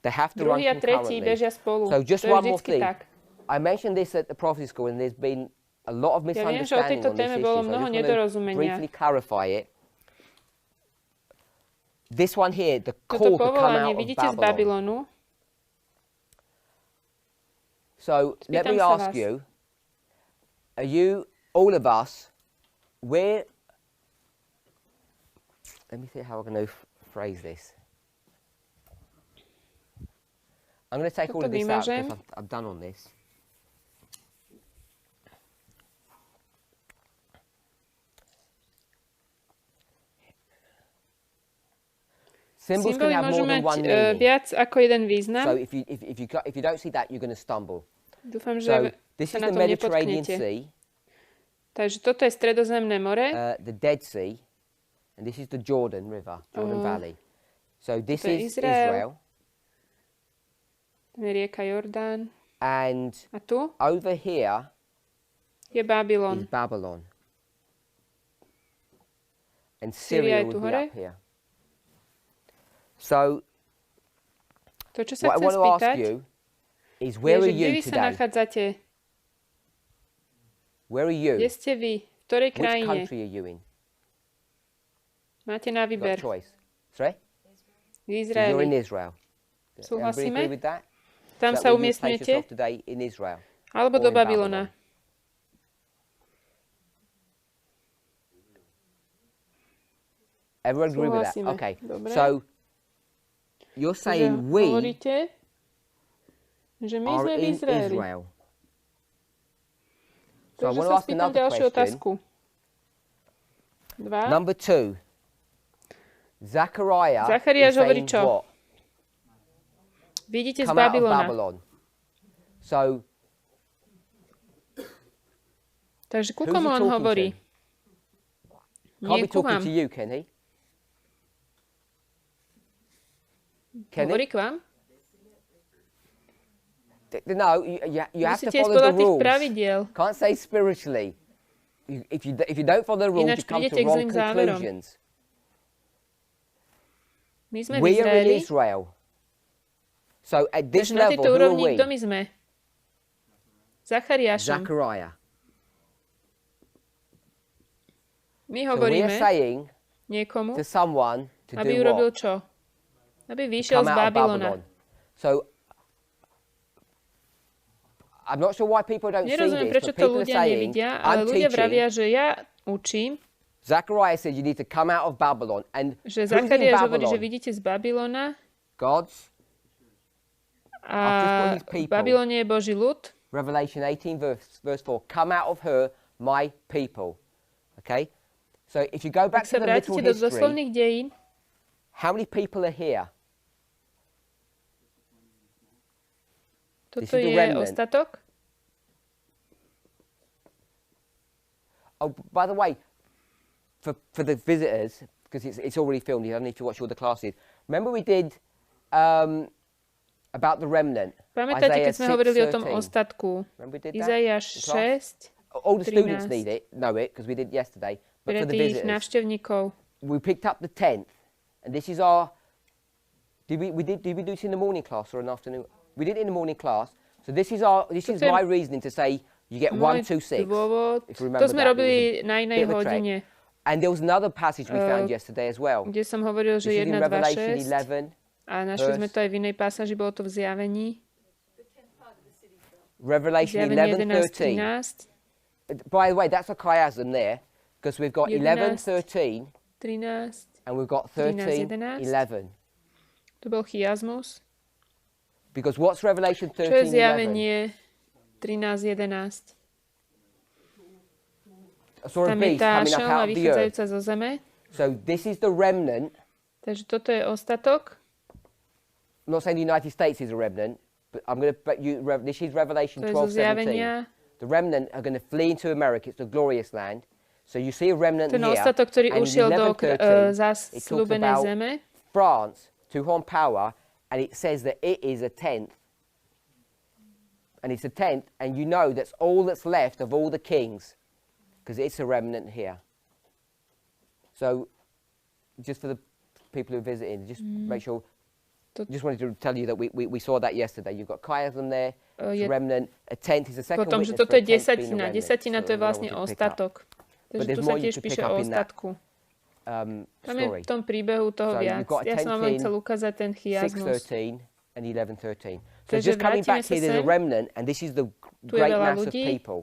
B: They have to run
A: Druhý a tretí
B: concurrently.
A: bežia spolu.
B: So just
A: To je
B: one more
A: vždycky
B: thing.
A: tak.
B: I mentioned this at the prophecy school and there's been a lot of
A: Ja viem, že o
B: misunderstanding
A: tejto
B: on this
A: téme
B: issue.
A: bolo
B: So I
A: mnoho
B: just want to
A: nedorozumenia.
B: briefly clarify it. This one here, the
A: Toto
B: call to come
A: povolanie
B: out of
A: vidíte z
B: Babylon.
A: Babylonu.
B: So let me
A: Spýtam sa
B: ask
A: vás.
B: you, are you, all of us, where, let me see how I'm going to phrase this. I'm going to take all
A: Toto
B: of this out
A: vymažem.
B: because I'm done on this. Symbols can
A: Symboly
B: have
A: môžu
B: more than
A: mať
B: one meaning.
A: viac ako jeden význam.
B: So if you don't see that, you're going to stumble.
A: Dúfam,
B: So
A: že
B: this
A: sa
B: is
A: na
B: the
A: tom
B: Mediterranean
A: nepotknete.
B: Sea,
A: Takže toto je Stredozemné more.
B: the Dead Sea, and this is the Jordan River, Jordan Valley. So this
A: to je
B: is
A: Izrael.
B: Israel,
A: Tam je rieka Jordán.
B: and
A: A tu
B: over here
A: je
B: is
A: Babylon.
B: Babylon. And
A: Syria je
B: Syria
A: tu
B: would be
A: hore.
B: up here. So
A: To, čo sa
B: what I
A: chcem
B: want to ask
A: spýtať,
B: you is,
A: je,
B: where
A: že
B: are
A: kde vy
B: you
A: sa
B: today?
A: nachádzate?
B: Where are you?
A: Kde ste vy? V ktorej
B: Which
A: krajine?
B: country are you in?
A: Máte na
B: You've got a
A: výber.
B: choice. Sorry?
A: V
B: So you're in
A: Izraeli.
B: Israel. Everybody
A: Súhlasíme?
B: agree with that?
A: Tam
B: Is
A: sa
B: that where you place
A: umiestnite?
B: yourself today, in Israel?
A: Alebo
B: or
A: do
B: in
A: Babylona.
B: Everyone agree with that?
A: Súhlasíme.
B: Okay.
A: Dobre.
B: So you're
A: Takže
B: saying we
A: hovoríte, že my
B: are
A: sme v
B: in
A: Izraeli.
B: Israel. So I
A: Takže
B: want to
A: sa
B: ask
A: spýtam
B: another
A: ďalšiu
B: question.
A: otázku. 2.
B: Number 2. Zechariah
A: Zachariáš
B: is
A: hovorí
B: saying
A: čo?
B: what?
A: Vidíte z
B: Come out of
A: Babylona.
B: Babylon. So
A: Takže ku
B: who's
A: komu
B: he
A: on
B: talking
A: hovorí?
B: to? Can't
A: Nie
B: be
A: ku
B: talking
A: vám.
B: to you, can he? Can
A: Hovorí
B: he?
A: k vám?
B: No, you have to
A: Musíte ísť
B: follow
A: podľa
B: the
A: tých
B: rules.
A: pravidiel.
B: Can't say spiritually. If you don't follow the rules,
A: Ináč
B: you come to
A: prídete k
B: wrong
A: zlým záverom.
B: conclusions.
A: My sme v
B: We are in
A: Izraeli.
B: Israel. So at this
A: Takže na
B: level,
A: tejto
B: who are
A: úrovni,
B: we?
A: kto my sme? Zachariášom.
B: Zechariah.
A: My
B: So we are
A: hovoríme
B: saying
A: niekomu,
B: to someone to
A: aby
B: do
A: urobil
B: what?
A: čo? Aby vyšiel
B: Come
A: z
B: out of
A: Babylona.
B: Babylon. So I'm not sure why people don't see
A: Nerozumiem,
B: this,
A: prečo
B: but
A: to
B: people are
A: ľudia
B: saying,
A: nevidia, ale
B: I'm
A: ľudia
B: teaching.
A: vravia, že ja učím,
B: Zechariah said you need to come out of Babylon. And
A: že
B: who's in
A: Zachariáš hovorí, že
B: Babylon?
A: vidíte z Babylona
B: God's,
A: a
B: I've just put his
A: v
B: people.
A: Babylone je Boží ľud.
B: Revelation 18 verse 4. Come out of her, my people. Okay? So if you go back
A: Ak sa
B: to the little
A: vrátite do
B: history,
A: doslovných dejín,
B: how many people are here? This
A: toto
B: is the
A: je
B: remnant.
A: ostatok.
B: Oh, by the way, for the visitors, because it's already filmed, you don't need to watch all the classes. Remember we did about the remnant.
A: Pamätáte, keď sme hovorili o tom
B: 6:13.
A: ostatku?
B: Remember we did that?
A: Izajáš
B: in class?
A: 6,
B: All the students
A: 13.
B: know it because we did yesterday. But
A: pre
B: for the
A: tých
B: visitors,
A: návštevníkov.
B: we picked up the 10th, and this is our. Did we do this in the morning class or an afternoon? We did it in the morning class. So this is
A: Toto je
B: my reasoning to say you get
A: Môj
B: 1, 2, 6.
A: dôvod,
B: if you remember
A: to sme
B: that, it was
A: robili
B: a
A: na
B: bit
A: inej
B: of a trek.
A: hodine,
B: And there was another passage we found yesterday as well.
A: kde som hovoril,
B: This
A: že
B: is in
A: 1, 2,
B: Revelation
A: 6
B: 11.
A: a našli sme
B: verse-
A: to aj v inej pasáži, bolo to v Zjavení.
B: Revelation
A: Zjavenie
B: 11:13.
A: 11,
B: By the way, that's a chiasm there, because we've got 11:13
A: 13,
B: and we've got
A: 13,
B: 13:11.
A: to bol chiasmus.
B: Because what's Revelation
A: Čo je
B: 13:11?
A: zjavenie 13.11?
B: I saw a
A: Tam je
B: beast
A: tá
B: coming up
A: šelma
B: out of the earth.
A: vychádzajúca zo zeme.
B: So this is the remnant.
A: Takže toto je ostatok.
B: I'm not saying the United States is a remnant, but I'm going to bet you this is Revelation
A: To je zo
B: 12:17.
A: zjavenia.
B: The remnant are going to flee into America. It's the glorious land. So you see a remnant
A: Ten
B: here.
A: ostatok, ktorý
B: and in
A: ušiel do
B: 11:13, it talks
A: zasľúbenej
B: about
A: zeme.
B: France, two-horn power, and it says that it is a tenth. And it's a tenth, and you know that's all that's left of all the kings, because it's a remnant here. So, just for the people who are visiting, just make sure. Just wanted to tell you that we saw that yesterday. You've got chiasm there, it's a remnant, a tenth is the second
A: Potom, že
B: witness
A: toto
B: for
A: je
B: a tenth being a
A: desatina.
B: remnant.
A: Desatina to je
B: So I
A: vlastne
B: want you to pick up.
A: ostatok. Takže
B: there's
A: tu sa
B: more you
A: tiež
B: could
A: píše
B: pick up
A: o
B: in that,
A: ostatku. Tam je
B: story.
A: v tom príbehu toho
B: So
A: viac.
B: you've got
A: Ja som vám len
B: 10:13,
A: chcel ukázať ten chiasmus.
B: 6:13 and 11:13. So
A: Takže
B: just coming
A: vrátime
B: back
A: sa
B: here, there's a
A: sem.
B: remnant, and this is the
A: Tu je
B: great
A: veľa
B: mass of
A: ľudí.
B: people.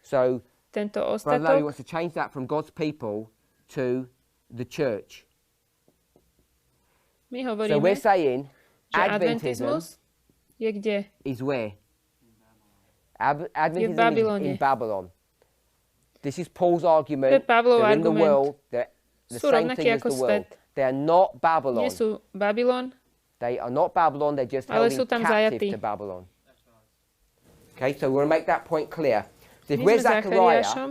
B: So
A: Tento
B: Brother Larry
A: ostatok.
B: wants to change that from God's people to the church.
A: My
B: So
A: hovoríme,
B: we're saying
A: že
B: Adventism
A: adventizmus je kde?
B: is where? Adventism is
A: Babylone.
B: in Babylon. This is Paul's argument.
A: To je Pavlov
B: They're in the
A: argument.
B: world. They're the
A: Sú
B: same
A: rovnakí
B: thing as
A: ako
B: the world.
A: svet.
B: They are not Babylon.
A: Nie sú Babylon,
B: They are not Babylon. They're just
A: ale
B: held
A: sú
B: in
A: tam
B: captive
A: zajatí.
B: to Babylon. Okay, so we're going to make that point clear. So if
A: My
B: we're
A: sme
B: Zachariah
A: Zachariášom.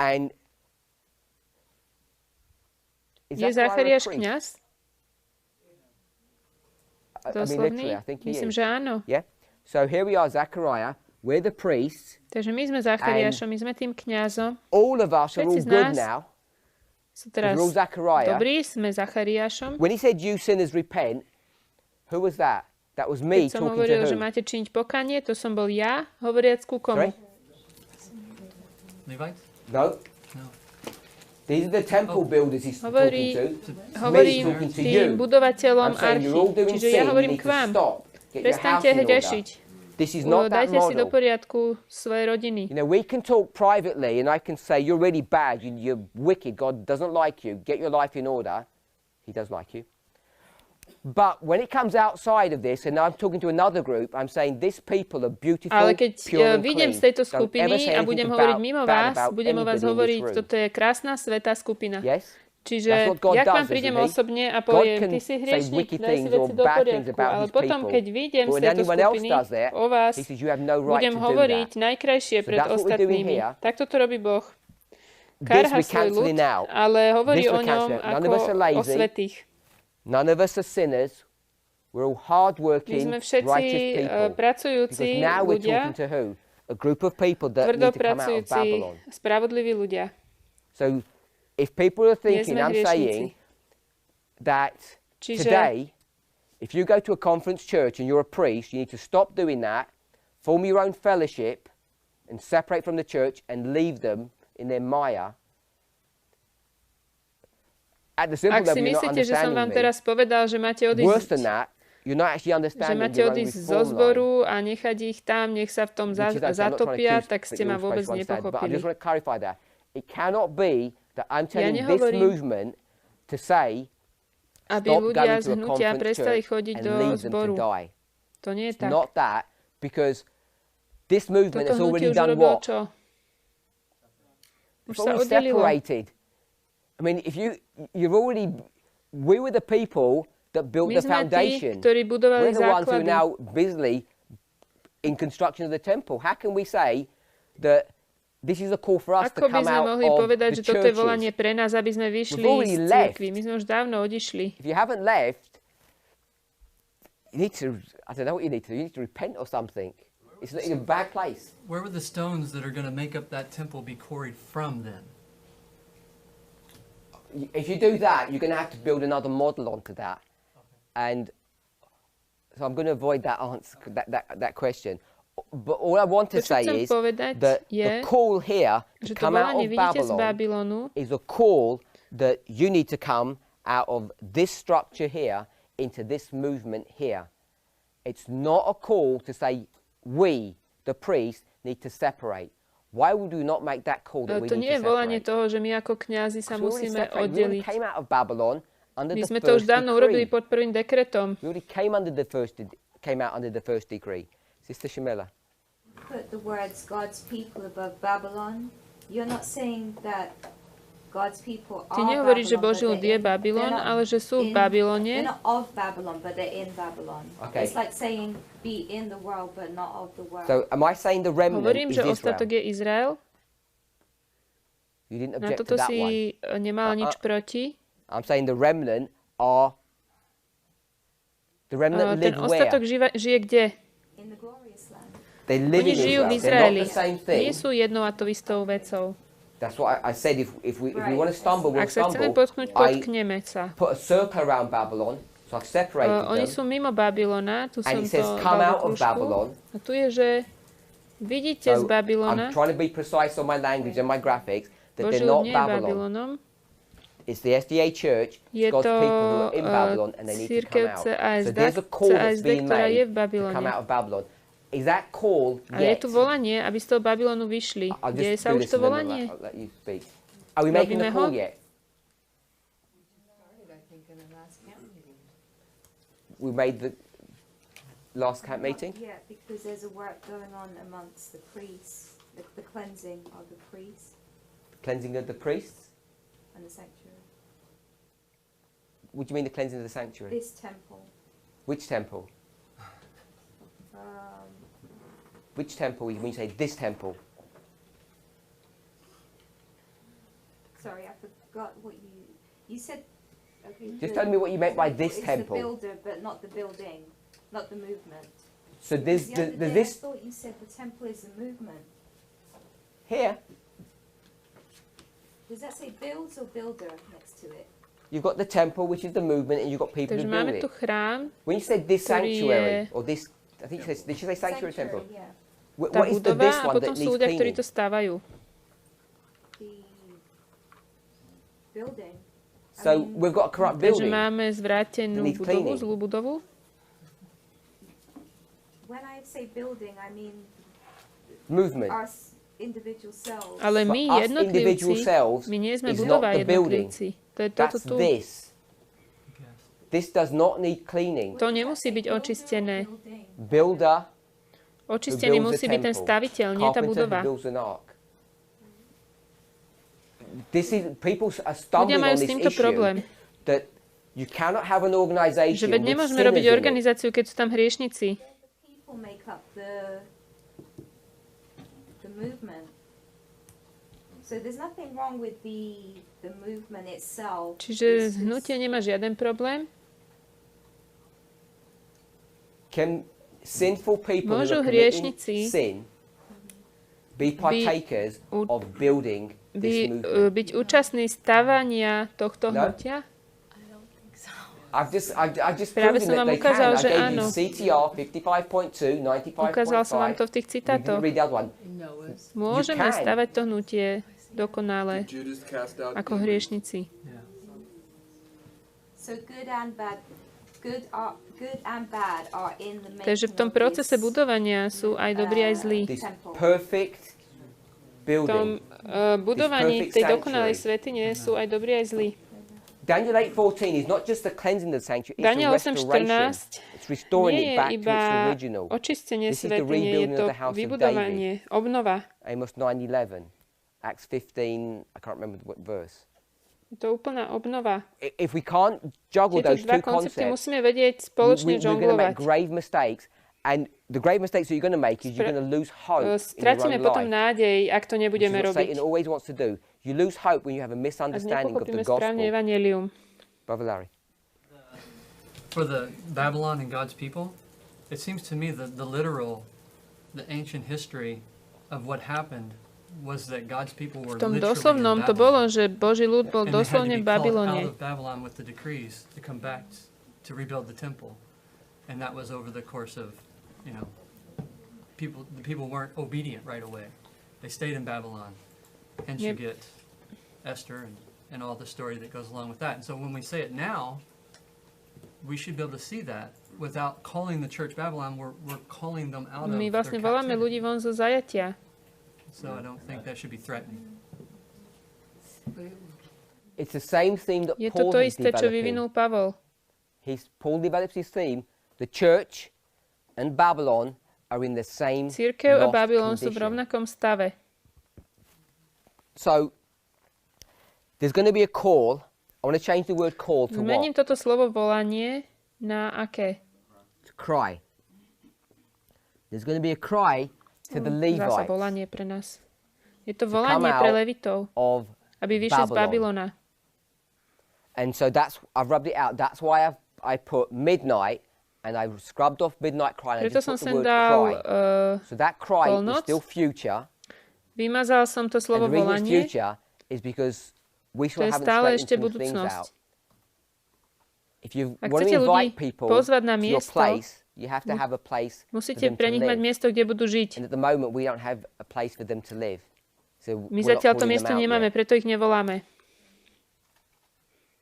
B: and
A: Je
B: Zachariah a
A: Zachariáš
B: priest?
A: kňaz?
B: I mean,
A: Doslovný?
B: literally, I think he
A: Myslím,
B: is.
A: že áno.
B: Yeah. So here we are, Zachariah. We're the priests.
A: Takže my sme Zachariášom, my sme tým kňazom.
B: All of us are all
A: Všetci z
B: good
A: nás
B: now.
A: sú teraz
B: We're all Zachariah.
A: dobrí, sme Zachariášom.
B: When he said, "You sinners repent," who was that? That was me
A: Keď som
B: talking to
A: hovoril, že
B: who?
A: máte činiť pokanie, to som bol ja, hovoriac ku komu?
B: Sorry?
F: Levites?
B: No.
F: No.
B: These are the temple builders he's
A: Hovorí-
B: talking to.
A: Hovorím
B: talking to
A: tým
B: you.
A: budovateľom
B: I'm saying you're all
A: Archy.
B: doing
A: Čiže ja
B: sin. You
A: hovorím
B: need
A: k
B: to
A: vám.
B: stop. Get your house
A: Prestaňte
B: in order.
A: hriešiť.
B: This is not that
A: Dajte si do
B: model.
A: poriadku svoje rodiny.
B: You know, we can talk privately and I can say, you're really bad, you're wicked, God doesn't like you, get your life in order. He does like you. But when it comes outside of this, and I'm talking to another group, I'm saying this people are beautiful,
A: Ale keď
B: pure and
A: vyjdem
B: clean.
A: z tejto
B: Don't ever
A: skupiny
B: say
A: a
B: anything
A: budem
B: about-
A: hovoriť mimo
B: bad
A: vás,
B: about
A: budem o vás
B: anybody in this
A: hovoriť,
B: room.
A: toto je krásna, svätá skupina.
B: Yes?
A: Čiže
B: That's what God
A: ja k
B: does,
A: vám prídem
B: isn't he?
A: osobne a
B: God
A: poviem,
B: can
A: ty si
B: say
A: hriešnik,
B: wicked
A: daj si
B: things or
A: veci do
B: bad things
A: poriadku.
B: about
A: Ale
B: his
A: potom,
B: people.
A: keď vyjdem
B: But
A: z
B: when
A: tejto
B: anyone else
A: skupiny
B: does that,
A: o vás,
B: he says, you have no right
A: budem
B: to do
A: hovoriť
B: that.
A: najkrajšie
B: So
A: pred
B: that's what we're doing
A: ostatnými.
B: here.
A: Takto to robí Boh.
B: This
A: Karha
B: we're
A: svoj ľud,
B: cancelling out.
A: ale hovorí
B: This
A: o
B: we're
A: ňom
B: cancelling out. None
A: ako
B: of us are
A: o
B: lazy.
A: svätých.
B: None of us are sinners. We're all
A: My
B: hard-working,
A: sme všetci
B: righteous people.
A: pracujúci
B: Because now we're
A: ľudia,
B: talking to who? A group of people that
A: tvrdo
B: need to come out of
A: pracujúci,
B: Babylon.
A: spravodliví ľudia.
B: So if people are
A: Nie
B: thinking,
A: sme
B: I'm saying
A: hriešnici.
B: that
A: Čiže
B: today, if you go to a conference church and you're a priest, you need to stop doing that, form your own fellowship, and separate from the church and leave them in their mire. At the simple
A: ak
B: level,
A: si
B: you're not
A: myslíte, že som vám
B: understanding me.
A: teraz povedal, že máte
B: Worse
A: odísť,
B: than that, you're not actually
A: že
B: understanding
A: máte
B: your own
A: odísť zo
B: reform line.
A: zboru a nechať ich tam, nech sa v tom
B: Which is okay, I'm not trying to
A: zatopia,
B: accuse
A: tak
B: that
A: ste
B: you're
A: ma
B: all
A: vôbec
B: supposed to understand, But I
A: nepochopili.
B: just want to clarify that. It cannot be that I'm telling this
A: nehovorím,
B: movement to say,
A: aby
B: stop
A: ľudia
B: going
A: z
B: to a
A: hnutia
B: conference
A: prestali
B: church
A: chodiť
B: and
A: do
B: leave them to
A: zboru.
B: die.
A: To nie je
B: It's
A: tak.
B: not that, because this movement
A: Toto
B: has
A: hnutie
B: already
A: už
B: done
A: urobilo
B: what?
A: čo? Už
B: It's
A: sa
B: already
A: oddelilo.
B: separated. I mean, if you've already, we were the people that built
A: My
B: the
A: sme tí,
B: foundation.
A: ktorí budovali
B: We're the ones who are
A: základy.
B: now busily in construction of the temple. How can we say that this is a call for us
A: Ako
B: to
A: by
B: come
A: sme
B: out
A: mohli
B: of
A: povedať,
B: the
A: že toto je
B: churches?
A: volanie pre nás, aby sme vyšli
B: already
A: z
B: left.
A: cirkvi. My sme už dávno odišli.
B: If you haven't left, you need to, I don't know what you need to do, you need to repent or something. It's in a bad place.
F: Where would the stones that are going to make up that temple be quarried from then?
B: If you do that, you're going to have to build another model onto that. And so I'm going to avoid that answer, that question. But all I want to
A: To, čo
B: say
A: chcem
B: is
A: povedať,
B: that
A: je,
B: the call here to
A: že to
B: come out
A: volanie
B: of
A: vidíte z
B: Babylon
A: Babylonu,
B: is a call that you need to come out of this structure here into this movement here. It's not a call to say we the priest, need to separate. Why would we not make that call that we
A: To
B: need
A: nie je
B: to
A: volanie
B: separate?
A: toho, že my ako kňazi sa
B: We already
A: musíme
B: separated. We already
A: oddeliť.
B: came out of Babylon under
A: My
B: the
A: sme to už
B: first
A: dávno urobili
B: decree.
A: pod prvým dekretom.
B: We already came out under the first decree. Sister Shamila.
I: Put the words God's people above Babylon. You're not saying that God's people are
A: Ty nehovoríš, že
I: Babylon,
A: Boží
I: but
A: ľud je Babylon, ale že sú v Babylone.
I: They're not of Babylon, but they're in Babylon.
B: Okay.
I: It's like saying be in the world, but not of the world.
B: So am I saying the remnant
A: Hovorím,
B: is
A: že
B: Israel?
A: ostatok je Izrael.
B: You didn't
A: Na
B: object
A: toto
B: to that one.
A: si nemala nič proti.
B: I'm saying the remnant are... The remnant
A: Ten
B: live where?
A: ostatok žije kde?
I: In the glorious land.
B: They live
A: Oni
B: in
A: žijú v
B: Israel. They're not
A: Izraeli.
B: the same thing.
A: Nie sú jednou a to istou vecou.
B: That's what I said. If we
I: Right.
B: want to stumble, we'll
A: Ak sa chceme
B: stumble.
A: potknúť, potkneme sa.
B: Put a circle around Babylon, so I've separated
A: Oni
B: them.
A: sú mimo Babylona, tu som
B: And it says,
A: to
B: come
A: dal
B: out
A: do
B: of
A: krúžku.
B: Babylon.
A: A tu je, že vidíte z
B: So
A: Babylona,
B: I'm trying to be precise on my language and my graphics, that
A: Boží
B: they're
A: ľud
B: not
A: nie je
B: Babylon.
A: Babylonom.
B: It's the SDA church,
A: Je
B: it's God's
A: to
B: people who are in Babylon and they need to come
A: církev
B: out. So
A: CASD,
B: there's a call that's being
A: ktorá je v
B: made to come
A: Babylone.
B: out of Babylon. Is that call
A: A je
B: yet?
A: tu volanie, aby z toho Babylonu vyšli.
B: I'll
A: Deje
B: just
A: sa
B: do
A: už
B: this
A: to
B: and then
A: volanie?
B: I'll let you speak. Are we making the
A: Robíme
B: call
A: ho?
B: yet?
J: Started, I think, in the last camp meeting.
B: We made the last camp meeting?
I: Yeah, because there's a work going on amongst the priests, the cleansing of the priests
B: Cleansing of the priests?
I: and the sanctuary.
B: What do you mean the cleansing of the sanctuary?
I: This temple.
B: Which temple? Which temple? When you say this temple?
I: Sorry, I forgot what you said. Okay,
B: Just tell me what you meant by this
I: it's
B: temple.
I: the builder, but not the building, not the movement.
B: So there's
I: The other day I
B: this
I: thought you said the temple is the movement.
B: here.
I: Does that say builds or builder next to it?
B: You've got the temple, which is the movement, and you've got people
A: Takže
B: who build
A: máme tu
B: it.
A: chrám,
B: When you said this
A: ktorý
B: sanctuary
A: je-
B: or this, I think you said, did you say sanctuary temple?
I: yeah.
B: What
A: tá
B: is the
A: budova
B: this
A: a
B: one
A: potom
B: that
A: sú
B: needs
A: ľudia, ktorí
B: cleaning?
A: to stávajú.
I: The building.
B: So we've got a corrupt
A: Takže
B: building.
A: máme zvrátenú
B: Needs
A: budovu,
B: cleaning.
A: zlú budovu.
I: When I say building, I mean
B: Movement.
I: our individual cells.
A: Ale
B: But
A: my,
B: us individual
A: jednotlivci,
B: selves
A: my nie sme
B: is
A: budova,
B: not the building.
A: jednotlivci. To je toto
B: That's
A: tu.
B: this. This does not need cleaning.
A: To nemusí byť očistené.
B: Builder who
A: Očistený
B: builds a
A: musí byť ten
B: temple.
A: staviteľ, nie tá
B: Carpenter who
A: budova.
B: builds an ark. This is people are
A: Ľudia
B: stumbling
A: majú
B: on
A: s
B: this
A: týmto problém,
B: issue that you cannot have an organization
A: že veď
B: with
A: nemôžeme
B: sinners
A: robiť
B: in it.
A: organizáciu, keď sú tam hriešnici.
I: People make up the movement. So there's nothing wrong with the movement itself.
A: Čiže hnutie nemá žiaden problém.
B: Can sinful people who
A: Môžu
B: are committing
A: hriešnici
B: sin be partakers of building this movement?
A: byť účastní stavania tohto
B: No.
A: hnutia?
B: I've just
A: Práve
B: proven
A: som
B: that
A: vám
B: they
A: ukázal,
B: can. I
A: že
B: gave
A: áno.
B: you CTR 55.2, 95.5.
A: Ukázal som vám to v tých
B: We didn't
A: citátoch.
B: read the other one.
J: Noah's.
A: Môžeme
B: can.
A: stavať to hnutie dokonale
H: Judas cast out
A: ako
H: demons.
A: hriešnici.
I: So good and bad are in the making
A: Takže v tom
I: of
A: procese
I: this,
A: budovania sú aj dobrí, aj zlí.
B: This
I: temple.
B: perfect
A: V tom
B: building.
A: budovaní
B: perfect
A: tej dokonalej
B: sanctuary.
A: svätyne sú aj dobrí, aj zlí.
B: Daniel 8:14 is not just the cleansing of the sanctuary, it's
A: Daniel
B: a restoration.
A: 8:14
B: It's restoring
A: nie
B: it
A: je
B: back to
A: iba
B: its original.
A: očistenie
B: This is the
A: svätyne, je
B: rebuilding
A: to
B: of the house of
A: vybudovanie, obnova.
B: Amos 9:11, Acts 15, I can't remember what verse.
A: Je to úplná obnova.
B: If we can't juggle
A: Tieto
B: those
A: dva
B: two
A: koncepty
B: concepts,
A: musíme vedieť spoločne
B: we're going to
A: žonglovať.
B: make grave mistakes. And the grave mistakes that you're going to make is you're going to lose hope in your
A: Stratíme
B: own
A: potom
B: life.
A: nádej, ak to
B: Which is
A: nebudeme
B: what
A: robiť.
B: Satan always wants to do. You lose hope when you have a
A: Ak
B: misunderstanding of
A: nepochopíme
B: the
A: správne
B: gospel.
A: evanjelium.
B: Brother Larry.
F: For the Babylon and God's people, it seems to me that the ancient history of what happened was that God's people were
A: V tom
F: literally
A: doslovnom
F: in
A: to bolo,
F: Babylon.
A: že Boží ľud bol
F: And they had to
A: doslovne
F: be
A: v
F: called
A: Babylone.
F: out of Babylon with the decrees to come back to rebuild the temple. And that was over the course of, the people weren't obedient right away. They stayed in Babylon. Hence you
A: Yep.
F: get Esther and all the story that goes along with that. And so when we say it now, we should be able to see that without calling the church Babylon, we're calling them out of
A: My
F: their
A: vlastne voláme
F: captivity.
A: ľudí von zo zajatia.
F: So I don't think that should be threatening.
B: It's the same theme that
A: Je to
B: Paul
A: to
B: is
A: isté, čo
B: developing.
A: vyvinul Pavol.
B: Paul develops his theme. The church and Babylon are in the same
A: Cirkev a
B: lost
A: Babylon sú v
B: condition.
A: rovnakom stave.
B: So there's going to be a call. I want to change the word call to
A: Zmením
B: what?
A: toto slovo volanie na aké?
B: To cry. There's going to be a cry to the
A: Zasa
B: Levites
A: volanie pre nás. Je to
B: come
A: volanie pre
B: out
A: Levitov,
B: of
A: aby vyšli z
B: Babylon.
A: Babylona.
B: And so I've rubbed it out. That's why I put midnight and I scrubbed off midnight cry and I
A: Preto
B: just
A: som
B: put the
A: sem
B: word
A: dal
B: cry. So that cry is
A: polnoc.
B: still future.
A: Vymazal som to
B: And
A: slovo
B: the reason it's
A: volanie,
B: future is because we
A: to
B: still
A: je
B: haven't
A: stále
B: straightened
A: ešte
B: some things
A: budúcnosť.
B: out. If you
A: Ak
B: want to
A: chcete ľudí
B: invite people
A: pozvať na
B: to your
A: miesto,
B: place, you have to have a place for
A: musíte
B: them to
A: pre nich mať
B: live.
A: miesto, kde budú žiť.
B: And at the moment, we don't have a place for them to live. So
A: My
B: we're not
A: zatiaľ to
B: calling
A: miesto
B: them out
A: nemáme,
B: yet.
A: preto ich nevoláme.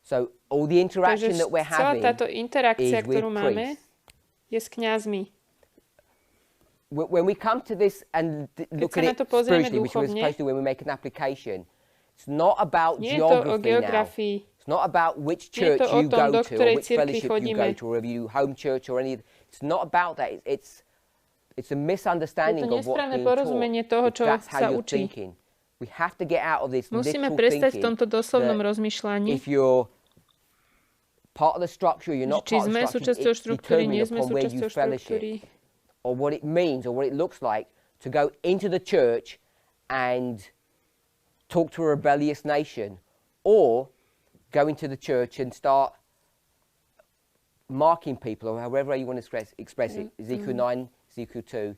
B: So all the interaction
A: Takže
B: that we're
A: celá
B: having
A: táto interakcia,
B: is with
A: ktorú máme,
B: priests.
A: je s kňazmi.
B: When we come to this and look
A: sa
B: at
A: na
B: it
A: to pozrieme
B: spiritually, which we're
A: duchovne,
B: supposed to do when we make an application, it's not about
A: Nie je to o
B: geography now.
A: geografii.
B: It's not about which
A: Nie je
B: church
A: to o
B: you
A: tom,
B: go
A: do
B: to or
A: ktorej
B: which
A: cirkvi
B: fellowship you
A: chodíme.
B: go to or if you home church or any. It's not about that. It's a misunderstanding
A: Je to
B: of what's
A: nesprávne
B: being
A: porozumenie
B: taught.
A: toho,
B: If
A: čo
B: that's how
A: sa
B: you're
A: učí.
B: thinking. We have to get out of this
A: Musíme
B: literal
A: prestať v
B: thinking
A: tomto doslovnom
B: that
A: rozmýšľaní,
B: if you're part of the structure, you're not
A: či
B: part of
A: sme
B: the structure.
A: súčasťou
B: It's
A: štruktúry,
B: determined
A: nie sme
B: upon where you
A: súčasťou
B: fellowship
A: štruktúry.
B: or what it means or what it looks like to go into the church and talk to a rebellious nation, or go into the church and start marking people, or however you want to express it. Ezekiel 9, Ezekiel 2.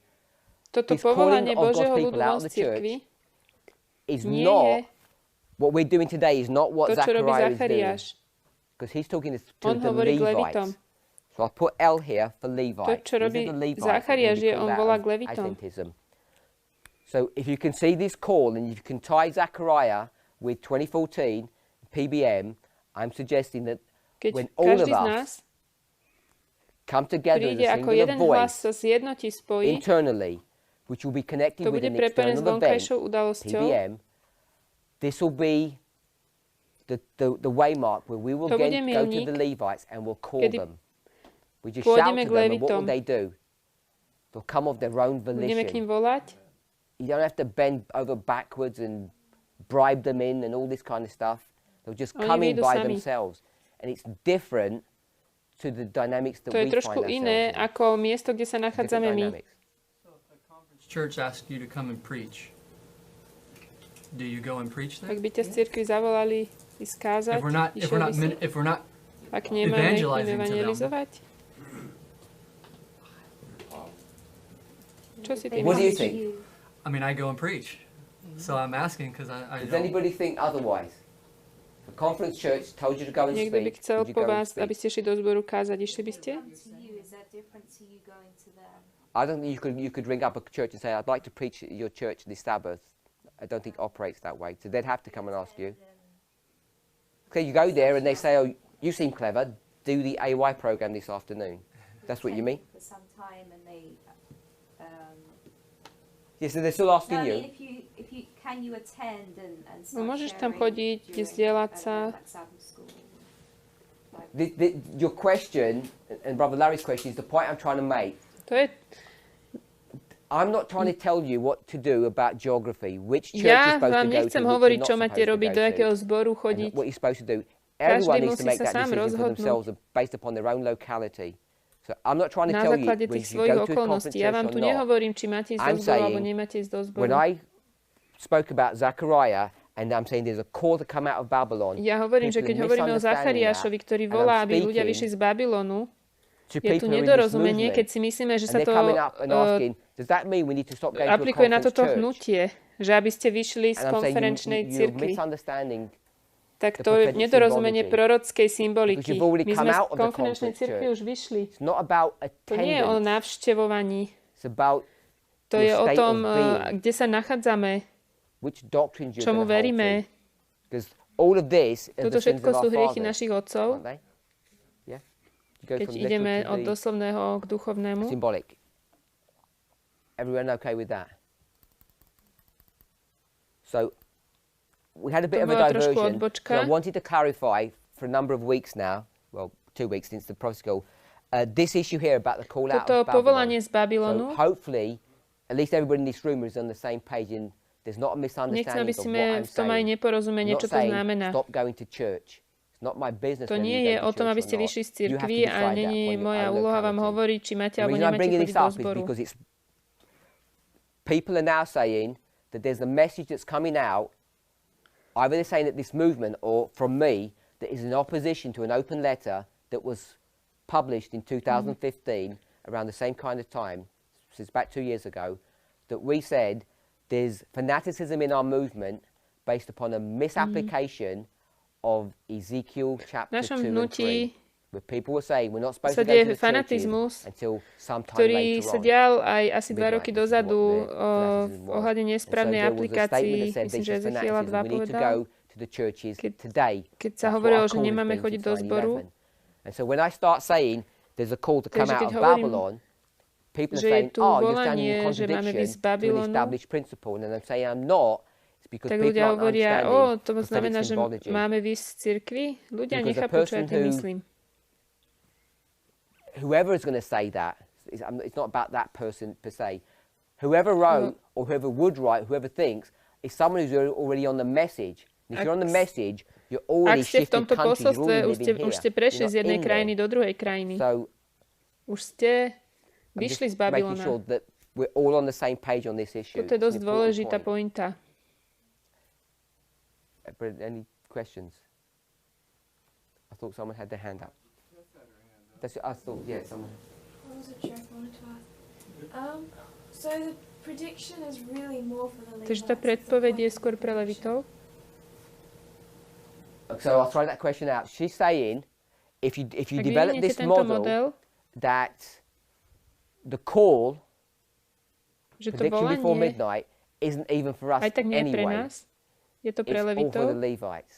A: Toto
B: This calling
A: povolanie
B: of God's
A: Božieho
B: people
A: ľudu
B: out
A: von
B: of
A: z
B: the church
A: cirkvi
B: is
A: nie je
B: not what we're doing today. Is not what
A: to, čo robí
B: Zechariah is doing,
A: Zachariáš.
B: because he's talking to
A: On
B: the
A: hovorí k Levitom.
B: Levites. So I put L here for Levites.
A: To, čo
B: These
A: robí
B: are the Levites,
A: Zachariáš,
B: and we
A: je
B: call
A: on
B: that
A: volá
B: of
A: k Levitom.
B: Adventism. So if you can see this call and if you can tie Zechariah with 2014 PBM, I'm suggesting that
A: Keď
B: when all of
A: každý z
B: us
A: nás
B: come together as
A: príde
B: a
A: ako
B: singular
A: jeden hlas,
B: voice
A: sa zjednotí, spojí,
B: internally, which will be connected
A: to
B: with
A: bude
B: an
A: prepojené s
B: external event,
A: vonkajšou udalosťou.
B: PBM, this will be the waymark where we will
A: To bude
B: again go to
A: milník,
B: the Levites and we'll call
A: kedy
B: them. We just shout
A: pôjdeme
B: to
A: k
B: them, and what will
A: Levitom.
B: they do? They'll come of their own
A: Budeme k ním
B: volition.
A: volať.
B: You don't have to bend over backwards and bribe them in and all this kind of stuff. They'll just
A: Oni
B: come in
A: vyjdú
B: by
A: sami.
B: themselves. And it's different to the dynamics that
A: To je
B: we
A: trošku
B: find
A: iné
B: ourselves in.
A: ako miesto, kde sa
B: Different
A: nachádzame my.
B: dynamics.
F: Church asks you to come and preach. Do you go and preach there?
A: Ak by ťa z cirkvi zavolali ísť kázať, išiel by si?
F: If we're not
A: Ak nemáme ich
F: evangelizing to them.
A: evangelizovať? Čo si ty
B: What do you
A: myslíš?
B: think?
F: I mean, I go and preach. So I'm asking because I
B: Does
F: don't.
B: anybody think otherwise? The conference church told you to go and
A: Niekto by
B: speak.
A: chcel
B: Would you
A: po
B: go and
A: vás, aby
B: speak?
A: ste šli do zboru kázať. Išli by ste?
I: To you, is that different to you going to them?
B: I don't think you could ring up a church and say, I'd like to preach at your church this Sabbath. I don't think it operates that way. So they'd have to come and ask you. Okay, you go there and they say, oh, you seem clever. Do the AY program this afternoon. That's what you mean?
I: For some time and they,
B: Yes, so they're still asking
I: no, I
B: you.
I: mean, if you, can you attend and
A: No,
I: start
A: môžeš tam
I: sharing
A: chodiť,
I: during,
A: zdieľať sa.
I: like Sabbath school? Like,
B: Your question, and Brother Larry's question, is the point I'm trying to make.
A: To je,
B: I'm not trying to tell you what to do about geography, which church
A: ja
B: you're supposed
A: vám
B: to go to,
A: nechcem
B: which
A: hovoriť,
B: you're
A: čo
B: not
A: máte
B: supposed to
A: robiť,
B: go
A: do
B: to,
A: jakého zboru
B: and
A: chodiť.
B: what you're supposed to do. Everyone needs to
A: musí
B: make
A: sa
B: that
A: sám
B: decision for
A: rozhodnúť.
B: themselves based upon their own locality. So I'm not trying to
A: Na
B: tell you
A: základe
B: whether
A: tých
B: you
A: svojich
B: go to a conference
A: okolností. Ja
B: church
A: vám
B: or
A: tu
B: not.
A: nehovorím, či máte ísť
B: I'm
A: do zboru, alebo
B: saying,
A: nemáte ísť do
B: When
A: zboru.
B: I spoke about Zechariah, and I'm saying there's a call to come out of Babylon,
A: Ja hovorím, že
B: people
A: keď
B: are
A: hovoríme o
B: misunderstanding
A: Zachariášovi,
B: that,
A: ktorý
B: and
A: volá,
B: I'm
A: aby ľudia
B: speaking
A: vyšli z Babylonu,
B: to
A: je tu
B: people who are in this
A: nedorozumenie, keď
B: movement,
A: si myslíme, že
B: and
A: sa
B: they're
A: to
B: coming up and asking, does that mean we need to stop going to a
A: aplikuje na
B: conference
A: toto
B: church?
A: hnutie, že aby ste vyšli z
B: And I'm saying
A: konferenčnej
B: you're
A: cirkvi.
B: misunderstanding
A: Tak
B: the
A: to je
B: prophetic
A: nedorozumenie
B: symbology.
A: prorockej
B: Because
A: symboliky.
B: you've already
A: My
B: come
A: sme z
B: out of the
A: konferenčnej
B: conference
A: cirkvi
B: church.
A: už vyšli.
B: It's not about
A: To nie je o
B: attendance.
A: navštevovaní.
B: It's about
A: To
B: your
A: je o
B: state
A: tom,
B: of being,
A: kde sa nachádzame,
B: which doctrines you're
A: čomu
B: going to hold
A: veríme.
B: to. Because all of this are
A: Toto
B: the sins
A: všetko
B: of
A: sú
B: our
A: hriechy
B: fathers,
A: našich otcov.
B: aren't they? Yeah. go
A: keď
B: from
A: ideme
B: literal
A: od
B: to the
A: doslovného k duchovnému.
B: symbolic. Everyone okay with that? So we had a bit
A: To
B: of a
A: bola trošku
B: diversion.
A: odbočka.
B: So I wanted to clarify for a number of weeks now, well, 2 weeks since the prophecy call, this issue here about the call out
A: Toto
B: of Babylon.
A: povolanie z Babylonu.
B: So hopefully, at least everybody in this room is on the same page and there's not a
A: Nechcem, aby
B: misunderstanding of
A: sme
B: what I'm
A: v tom aj
B: saying.
A: neporozumenie,
B: I'm
A: čo
B: not
A: to
B: saying
A: znamená.
B: stop going to church. It's not my business
A: To
B: whether
A: nie
B: you
A: je
B: go
A: o
B: to
A: tom,
B: church
A: aby
B: or
A: ste
B: not.
A: vyšli z
B: You have
A: cirkvi
B: to
A: a
B: decide that
A: není
B: on your
A: moja
B: own
A: úloha vám
B: locality.
A: hovoriť, či máte
B: The
A: alebo
B: reason I'm
A: nemáte
B: bringing
A: chodiť
B: this
A: do
B: up is
A: zboru.
B: because it's people are now saying that there's a message that's coming out, either they're saying that this movement or from me, that is in opposition to an open letter that was published in 2015 around the same kind of time, since about 2 years ago, that we said there's fanaticism in our movement based upon a misapplication of Ezekiel
A: V
B: chapter
A: našom
B: 2 and 3.
A: hnutí
B: Where people were saying we're not supposed
A: sa
B: to go to
A: deje
B: the churches
A: fanatizmus,
B: until sometime
A: ktorý
B: later
A: sa
B: on.
A: dial aj asi 2
B: Midnight,
A: roky
B: this is what
A: dozadu
B: the fanaticism was.
A: ohľadne
B: And
A: nesprávnej
B: so there was a
A: aplikácii,
B: statement that said
A: myslím,
B: this
A: že
B: is
A: Ezechiela 2
B: fanaticism. We need to
A: povedal,
B: go to the churches today.
A: keď sa
B: That's what
A: hovorilo,
B: our
A: že
B: call has
A: nemáme
B: been
A: chodiť
B: since
A: do zboru.
B: 9/11. And so when I start saying there's a call to come
A: Takže
B: out
A: keď
B: of
A: hovorím,
B: Babylon, people are
A: že je
B: saying,
A: tu
B: oh, you're standing in
A: volanie, že máme
B: contradiction
A: výsť z
B: to an
A: Babylonu,
B: established principle. And I'm saying I'm not. It's because
A: tak
B: people
A: ľudia
B: aren't
A: hovoria,
B: understanding
A: to
B: prophetic
A: znamená, že
B: symbology.
A: máme výsť z cirkvi. Ľudia
B: Because the
A: nechápu, čo ja
B: person
A: tým myslím.
B: Whoever is going to say that, it's not about that person per se. Whoever wrote or whoever would write, whoever thinks, is someone who's already on the message. And if you're on the message, you're already
A: Ak ste v
B: shifted
A: tomto
B: countries, you're
A: posolstve,
B: already living
A: už ste
B: here.
A: prešli
B: You're
A: z
B: not
A: jednej
B: in
A: krajiny
B: there.
A: do druhej krajiny.
B: So
A: Už ste
B: I'm
A: vyšli z
B: just making
A: Babylona.
B: sure that we're all on the same page on this issue.
A: Toto je
B: It's
A: dosť
B: an important
A: dôležitá
B: point.
A: pointa.
B: Any questions? I thought someone had their hand up. I thought, yeah, someone.
K: I wasn't sure if I wanted to ask. So the prediction is really more for the
A: Takže tá predpoveď je skôr pre Levitov.
B: So I'll throw that question out. She's saying, if you
A: Ak
B: develop
A: vyviniete
B: this
A: tento
B: model,
A: model,
B: that the call,
A: že to
B: prediction before
A: volanie
B: midnight, isn't even for us
A: aj tak nie je pre
B: anyway.
A: nás, je to
B: It's
A: pre
B: all for the
A: Levitov.
B: Levites.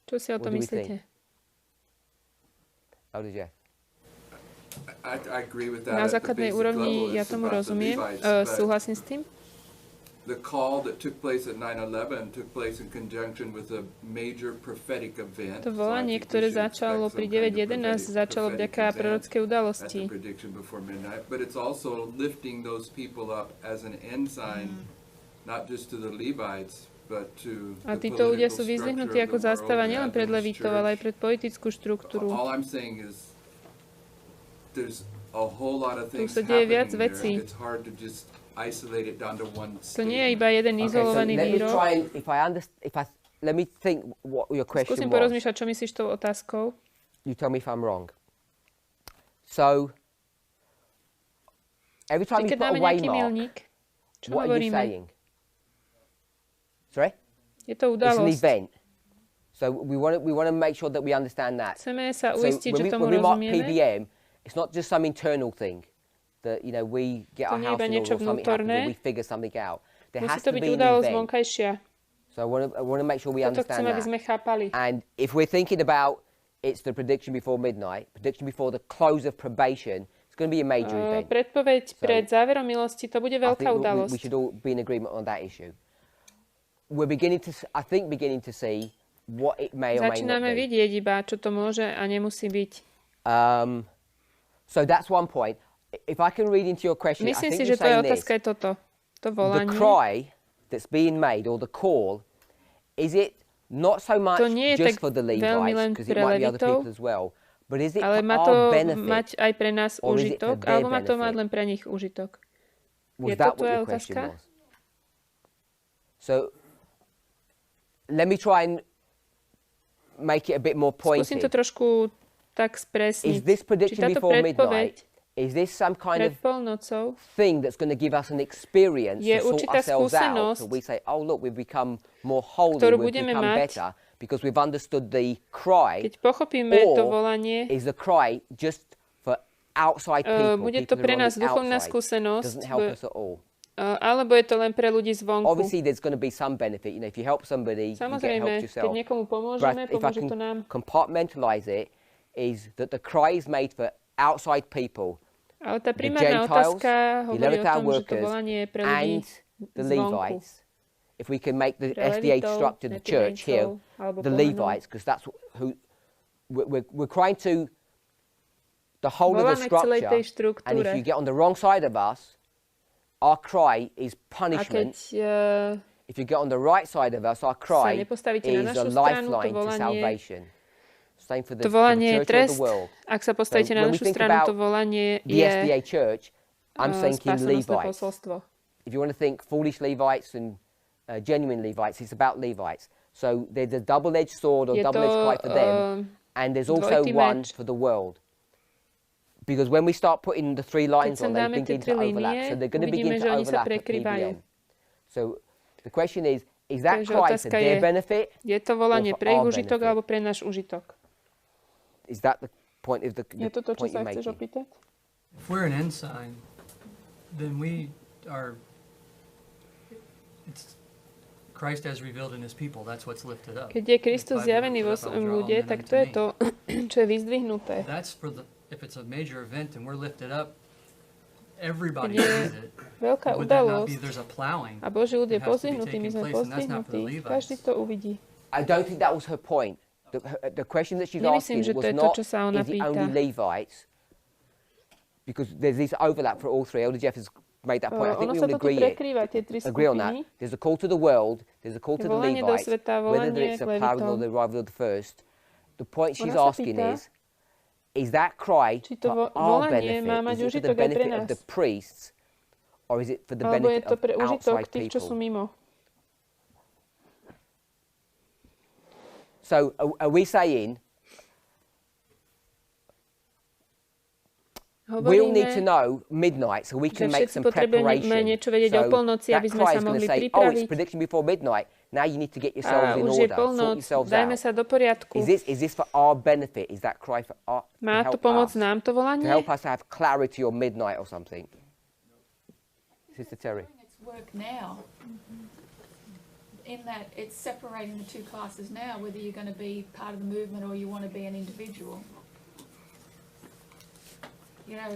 A: Čo si o
B: What
A: tom
B: do we
A: myslíte?
B: How did you?
H: I agree with that
A: Na
H: at the
A: základnej
H: basic
A: úrovni
H: level.
A: ja
H: It's
A: tomu
H: about the
A: rozumiem,
H: Levites, but
A: súhlasím s tým.
H: the call that took place at 9/11 took place in conjunction with a major prophetic event.
A: To
H: So I
A: volanie,
H: think we
A: ktoré
H: should
A: začalo
H: expect
A: pri
H: some kind of
A: 9.11, začalo
H: prophetic
A: vďaka
H: event
A: prorockej
H: at
A: udalosti.
H: the prediction before midnight, but it's also lifting those people up as an ensign, not just to the Levites, but to
A: A
H: the
A: títo ľudia sú
H: political
A: vyzdvihnutí
H: structure of
A: ako
H: the world,
A: zástava
H: the
A: nielen pred
H: Adventist
A: Levitov, ale aj
H: church.
A: pred politickú štruktúru.
H: All I'm saying is there's a whole lot of
A: Tu
H: things
A: sa deje viac
H: happening
A: vecí.
H: there. It's hard to just isolate it down to one
A: To nie je
H: statement.
A: iba jeden
B: Okay, so
A: izolovaný
B: let me
A: výrok.
B: try and let me think what your question
A: Skúsim
B: was.
A: porozmýšľať, čo myslíš tou otázkou.
B: You tell me if I'm wrong. So every time you
A: Keď
B: put a
A: dáme nejaký
B: waymark,
A: milník, čo
B: what are you
A: hovoríme?
B: saying? Sorry?
A: Je to
B: It's an
A: udalosť.
B: event. So we want to make sure that we understand that.
A: Chceme sa
B: So
A: uistiť, že tomu
B: when we mark
A: rozumieme.
B: PBM, it's not just some internal thing that we get
A: To
B: our
A: nie je
B: house
A: iba
B: in
A: niečo
B: order or something happens
A: vnútorné.
B: or we figure something out. There
A: Musí
B: has
A: to
B: to
A: byť
B: be an
A: udalosť
B: event.
A: vonkajšia.
B: So I want to make sure we
A: Toto
B: understand
A: chcem, aby
B: that.
A: sme chápali.
B: And if we're thinking about it's the prediction before midnight, prediction before the close of probation, it's going to be a major event.
A: Predpoveď
B: So,
A: pred záverom milosti, to bude
B: I
A: veľká
B: think we
A: udalosť.
B: should all be in agreement on that issue. We're beginning to see what it may or may not
A: Začíname
B: be.
A: vidieť iba, čo to môže a nemusí byť.
B: So that's one point. If I can read into your question, I
A: Myslím
B: think
A: si,
B: you're
A: že tvoja
B: saying this.
A: otázka je toto. To
B: The
A: volanie.
B: cry that's being made or the call, is it not so much
A: To nie je
B: just
A: tak
B: for the
A: veľmi len
B: Levites, because it
A: pre
B: might be other
A: Levitov,
B: people as well, but is it
A: ale
B: for
A: má to
B: our benefit?
A: mať aj pre nás
B: or is it for
A: užitok,
B: their
A: alebo má to mať
B: benefit?
A: len pre nich užitok.
B: Was
A: Je to
B: that what
A: tvoja
B: your question
A: otázka?
B: was? So let me try and make it a bit more
A: Skúsim to
B: pointed.
A: trošku tak spresniť.
B: Is this
A: Či
B: prediction
A: táto
B: before
A: predpoveď
B: midnight? Is this some kind
A: pred
B: of
A: polnocou
B: thing that's going to give us an experience
A: je
B: to sort
A: určitá
B: ourselves out?
A: skúsenosť,
B: So we say, oh look, we've become more holy,
A: ktorú
B: we've
A: budeme
B: become
A: mať,
B: better because we've understood the cry.
A: keď pochopíme to
B: Or
A: volanie,
B: is the cry just for outside people?
A: bude
B: people
A: to
B: who
A: pre
B: are on
A: nás
B: the
A: duchovná
B: outside?
A: skúsenosť
B: Doesn't help us at all.
A: Alebo je to len pre ľudí zvonku.
B: Obviously, there's going to be some benefit. You know, if you help somebody, you get
A: Samozrejme,
B: helped
A: keď
B: yourself.
A: niekomu
B: But
A: pomôžeme,
B: if I
A: pomôže to
B: can
A: nám.
B: compartmentalize it, is that the cry is made for outside people,
A: Ale tá
B: the
A: primárna
B: Gentiles,
A: otázka
B: the
A: hovorí o
B: 11th
A: tom, že to
B: workers,
A: volanie je pre ľudí
B: and the
A: zvonku.
B: Levites. If we can make the
A: Pre
B: SDA
A: levitov,
B: structure, the church here,
A: neprivencov, alebo
B: the
A: pohanov.
B: Levites, because that's who we're crying to the whole of the
A: Voláme k celej tej
B: structure. And if
A: štruktúre.
B: you get on the wrong side of us, our cry is
A: A keď
B: punishment. If you get on the right side of us, our
A: sa
B: cry
A: nepostavíte na
B: is a
A: našu stranu, to
B: lifeline to
A: volanie,
B: salvation. Same for
A: to
B: the
A: volanie je
B: church of
A: trest.
B: the world.
A: Ak sa postavíte
B: So
A: na
B: when we
A: našu
B: think
A: stranu, to
B: about
A: volanie
B: The
A: je
B: SDA church, I'm thinking
A: spásonosné
B: Levites.
A: posolstvo.
B: If you want to think foolish Levites and genuine Levites, it's about Levites. So there's a double-edged sword or
A: Je
B: double-edged
A: to,
B: cry for them, and there's also
A: dvojitý
B: one
A: meč.
B: for the world. Because when we start putting the three lines
A: sem
B: on, they
A: dáme tie
B: begin
A: tri
B: to overlap.
A: línie,
B: So they're going to
A: uvidíme,
B: begin
A: že
B: to
A: oni sa
B: overlap at
A: prekrývajú.
B: PBM. So the question is that
A: Takže
B: cry for
A: otázka
B: their
A: je,
B: benefit?
A: Je to volanie
B: or for
A: pre ich
B: our
A: užitok
B: benefit?
A: alebo pre náš užitok?
B: Is that the point of the
A: Je to to, čo
B: point
A: sa
B: you're
A: chceš
B: making?
A: opýtať?
F: If we're an ensign, then we are. It's Christ as revealed in His people. That's what's lifted up.
A: Keď je Kristus
F: If I be
A: zjavený vo
F: lifted up, I'll
A: svojom
F: draw all
A: ľude,
F: men
A: tak
F: unto
A: to je
F: me.
A: to, čo je vyzdvihnuté.
F: That's for the. If it's a major event and we're lifted up, everybody
A: Keď je
F: sees it.
A: veľká
F: Would that not be?
A: udalosť
F: There's a plowing.
A: a Boží ľud je
F: that has to be
A: pozdvihnutý, my
F: taking
A: sme
F: place, and that's not for the
A: pozdvihnutí,
F: Levites.
A: každý to uvidí.
B: I don't think that was her point. The question that she's
A: Nemyslím,
B: asking
A: že to
B: was
A: je to,
B: not,
A: čo sa ona
B: is it
A: pýta.
B: only Levites? Because there's this overlap for all three. Elder Jeff has made that point. I think
A: Ono
B: we
A: sa
B: all
A: to tu
B: agree it.
A: prekrýva, tie tri
B: Agree on that.
A: skupiny.
B: There's a call to the world. There's a call to the
A: Volanie do
B: Levites.
A: sveta,
B: Whether
A: volanie
B: it's
A: k
B: a parable or
A: Levitom.
B: the arrival of the first. The point she's
A: Ona sa
B: asking
A: pýta,
B: is that cry
A: či to
B: for our
A: volanie má
B: benefit?
A: mať
B: Is it for
A: užitok
B: the
A: aj pre
B: benefit of
A: nás?
B: the priests, or is it for the
A: Alebo je
B: benefit
A: to
B: of
A: pre užitok
B: outside
A: tých, čo sú
B: people?
A: mimo.
B: So are we saying we'll need to
A: Hovoríme,
B: know midnight so we
A: že
B: can make
A: všetci
B: some
A: potrebujeme
B: preparation.
A: niečo vedieť o polnoci,
B: that
A: aby sme
B: cry
A: sa
B: is going
A: mohli
B: to say, oh, it's
A: pripraviť.
B: prediction before midnight. Now you need to get yourselves
A: A
B: in
A: už je
B: order, sort
A: polnoc,
B: yourselves
A: dajme
B: out.
A: sa do poriadku.
B: Is this for our benefit? Is that cry for our,
A: Má
B: to
A: to
B: help
A: pomôcť
B: us?
A: nám to
B: To
A: volanie?
B: help us have clarity on midnight or something? Sister Terry.
E: It's work now. In that it's separating the two classes now, whether you're going to be part of the movement or you want to be an individual. You know,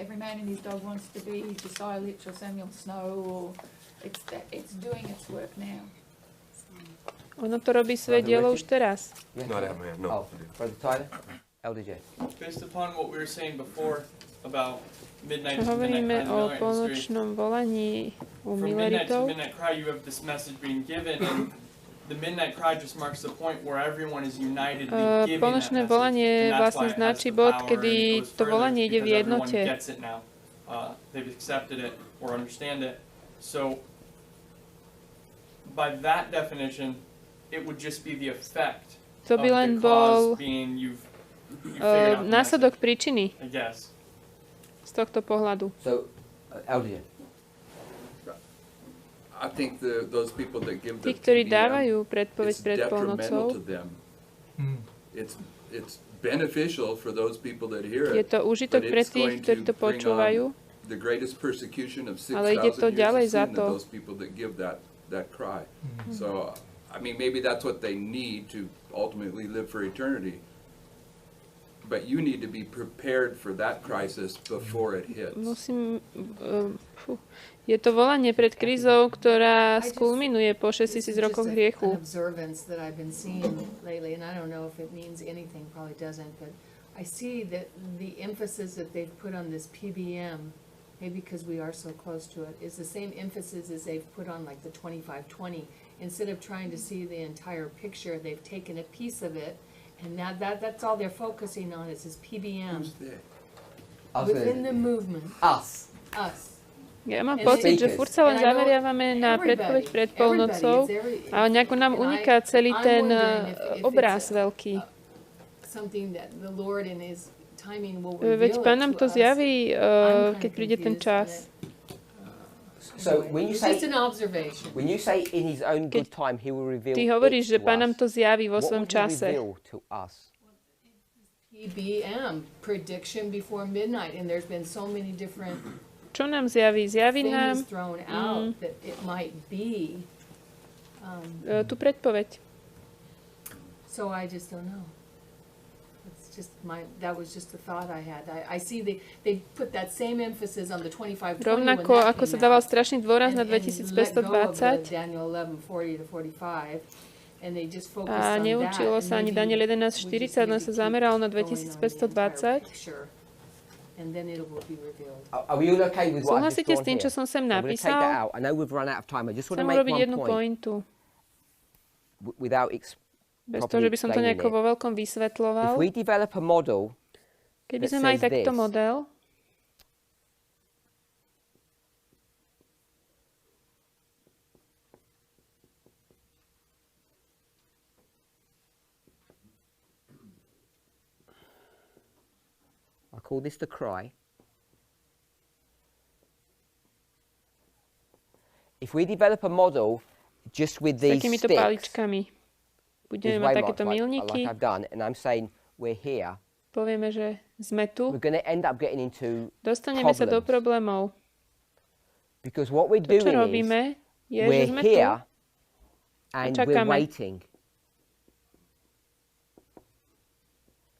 E: every man and his dog wants to be Josiah Litch or Samuel Snow, or it's doing its work now.
A: Ono to robí svoje dielo už teraz.
C: No, that man, no.
B: Oh, Brother Tyler? Elder J.
L: Based upon what we were saying before about midnight
A: Čo
L: to midnight
A: hovoríme
L: cry, the
A: o
L: Millerite history.
A: polnočnom volaní u
L: From midnight to
A: Milleritov,
L: midnight cry, you have this message being given, and the midnight cry just marks the point where everyone is united, giving that
A: polnočné
L: message.
A: volanie
L: And that's
A: vlastne
L: why it has
A: značí
L: the
A: bod,
L: power
A: kedy
L: and goes
A: to
L: further,
A: volanie ide v
L: because everyone
A: jednote.
L: gets it now. They've accepted it or understand it. So, by that definition, it would just be the effect
A: To
L: of
A: by len
L: the cause
A: bol
L: being you figured out the
A: následok
L: message,
A: príčiny
L: I guess.
A: z tohto pohľadu.
B: So, Elder J.
H: I think those people that give
A: Tí,
H: the
A: ktorí
H: PBM,
A: dávajú predpoveď
H: it's
A: pred
H: detrimental to
A: polnocou,
H: them.
F: Hmm.
H: It's beneficial for those people that hear
A: je
H: it,
A: to užitok
H: but
A: pre
H: it's
A: tých,
H: going
A: ktorí
H: to
A: to
H: bring
A: počúvajú,
H: on the greatest persecution of 6,000
A: ale ide to
H: years
A: ďalej
H: of
A: za
H: sin
A: to.
H: to those people that give that cry. So, I mean, maybe that's what they need to ultimately live for eternity. But you need to be prepared for that crisis before it hits.
A: Je to volanie pred krízou, ktorá skulminuje po 6000 rokoch hriechu.
J: An observance that I've been seeing lately, and I don't know if it means anything, probably doesn't, but I see that the emphasis that they've put on this PBM, maybe because we are so close to it, is the same emphasis as they've put on like the 25-20. Instead of trying to see the entire picture, they've taken a piece of it, and now that's all they're focusing on is this PBM.
H: Who's they?
J: Within the movement,
B: Us.
J: us.
A: Ja mám pocit, že furt sa len zameriavame na predpoveď pred polnocou a nejako nám uniká celý ten obraz veľký. Veď Pán nám to zjaví, keď príde ten čas.
B: So when you say in his own
A: Keď
B: good time he will reveal
A: ty hovoríš, že
B: it to
A: Pán nám
B: us,
A: to zjaví vo
B: what
A: svojom
B: would he
A: čase.
B: reveal to us?
J: PBM, prediction before midnight, and there's been so many different
A: Čo nám zjaví? Zjaví
J: thing
A: nám
J: is thrown out that it might be.
A: tú predpoveď.
J: So I just don't know. It's just that was just the thought I had. I see they put that same emphasis on the 25-20
A: Rovnako ako sa dával strašný dôraz na 2520
J: Daniel 11:40 to 45. And they just focused
A: a
J: on
A: neučilo
J: that,
A: sa ani Daniel 11:40, len sa zameralo na 2520.
J: And then it will be revealed.
B: Are we all okay with what I've just
A: Súhlasíte s
B: drawn
A: tým,
B: here?
A: čo som sem
B: I'm going to take that
A: napísal?
B: out. I know we've run out of time. I just want to
A: Chcem
B: make
A: urobiť
B: one
A: jednu
B: point
A: pointu,
B: without
A: bez toho, že by som to nejako vo veľkom
B: If
A: vysvetľoval.
B: we develop a model
A: Keby
B: that
A: sme mali
B: says
A: takýto
B: this,
A: model,
B: I call this the cry. If we develop a model just with
A: s
B: these
A: takýmito
B: sticks,
A: paličkami, budeme
B: these
A: mať
B: waymarks,
A: takéto milníky,
B: like I've done, and I'm saying we're here,
A: povieme, že sme tu,
B: we're going to end up getting into
A: dostaneme sa do
B: problems.
A: problémov.
B: Because what we're
A: To, čo
B: doing is
A: robíme, je, že
B: we're
A: sme tu
B: here
A: a
B: and we're
A: čakáme.
B: waiting.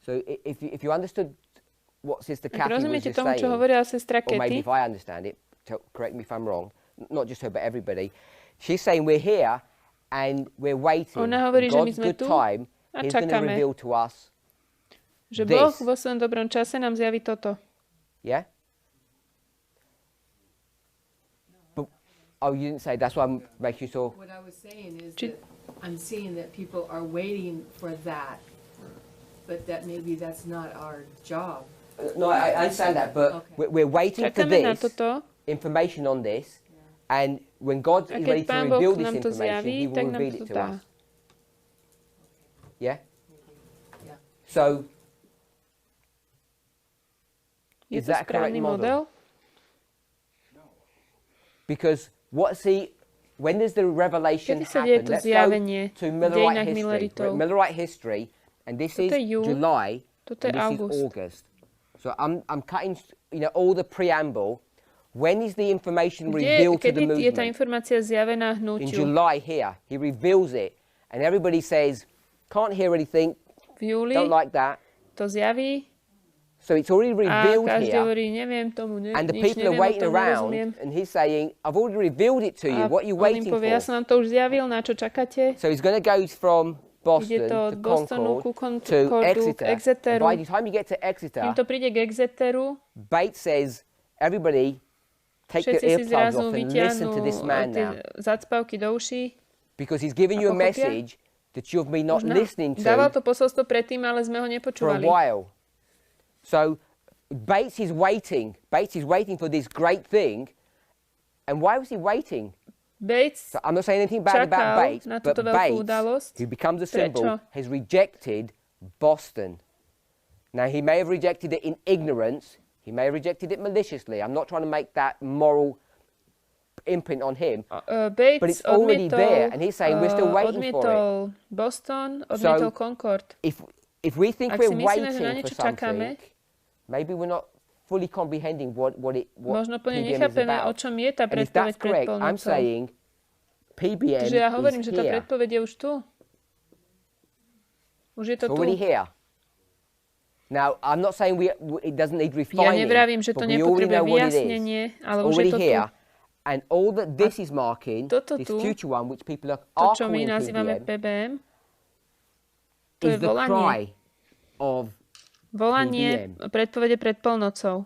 B: So if you understood what Sister
A: Ak
B: Kathy was
A: rozumiete
B: just
A: tomu, čo
B: saying,
A: hovorila sestra
B: or maybe
A: Katy,
B: if I understand it, correct me if I'm wrong, not just her but everybody, she's saying we're here and we're waiting.
A: Ona hovorí,
B: In
A: že my
B: God's
A: sme
B: good
A: tu
B: time,
A: a
B: He's going to
A: čakáme.
B: reveal to us
A: že
B: this.
A: Boh vo svojom dobrom čase nám zjaví toto.
B: Yeah? But, oh, you didn't say, that's why I'm making sure.
J: What I was saying is that I'm seeing that people are waiting for that, but that maybe that's not our job.
B: No, I understand that, but
J: Okay.
B: we're waiting for
A: Čakáme na
B: this
A: toto
B: information on this, and when God
A: a
B: is ready
A: keď
B: to
A: Pán Boh
B: reveal this
A: nám to
B: information,
A: zjaví,
B: He
A: tak
B: will
A: nám
B: reveal
A: to
B: it to
A: dá.
B: us. Yeah?
J: Yeah.
B: So,
A: Je
B: is
A: to
B: that a correct
A: správny
B: model?
A: model?
B: Because when does the revelation
A: Kedy sa deje
B: happen?
A: to
B: Let's go
A: zjavenie
B: to
A: v
B: Millerite
A: dejinách
B: history.
A: Milleritov?
B: We're at Millerite history, and this
A: Toto
B: is
A: je júl,
B: July,
A: toto je
B: and this is
A: august.
B: August. So I'm cutting, all the preamble. When is the information revealed to the
A: Kedy je tá
B: movement?
A: informácia zjavená
B: In
A: hnutiu?
B: July here, he reveals it, and everybody says, can't hear anything,
A: V júli
B: don't like that.
A: to zjaví
B: So it's already
A: a
B: revealed
A: každý
B: here,
A: hovorí, neviem tomu,
B: and the
A: nič
B: people are
A: neviem, o
B: waiting
A: tom nerozumiem.
B: around, and he's saying, I've already revealed it to you,
A: A
B: what are you
A: on im
B: waiting
A: povie, ja
B: for?
A: som vám to už zjavil, na čo čakáte?
B: So he's going to go from
A: Ide
B: Boston
A: to
B: to
A: od Bostonu ku
B: Concord to
A: Concordu, k
B: Exeter. And
A: Exeteru.
B: by the time you get to Exeter,
A: Kým to príde k Exeteru,
B: Bates says, everybody take the
A: všetci si
B: earplugs
A: zrazu
B: off and listen to
A: vyťahnú
B: this man
A: tie
B: now.
A: zacpavky do uší.
B: Because he's giving you a
A: pochopia?
B: message that you've been not
A: Už
B: listening
A: dával
B: to
A: to posolstvo predtým, ale sme ho
B: for a
A: nepočúvali.
B: while. So Bates is waiting. Bates is waiting for this great thing. And why was he waiting?
A: Bates
B: So I'm not saying anything bad about
A: čakal
B: Bates,
A: na
B: but
A: túto veľkú
B: Bates,
A: udalosť.
B: who becomes a
A: Prečo?
B: symbol, has rejected Boston. Now, he may have rejected it in ignorance. He may have rejected it maliciously. I'm not trying to make that moral imprint on him.
A: Bates
B: But it's already
A: odmietol,
B: there, and he's saying we're still waiting for it.
A: odmietol Boston, odmietol
B: So,
A: Concord.
B: If we think
A: Ak
B: we're
A: si myslíme, že na
B: waiting for
A: niečo čakáme,
B: something, maybe we're not fully comprehending what
A: možno plne
B: PBM is
A: nechápeme, o
B: about.
A: čom je tá
B: And if
A: predpoveď
B: that's
A: pred
B: correct, I'm
A: polnocou.
B: saying PBM
A: Čiže ja hovorím,
B: is
A: že tá
B: here.
A: predpoveď je už tu. Už je to
B: It's
A: tu.
B: already here. Now, I'm not saying it doesn't need
A: Ja
B: refining,
A: nevravím, že to
B: but we already
A: nepotrebuje
B: know what it is.
A: vyjasnenie, ale
B: It's
A: už je
B: already
A: to tu.
B: here. And all that this is marking,
A: Toto
B: this
A: tu,
B: future one, which people are
A: To, čo my
B: calling
A: nazývame
B: PBM,
A: PBM, to je
B: is the
A: volanie.
B: cry of
A: Volanie
B: PBM.
A: predpovede pred polnocou.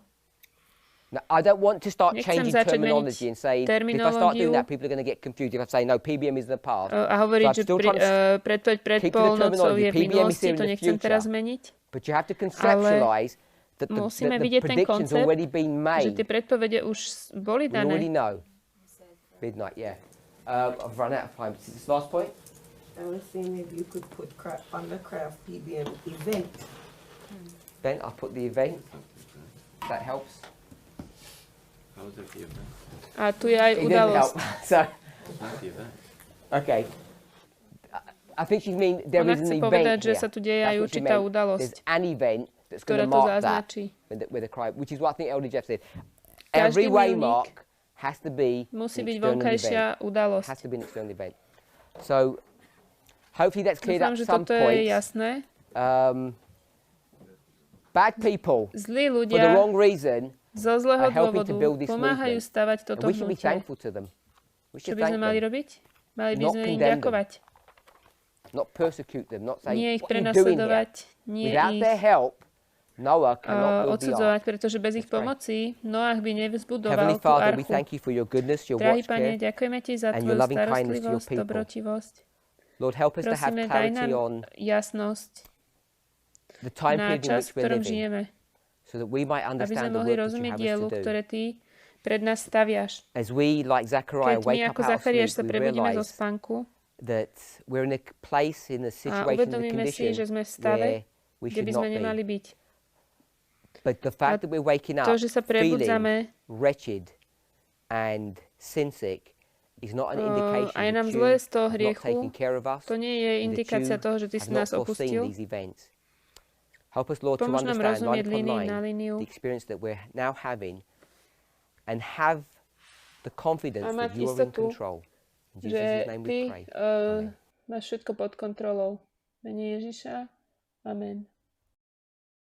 B: Now, I don't want to start
A: Nechcem
B: changing
A: začať
B: terminology and saying, if I start doing
A: terminológiu.
B: that, people are going to get confused. If I say, no, PBM is in the past.
A: A hovoriť,
B: So I'm
A: že
B: still trying to
A: predpoveď pred
B: keep to the
A: polnocou je
B: terminology.
A: v
B: PBM is
A: minulosti,
B: here in
A: to
B: the
A: nechcem teraz
B: future.
A: zmeniť.
B: But you have to conceptualize that
A: Musíme
B: the
A: vidieť ten
B: predictions
A: koncept,
B: already been
A: že
B: made.
A: tie predpovede už boli
B: We already
A: dané.
B: know. Midnight, yeah. I've run out of time. Is this last point?
D: I was saying maybe you could put on the craft PBM event.
B: Then I'll put the event. That helps.
C: How was that the event?
A: A tu je aj
B: It didn't help.
A: udalosť.
B: So,
C: It's not the event.
B: okay. I think she means there
A: Ona
B: is an
A: chce
B: event
A: povedať, že
B: here.
A: sa tu deje aj
B: That's what she
A: určitá
B: meant.
A: udalosť,
B: There's an event that's going
A: ktorá
B: to
A: to
B: mark that
A: zaznačí.
B: with a cry, which is what I think Elder Jeff said. Every
A: Každý
B: waymark
A: milník
B: has to be
A: musí
B: an
A: byť
B: external
A: vonkajšia
B: event.
A: udalosť.
B: Has to be an external event. So, hopefully that's cleared
A: Dúfam,
B: up
A: že
B: some
A: toto je
B: points.
A: jasné.
B: Bad people,
A: Zlí
B: for the
A: ľudia
B: wrong reason,
A: zo zlého
B: are helping to
A: dôvodu
B: build this
A: pomáhajú
B: movement.
A: stavať
B: And
A: toto
B: we should be
A: hnutie.
B: thankful to them. We
A: Čo
B: should
A: by
B: thank
A: sme mali
B: them,
A: robiť? Mali by
B: Not
A: sme im
B: condemn them.
A: ďakovať.
B: not persecute them, not say,
A: Nie ich
B: what are you doing here?
A: prenasledovať, nie
B: Without
A: ich
B: their help, Noah cannot build the
A: odsudzovať,
B: ark.
A: pretože bez ich
B: Let's pray.
A: pomoci Noach by nevzbudoval
B: Heavenly
A: tú
B: Father, we
A: archu.
B: thank you for your goodness, your
A: Drahý
B: watch
A: Pane,
B: care.
A: ďakujeme Ti za
B: and your
A: Tvoju
B: loving kindness to your
A: starostlivosť,
B: people.
A: dobrotivosť.
B: Lord, help us to have
A: Prosíme, daj
B: clarity
A: nám
B: on
A: jasnosť
B: the time
A: na
B: period in
A: čas,
B: which
A: v
B: we're
A: ktorom
B: living,
A: žijeme,
B: so that we might
A: aby sme
B: understand the
A: mohli
B: work that you
A: rozumieť
B: have
A: dielu,
B: us to do.
A: ktoré Ty pred nás staviaš.
B: As we, like Zechariah,
A: Keď my
B: wake up
A: ako
B: out of
A: Zachariáš sa
B: sleep, we
A: prebudíme zo
B: realize
A: spánku
B: that we're in a place, in a
A: a
B: situation, in a
A: uvedomíme si,
B: condition
A: že sme v stave,
B: where we
A: kde
B: should
A: by
B: not
A: sme nemali
B: be.
A: byť.
B: But the fact that we're waking up
A: To, že sa
B: feeling
A: prebudzame,
B: wretched and sin sick is not an indication
A: aj nám
B: that
A: zle
B: you
A: z toho
B: have not
A: hriechu,
B: taken care of us,
A: to nie je
B: and that
A: indikácia
B: you
A: toho, že Ty
B: have
A: si
B: not
A: nás
B: foreseen
A: opustil.
B: these events. Help us, Lord, to
A: Pomôž nám
B: understand line
A: rozumieť
B: upon
A: línii
B: line
A: na líniu
B: the experience that we're now having and have the confidence
A: a
B: that
A: mať
B: you are in
A: istotu,
B: control. In
A: že
B: Jesus' name we
A: Ty
B: pray. Amen.
A: máš všetko pod kontrolou. V mene Ježiša. Amen.